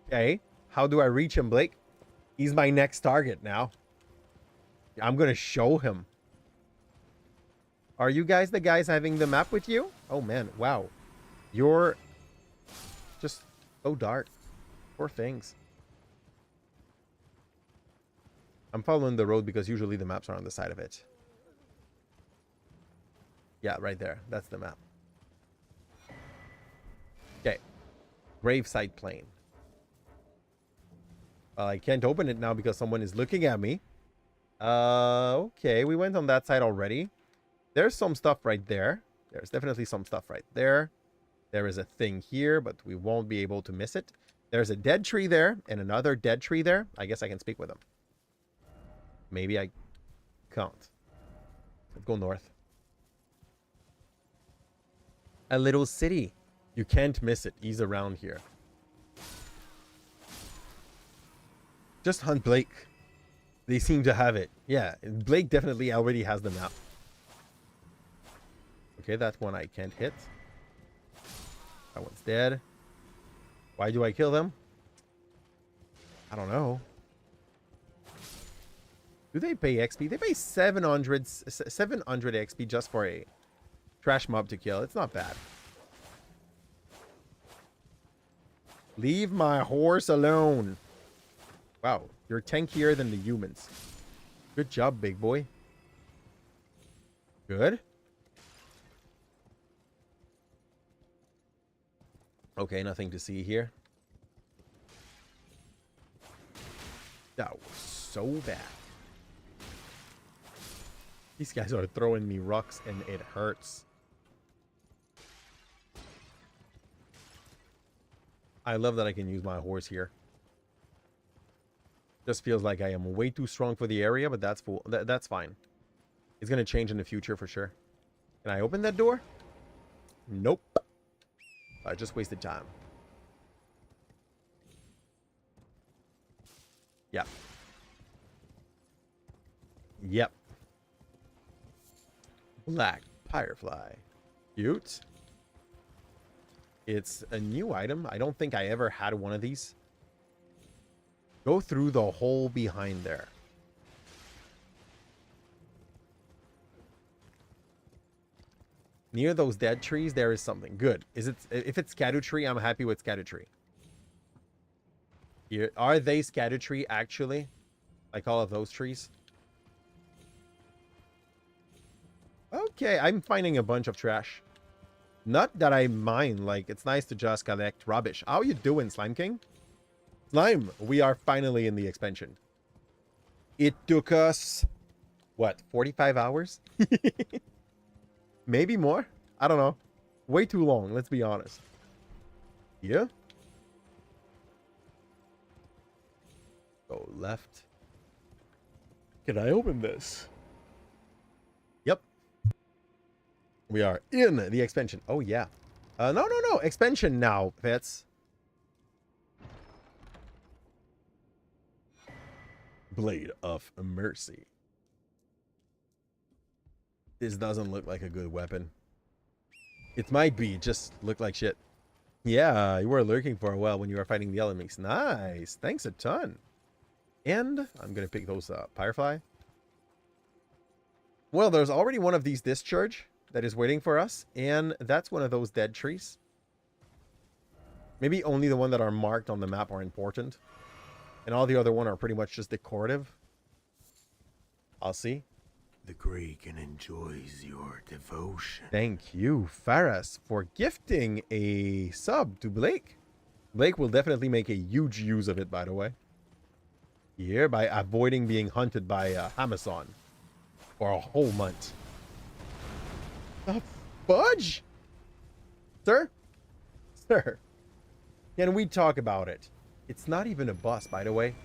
Okay. How do I reach him, Blake? He's my next target now. I'm gonna show him. Are you guys the guys having the map with you? Oh man, wow. You're just so dark. Poor things. I'm following the road because usually the maps are on the side of it. Yeah, right there. That's the map. Okay. Gravesite plane. Well, I can't open it now because someone is looking at me. Okay, we went on that side already. There's some stuff right there. There's definitely some stuff right there. There is a thing here, but we won't be able to miss it. There's a dead tree there and another dead tree there. I guess I can speak with them. Maybe I can't. Let's go north. A little city. You can't miss it. He's around here. Just hunt Blake. They seem to have it. Yeah, Blake definitely already has the map. Okay, that one I can't hit. That one's dead. Why do I kill them? I don't know. Do they pay XP? They pay 700 XP just for a trash mob to kill. It's not bad. Leave my horse alone. Wow, you're tankier than the humans. Good job, big boy. Good. Okay, nothing to see here. That was so bad. These guys are throwing me rocks and it hurts. I love that I can use my horse here. Just feels like I am way too strong for the area, but that's that's fine. It's gonna change in the future for sure. Can I open that door? Nope. I just wasted time. Yep. Yep. Black Firefly. Cute. It's a new item. I don't think I ever had one of these. Go through the hole behind there. Near those dead trees, there is something. Good. Is it? If it's Scadu Tree, I'm happy with Scadu Tree. Here, are they Scadu Tree actually? Like all of those trees? Okay, I'm finding a bunch of trash. Not that I mind. Like, it's nice to just collect rubbish. How you doing, Slime King? Slime, we are finally in the expansion. It took us, what, 45 hours? Maybe more? I don't know. Way too long, let's be honest. Yeah? Go left. Can I open this? Yep. We are in the expansion. Oh, yeah. No. Expansion now, pets. Blade of Mercy. This doesn't look like a good weapon. It might be, just look like shit. Yeah, you were lurking for a while when you were fighting the elements. Nice. Thanks a ton. And I'm going to pick those up. Firefly. Well, there's already one of these discharge that is waiting for us. And that's one of those dead trees. Maybe only the one that are marked on the map are important. And all the other one are pretty much just decorative. I'll see. The Greek enjoys your devotion. Thank you, Faras, for gifting a sub to Blake. Blake will definitely make a huge use of it, by the way. Here, by avoiding being hunted by Amazon for a whole month. The fudge? Sir? Sir, can we talk about it? It's not even a boss, by the way.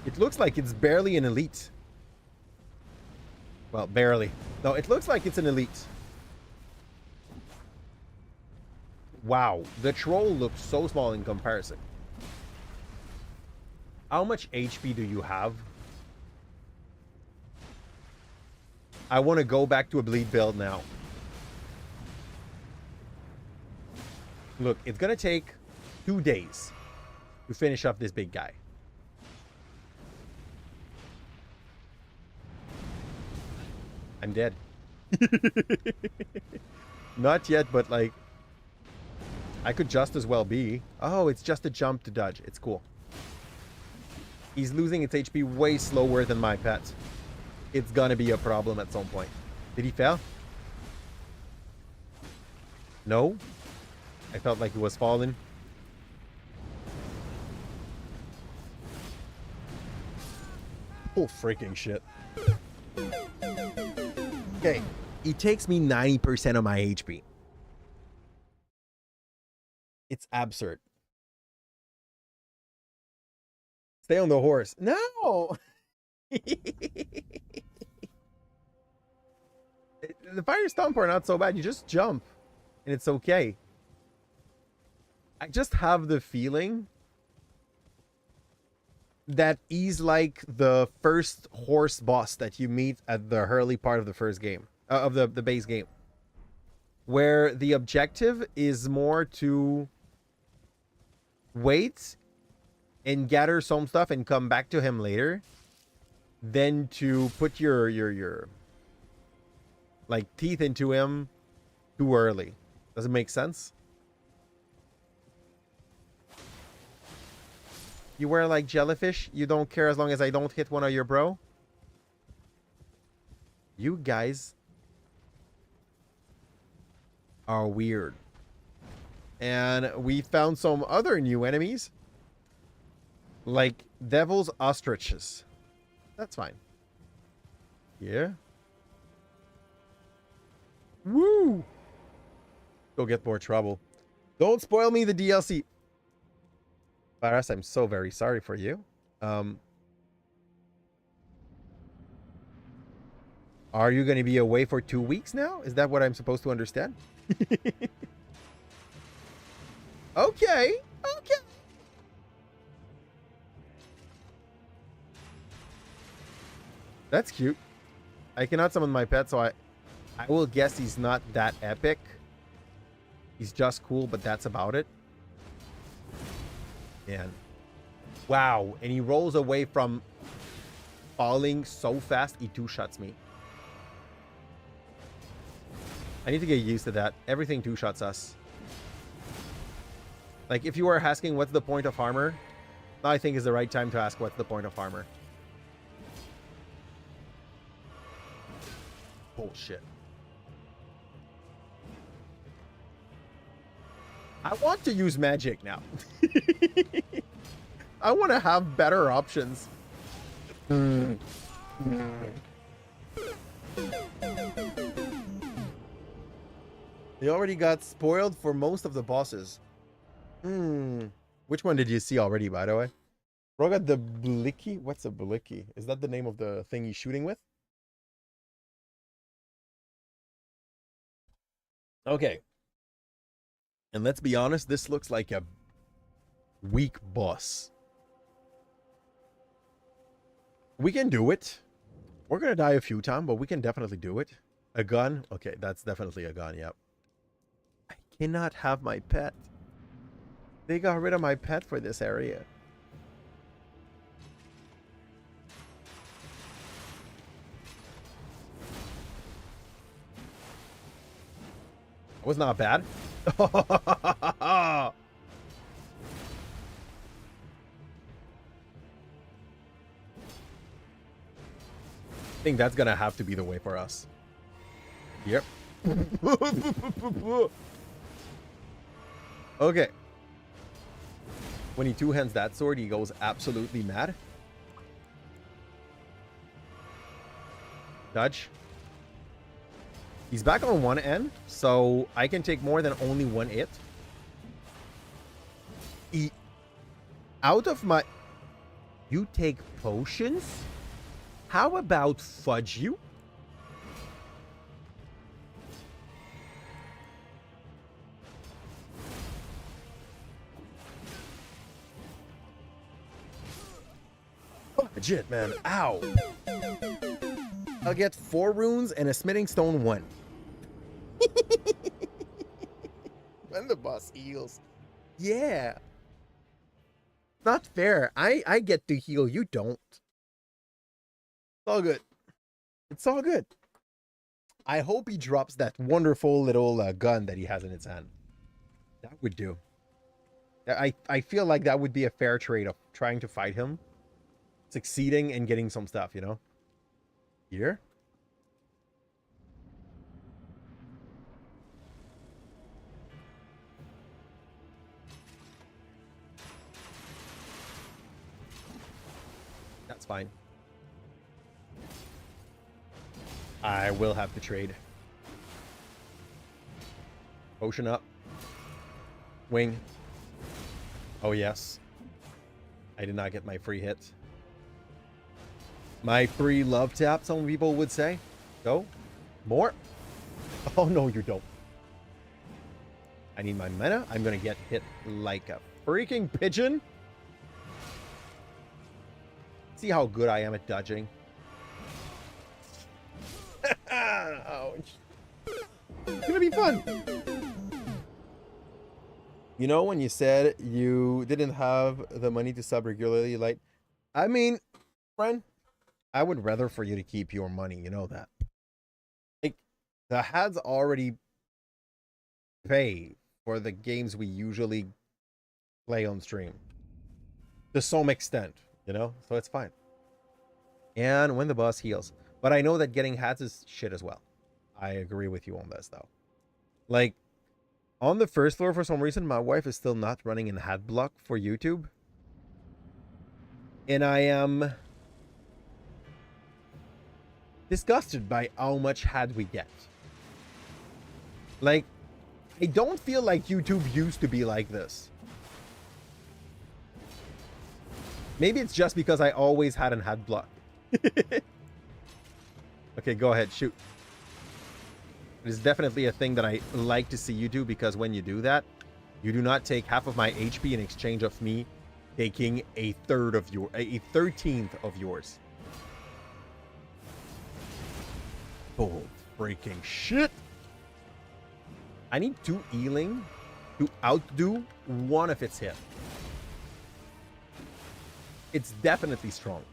It looks like it's barely an elite. Well, barely. No, it looks like it's an elite. Wow, the troll looks so small in comparison. How much HP do you have? I want to go back to a bleed build now. Look, it's going to take 2 days to finish up this big guy. I'm dead. Not yet, but like, I could just as well be. Oh, it's just a jump to dodge. It's cool. He's losing its HP way slower than my pet. It's gonna be a problem at some point. Did he fail? No? I felt like he was falling. Oh, freaking shit. Okay. It takes me 90% of my HP. It's absurd. Stay on the horse. No! The fire stomp are not so bad. You just jump and it's okay. I just have the feeling that he's like the first horse boss that you meet at the early part of the first game, of the base game, where the objective is more to wait and gather some stuff and come back to him later than to put your like teeth into him too early. Does it make sense? You wear like jellyfish? You don't care as long as I don't hit one of your bro? You guys are weird. And we found some other new enemies. Like devil's ostriches. That's fine. Yeah. Woo! Go get more trouble. Don't spoil me the DLC. Paras, I'm so very sorry for you. Are you going to be away for 2 weeks now? Is that what I'm supposed to understand? Okay. Okay. That's cute. I cannot summon my pet, so I will guess he's not that epic. He's just cool, but that's about it. Man. Wow. And he rolls away from falling so fast, he two-shots me. I need to get used to that. Everything two-shots us. Like, if you are asking what's the point of armor, now I think is the right time to ask what's the point of armor. Bullshit. I want to use magic now. I want to have better options. They already got spoiled for most of the bosses. Which one did you see already, by the way? Bro got the Blicky? What's a Blicky? Is that the name of the thing he's shooting with? Okay. And let's be honest, this looks like a weak boss. We can do it. We're going to die a few times, but we can definitely do it. A gun? Okay, that's definitely a gun, yep. I cannot have my pet. They got rid of my pet for this area. It was not bad. I think that's gonna have to be the way for us. Yep. Okay. When he two-hands that sword, he goes absolutely mad. Dodge. He's back on one end, so I can take more than only one hit. Out of my... You take potions? How about fudge you? Legit, man. Ow. I'll get 4 runes and a smithing stone 1. When the boss heals. Yeah. Not fair. I get to heal. You don't. It's all good. It's all good. I hope he drops that wonderful little gun that he has in his hand. That would do. I feel like that would be a fair trade of trying to fight him, succeeding, and getting some stuff, you know? Here? fine. I will have to trade. Potion up. Wing. Oh, yes. I did not get my free hit. My free love tap, some people would say. Go. More. Oh, no, you don't. I need my mana. I'm going to get hit like a freaking pigeon. See how good I am at dodging. Ouch. It's going to be fun. You know, when you said you didn't have the money to sub regularly, like, I mean, friend, I would rather for you to keep your money. You know that. Like, the HUDs already pay for the games we usually play on stream. To some extent, you know? So it's fine. And when the boss heals. But I know that getting hats is shit as well. I agree with you on this, though. Like, on the first floor, for some reason, my wife is still not running an hat block for YouTube. And I am disgusted by how much hat we get. Like, I don't feel like YouTube used to be like this. Maybe it's just because I always had an hat block. Okay, go ahead, shoot. It is definitely a thing that I like to see you do, because when you do that, you do not take half of my HP in exchange of me taking a 13th of yours. Oh, freaking shit. I need 2 healing to outdo one of its hit. It's definitely strong.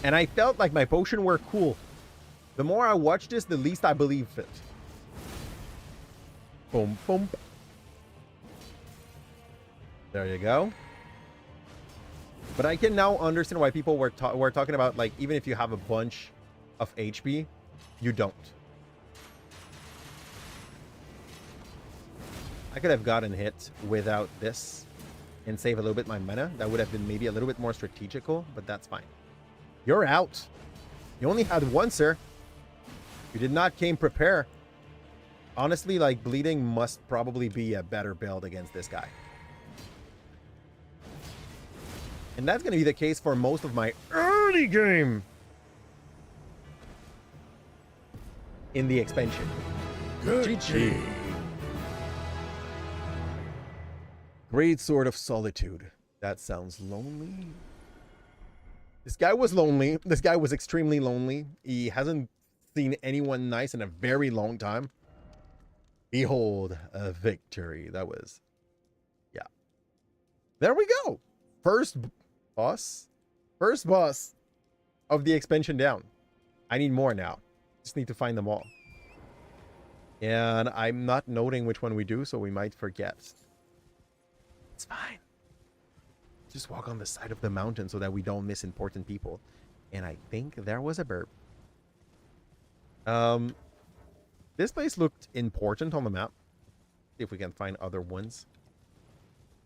And I felt like my potion were cool. The more I watch this, the least I believe it. Boom, boom. There you go. But I can now understand why people were talking about, like, even if you have a bunch of HP, you don't. I could have gotten hit without this and save a little bit my mana. That would have been maybe a little bit more strategical, but that's fine. You're out. You only had one, sir. You did not came prepare. Honestly, like, bleeding must probably be a better build against this guy. And that's going to be the case for most of my early game in the expansion. GG. Great Sword of Solitude. That sounds lonely. This guy was lonely. This guy was extremely lonely. He hasn't seen anyone nice in a very long time. Behold, a victory. That was... yeah. There we go. First boss. First boss of the expansion down. I need more now. Just need to find them all. And I'm not noting which one we do, so we might forget. It's fine. Just walk on the side of the mountain so that we don't miss important people. And I think there was a burp. This place looked important on the map. See if we can find other ones.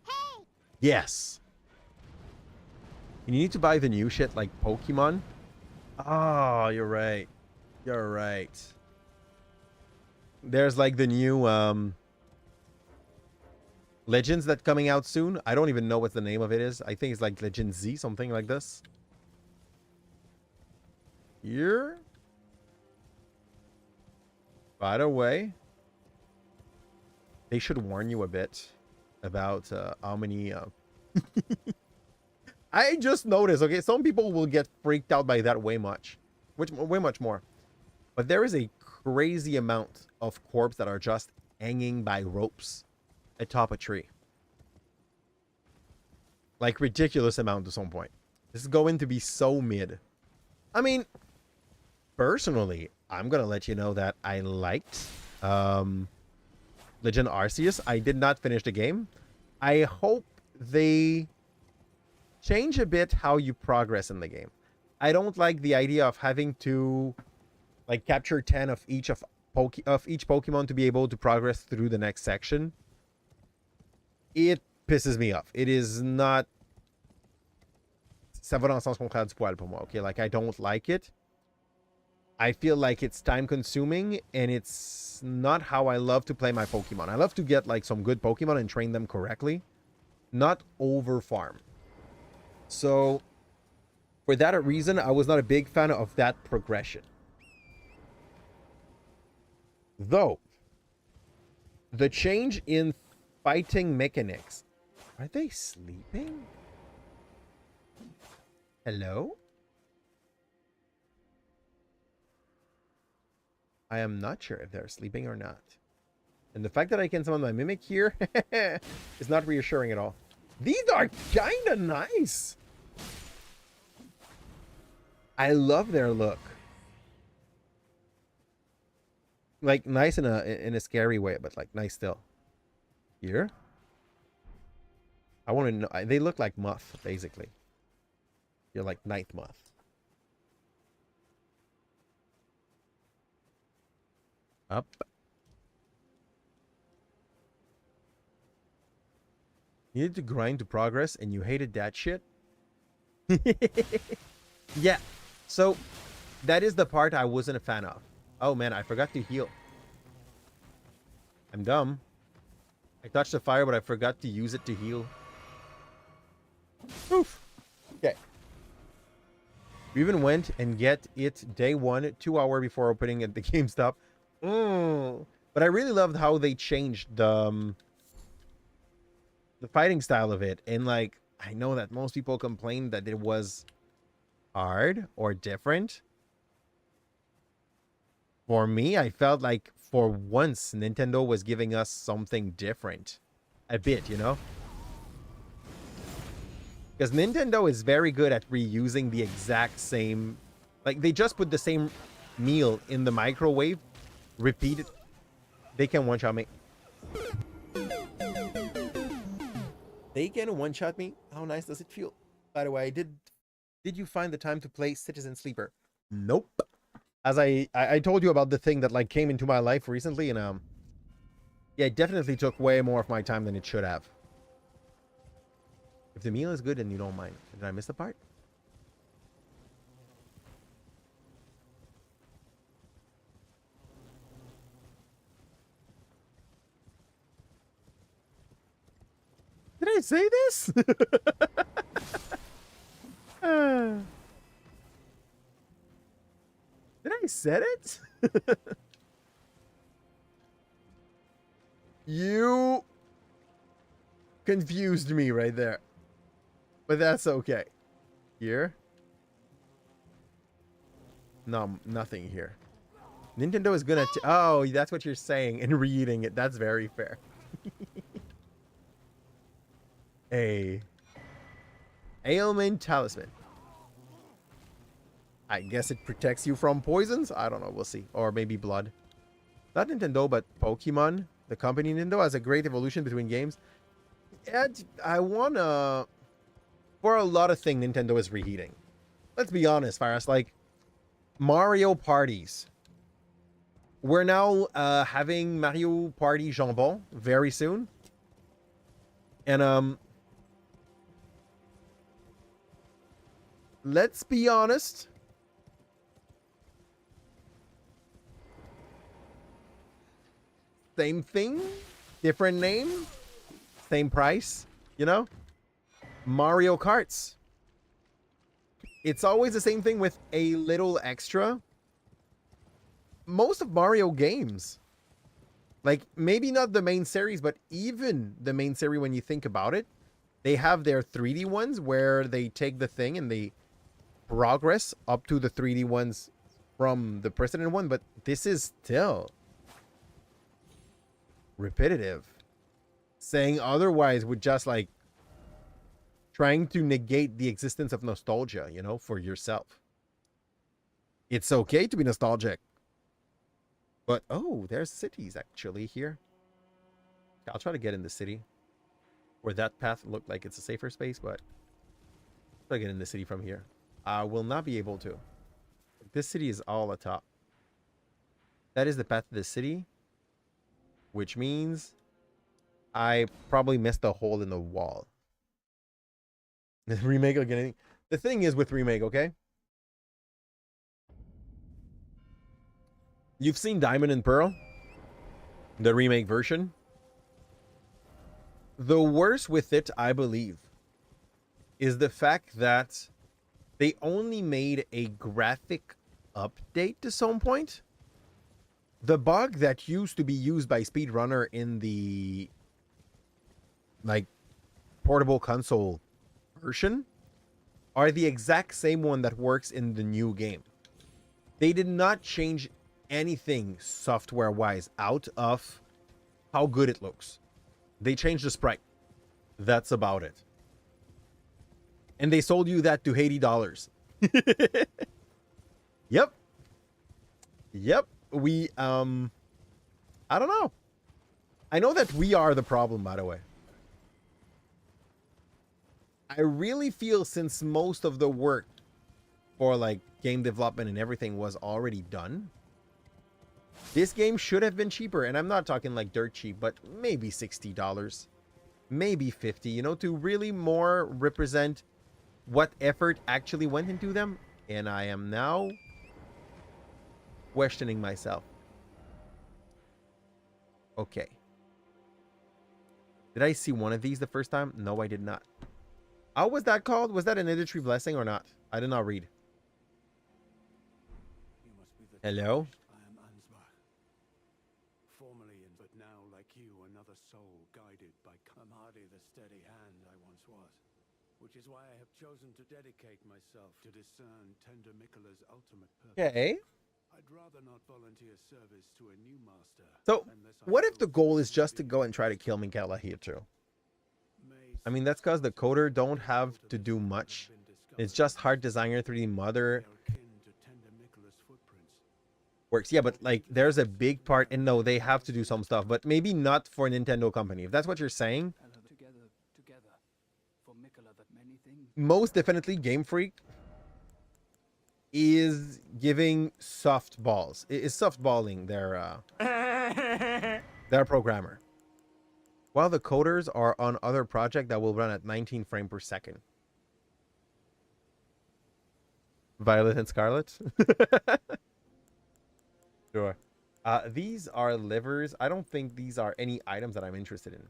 Hey! Yes! You need to buy the new shit like Pokemon. Oh, you're right. You're right. There's like the new Legends that coming out soon. I don't even know what the name of it is. I think it's like Legend Z, something like this. Here. By the way, they should warn you a bit about how many... I just noticed, okay, some people will get freaked out by that way much more. But there is a crazy amount of corpses that are just hanging by ropes atop a tree. Like, ridiculous amount at some point. This is going to be so mid. I mean, personally, I'm gonna let you know that I liked Legend Arceus. I did not finish the game. I hope they change a bit how you progress in the game. I don't like the idea of having to like capture 10 of each each Pokemon to be able to progress through the next section. It pisses me off. It is not. Ça va dans le sens contraire du poil pour moi. Okay, like I don't like it. I feel like it's time consuming and it's not how I love to play my Pokemon. I love to get like some good Pokemon and train them correctly, not over farm. So for that reason, I was not a big fan of that progression. Though the change in fighting mechanics. Are they sleeping? Hello? I am not sure if they're sleeping or not. And the fact that I can summon my Mimic here is not reassuring at all. These are kind of nice. I love their look. Like, nice in a scary way, but like nice still. Here? I want to know. They look like moth, basically. You're like night moth. Up. You needed to grind to progress and you hated that shit? Yeah. So, that is the part I wasn't a fan of. Oh man, I forgot to heal. I'm dumb. I touched the fire, but I forgot to use it to heal. Oof. Okay. We even went and get it day 1, 2 hours before opening at the GameStop. But I really loved how they changed the fighting style of it. And like, I know that most people complained that it was hard or different. For me, I felt like for once Nintendo was giving us something different. A bit, you know? Because Nintendo is very good at reusing the exact same... Like, they just put the same meal in the microwave, repeat it. They can one-shot me. They can one-shot me? How nice does it feel? By the way, did you find the time to play Citizen Sleeper? Nope. As I told you about the thing that like came into my life recently, and yeah, it definitely took way more of my time than it should have. If the meal is good and you don't mind. Did I miss the part? Did I say this? Did I said it? You confused me right there. But that's okay. Here? No, nothing here. Nintendo is gonna... Oh, that's what you're saying and reading it. That's very fair. A ailment talisman. I guess it protects you from poisons? I don't know. We'll see. Or maybe blood. Not Nintendo, but Pokemon. The company Nintendo has a great evolution between games. And I wanna... For a lot of things, Nintendo is reheating. Let's be honest, Virus. Like, Mario parties. We're now having Mario Party Jambon very soon. And, let's be honest. Same thing, different name, same price, you know? Mario Karts. It's always the same thing with a little extra. Most of Mario games, like maybe not the main series, but even the main series when you think about it, they have their 3D ones where they take the thing and they progress up to the 3D ones from the precedent one, but this is still repetitive. Saying otherwise would just like trying to negate the existence of nostalgia, you know, for yourself. It's okay to be nostalgic. But, oh, there's cities actually here. I'll try to get in the city. Where that path looked like it's a safer space, but I'll try to get in the city from here. I will not be able to. This city is all atop. That is the path to the city. Which means I probably missed a hole in the wall. The remake again. The thing is with remake, okay? You've seen Diamond and Pearl, the remake version. The worst with it, I believe, is the fact that they only made a graphic update to some point. The bug that used to be used by speedrunner in the like portable console version are the exact same one that works in the new game. They did not change anything software wise out of how good it looks. They changed the sprite. That's about it. And they sold you that to $80. Yep. We I don't know. I know that we are the problem, by the way. I really feel since most of the work for like game development and everything was already done, this game should have been cheaper. And I'm not talking like dirt cheap, but maybe $60, maybe $50, you know, to really more represent what effort actually went into them. And I am now questioning myself. Okay. Did I see one of these the first time? No, I did not. How was that called? Was that an industry blessing or not? I did not read. Hello? I am Ansbach. Formerly, but now, like you, another soul guided by hardly the steady hand I once was. Which is why I have chosen to dedicate myself to discern Tender Mikkela's ultimate purpose. Okay. I'd rather not volunteer service to a new master. So, what if the goal is just to go and try to kill Mikkela here too? I mean, that's because the coder don't have to do much. It's just hard designer 3D mother works. Yeah, but like there's a big part, and no, they have to do some stuff, but maybe not for a Nintendo company. If that's what you're saying, most definitely Game Freak is giving soft balls. Is softballing their programmer. While the coders are on other project that will run at 19 frames per second. Violet and Scarlet. Sure. These are livers. I don't think these are any items that I'm interested in.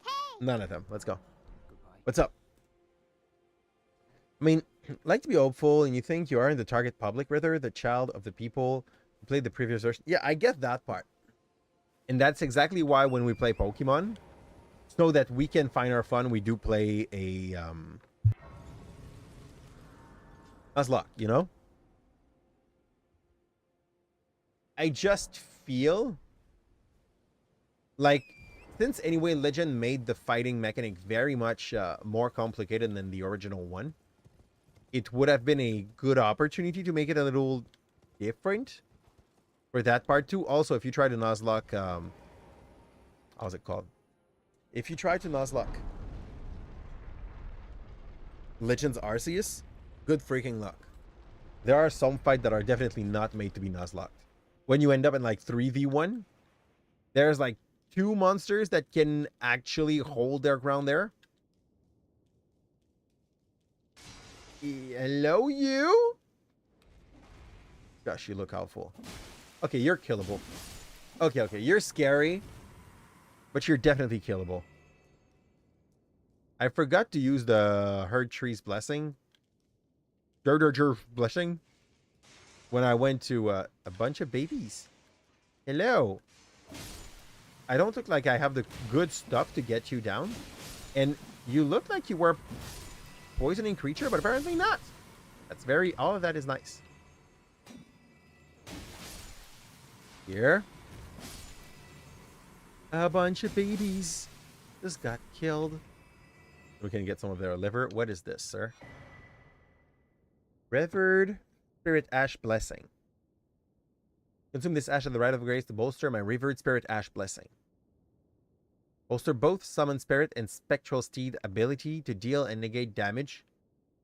Hey! None of them. Let's go. Goodbye. What's up? I mean, like to be hopeful, and you think you are in the target public, rather the child of the people who played the previous version. Yeah, I get that part. And that's exactly why when we play Pokemon, so that we can find our fun, we do play a Nuzlocke, you know? I just feel like, since anyway Legend made the fighting mechanic very much more complicated than the original one, it would have been a good opportunity to make it a little different for that part too. Also, if you try to Nuzlocke, how's it called? If you try to Nuzlocke Legends Arceus, good freaking luck. There are some fights that are definitely not made to be Nuzlocked. When you end up in like 3v1, there's like 2 monsters that can actually hold their ground there. Hello, you? Gosh, you look helpful. Okay, you're killable. Okay, you're scary, but you're definitely killable. I forgot to use the Herd Tree's Blessing. Blessing. When I went to a bunch of babies. Hello. I don't look like I have the good stuff to get you down. And you look like you were poisoning creature, but apparently not. That's very, all of that is nice. Here. A bunch of babies just got killed. We can get some of their liver. What is this, sir? Revered Spirit Ash Blessing. Consume this ash at the Rite of Grace to bolster my Revered Spirit Ash Blessing. Bolster both Summon Spirit and Spectral Steed ability to deal and negate damage,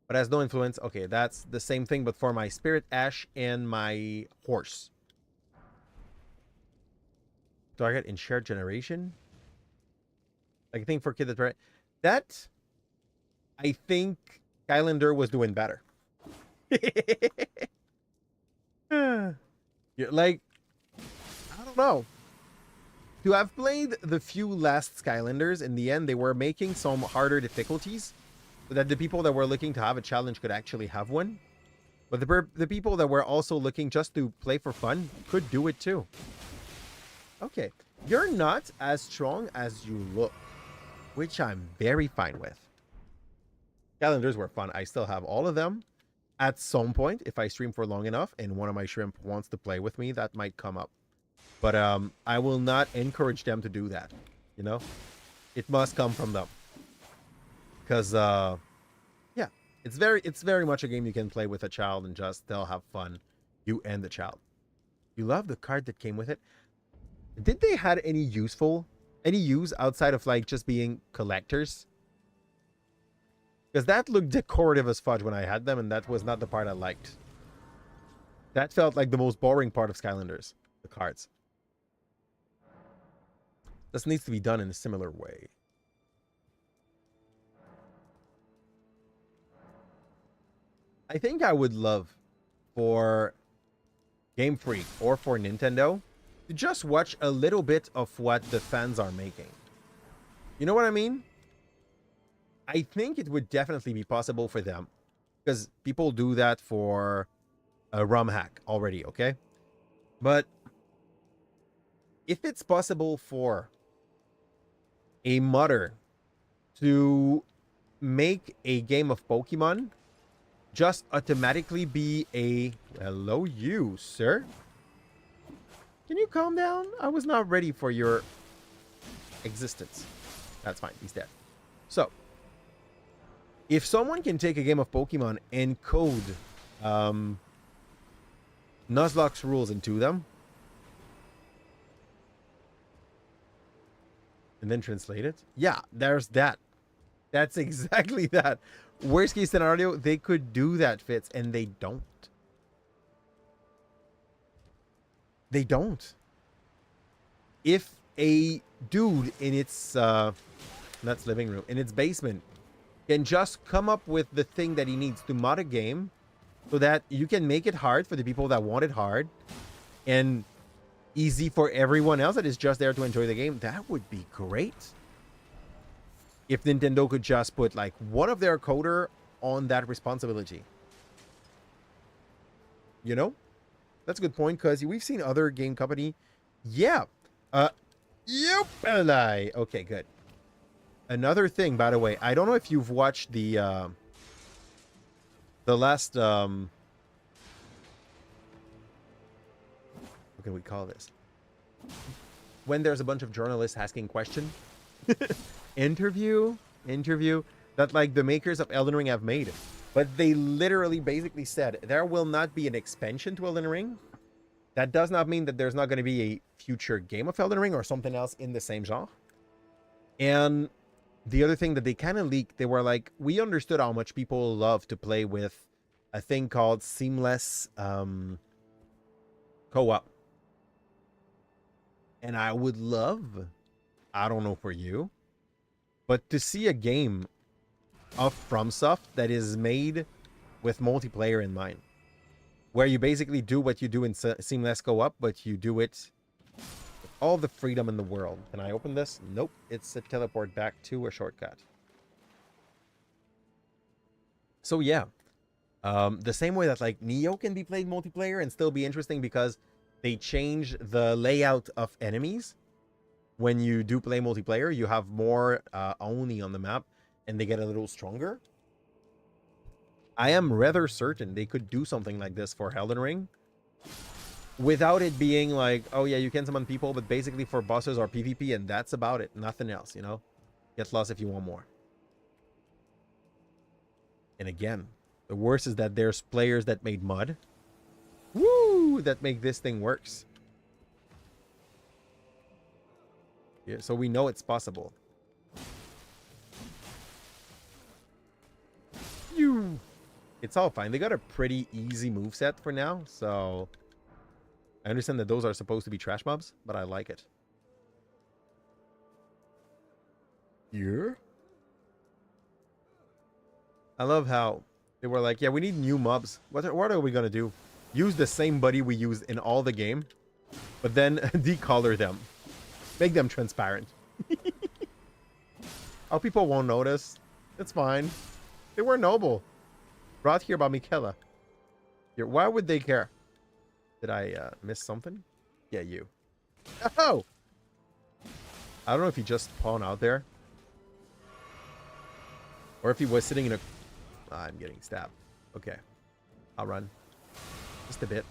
but has no influence. Okay, that's the same thing, but for my Spirit Ash and my horse. Target in shared generation. Like, I think for kids that I think Skylander was doing better. You're like, I don't know. To have played the few last Skylanders, in the end, they were making some harder difficulties so that the people that were looking to have a challenge could actually have one. But the people that were also looking just to play for fun could do it too. Okay. You're not as strong as you look, which I'm very fine with. Skylanders were fun. I still have all of them. At some point, if I stream for long enough and one of my shrimp wants to play with me, that might come up. But I will not encourage them to do that. You know? It must come from them. Because, yeah. It's very much a game you can play with a child and just they'll have fun. You and the child. You love the card that came with it. Did they had any use outside of like just being collectors? Because that looked decorative as fudge when I had them, and that was not the part I liked. That felt like the most boring part of Skylanders, the cards. This needs to be done in a similar way. I think I would love for Game Freak or for Nintendo to just watch a little bit of what the fans are making. You know what I mean? I think it would definitely be possible for them because people do that for a ROM hack already, okay? But if it's possible for a modder to make a game of Pokemon just automatically be a... Hello, you, sir. Can you calm down? I was not ready for your existence. That's fine. He's dead. So, if someone can take a game of Pokemon and code Nuzlocke's rules into them, and then translate it, yeah, there's that. That's exactly that. Worst case scenario, they could do that, Fitz, and they don't. They don't. If a dude in its nuts living room, in its basement, can just come up with the thing that he needs to mod a game so that you can make it hard for the people that want it hard and easy for everyone else that is just there to enjoy the game, that would be great. If Nintendo could just put like one of their coder on that responsibility. You know? That's a good point because we've seen other game company. Yeah. Yep. Okay, good. Another thing, by the way, I don't know if you've watched the last what can we call this? When there's a bunch of journalists asking questions. interview that like the makers of Elden Ring have made. But they literally basically said there will not be an expansion to Elden Ring. That does not mean that there's not going to be a future game of Elden Ring or something else in the same genre. And the other thing that they kind of leaked, they were like, we understood how much people love to play with a thing called seamless co-op. And I would love, I don't know for you, but to see a game of FromSoft that is made with multiplayer in mind, where you basically do what you do in seamless co-op, but you do it with all the freedom in the world. Can I open this? Nope. It's a teleport back to a shortcut. So yeah, the same way that like Neo can be played multiplayer and still be interesting because they change the layout of enemies. When you do play multiplayer, you have more Oni on the map and they get a little stronger. I am rather certain they could do something like this for Elden Ring without it being like, oh yeah, you can summon people, but basically for bosses or PvP and that's about it. Nothing else, you know? Get lost if you want more. And again, the worst is that there's players that made mud. Woo! That make this thing works. Yeah, so we know it's possible. It's all fine. They got a pretty easy moveset for now, so I understand that those are supposed to be trash mobs, but I like it. Yeah? I love how they were like, yeah, we need new mobs. What are we gonna do? Use the same buddy we use in all the game, but then decolor them. Make them transparent. How people won't notice. It's fine. They were noble. Brought here by Michaela. Here, why would they care? Did I miss something? Yeah, you. Oh! I don't know if he just spawned out there. Or if he was sitting in a... I'm getting stabbed. Okay. I'll run. Just a bit.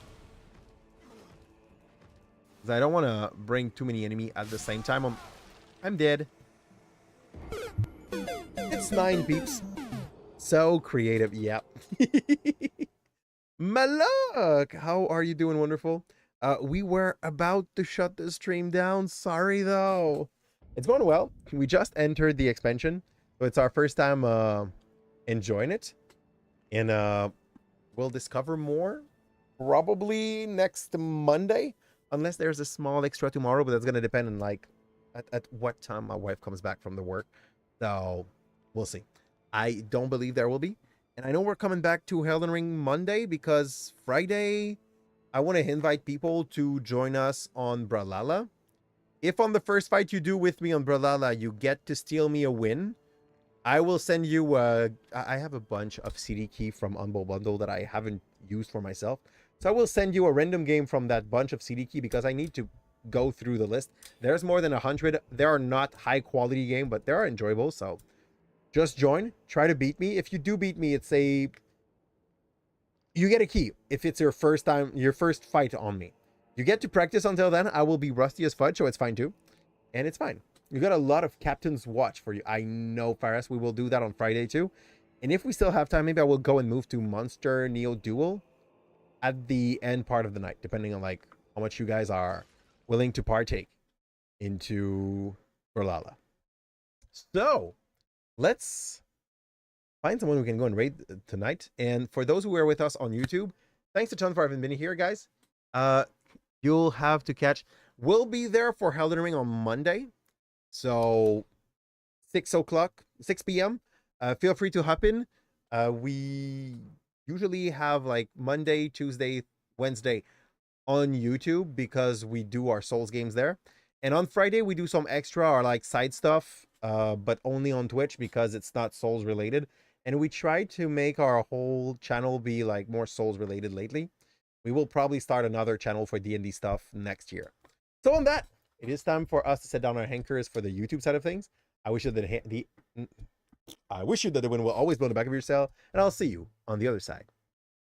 Because I don't want to bring too many enemy at the same time. I'm dead. It's 9 peeps. So creative. Yep. Malak! How are you doing? Wonderful. We were about to shut the stream down. Sorry, though. It's going well. We just entered the expansion. So it's our first time enjoying it. And we'll discover more probably next Monday. Unless there's a small extra tomorrow. But that's going to depend on like at what time my wife comes back from the work. So we'll see. I don't believe there will be. And I know we're coming back to Elden Ring Monday because Friday, I want to invite people to join us on Brawlhalla. If on the first fight you do with me on Brawlhalla, you get to steal me a win, I will send you... I have a bunch of CD key from Unbow Bundle that I haven't used for myself. So I will send you a random game from that bunch of CD key because I need to go through the list. There's more than 100. They are not high quality game, but they are enjoyable. So just join. Try to beat me. If you do beat me, it's a... You get a key if it's your first time, your first fight on me. You get to practice until then. I will be rusty as fudge, so it's fine too. And it's fine. You got a lot of Captain's Watch for you. I know, Faris. We will do that on Friday too. And if we still have time, maybe I will go and move to Monster Neo Duel at the end part of the night, depending on like how much you guys are willing to partake into Brawlhalla. So let's find someone who can go and raid tonight. And for those who are with us on YouTube, thanks a ton for having been here, guys. You'll have to catch... We'll be there for Elden Ring on Monday. So 6 p.m. Feel free to hop in. We usually have like Monday, Tuesday, Wednesday on YouTube because we do our Souls games there. And on Friday, we do some extra or like side stuff, but only on Twitch because it's not Souls related. And we try to make our whole channel be like more Souls related lately. We will probably start another channel for D&D stuff next year. So on that, it is time for us to set down our hankers for the YouTube side of things. I wish you that the wind will always blow in the back of your cell, and I'll see you on the other side.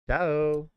Ciao.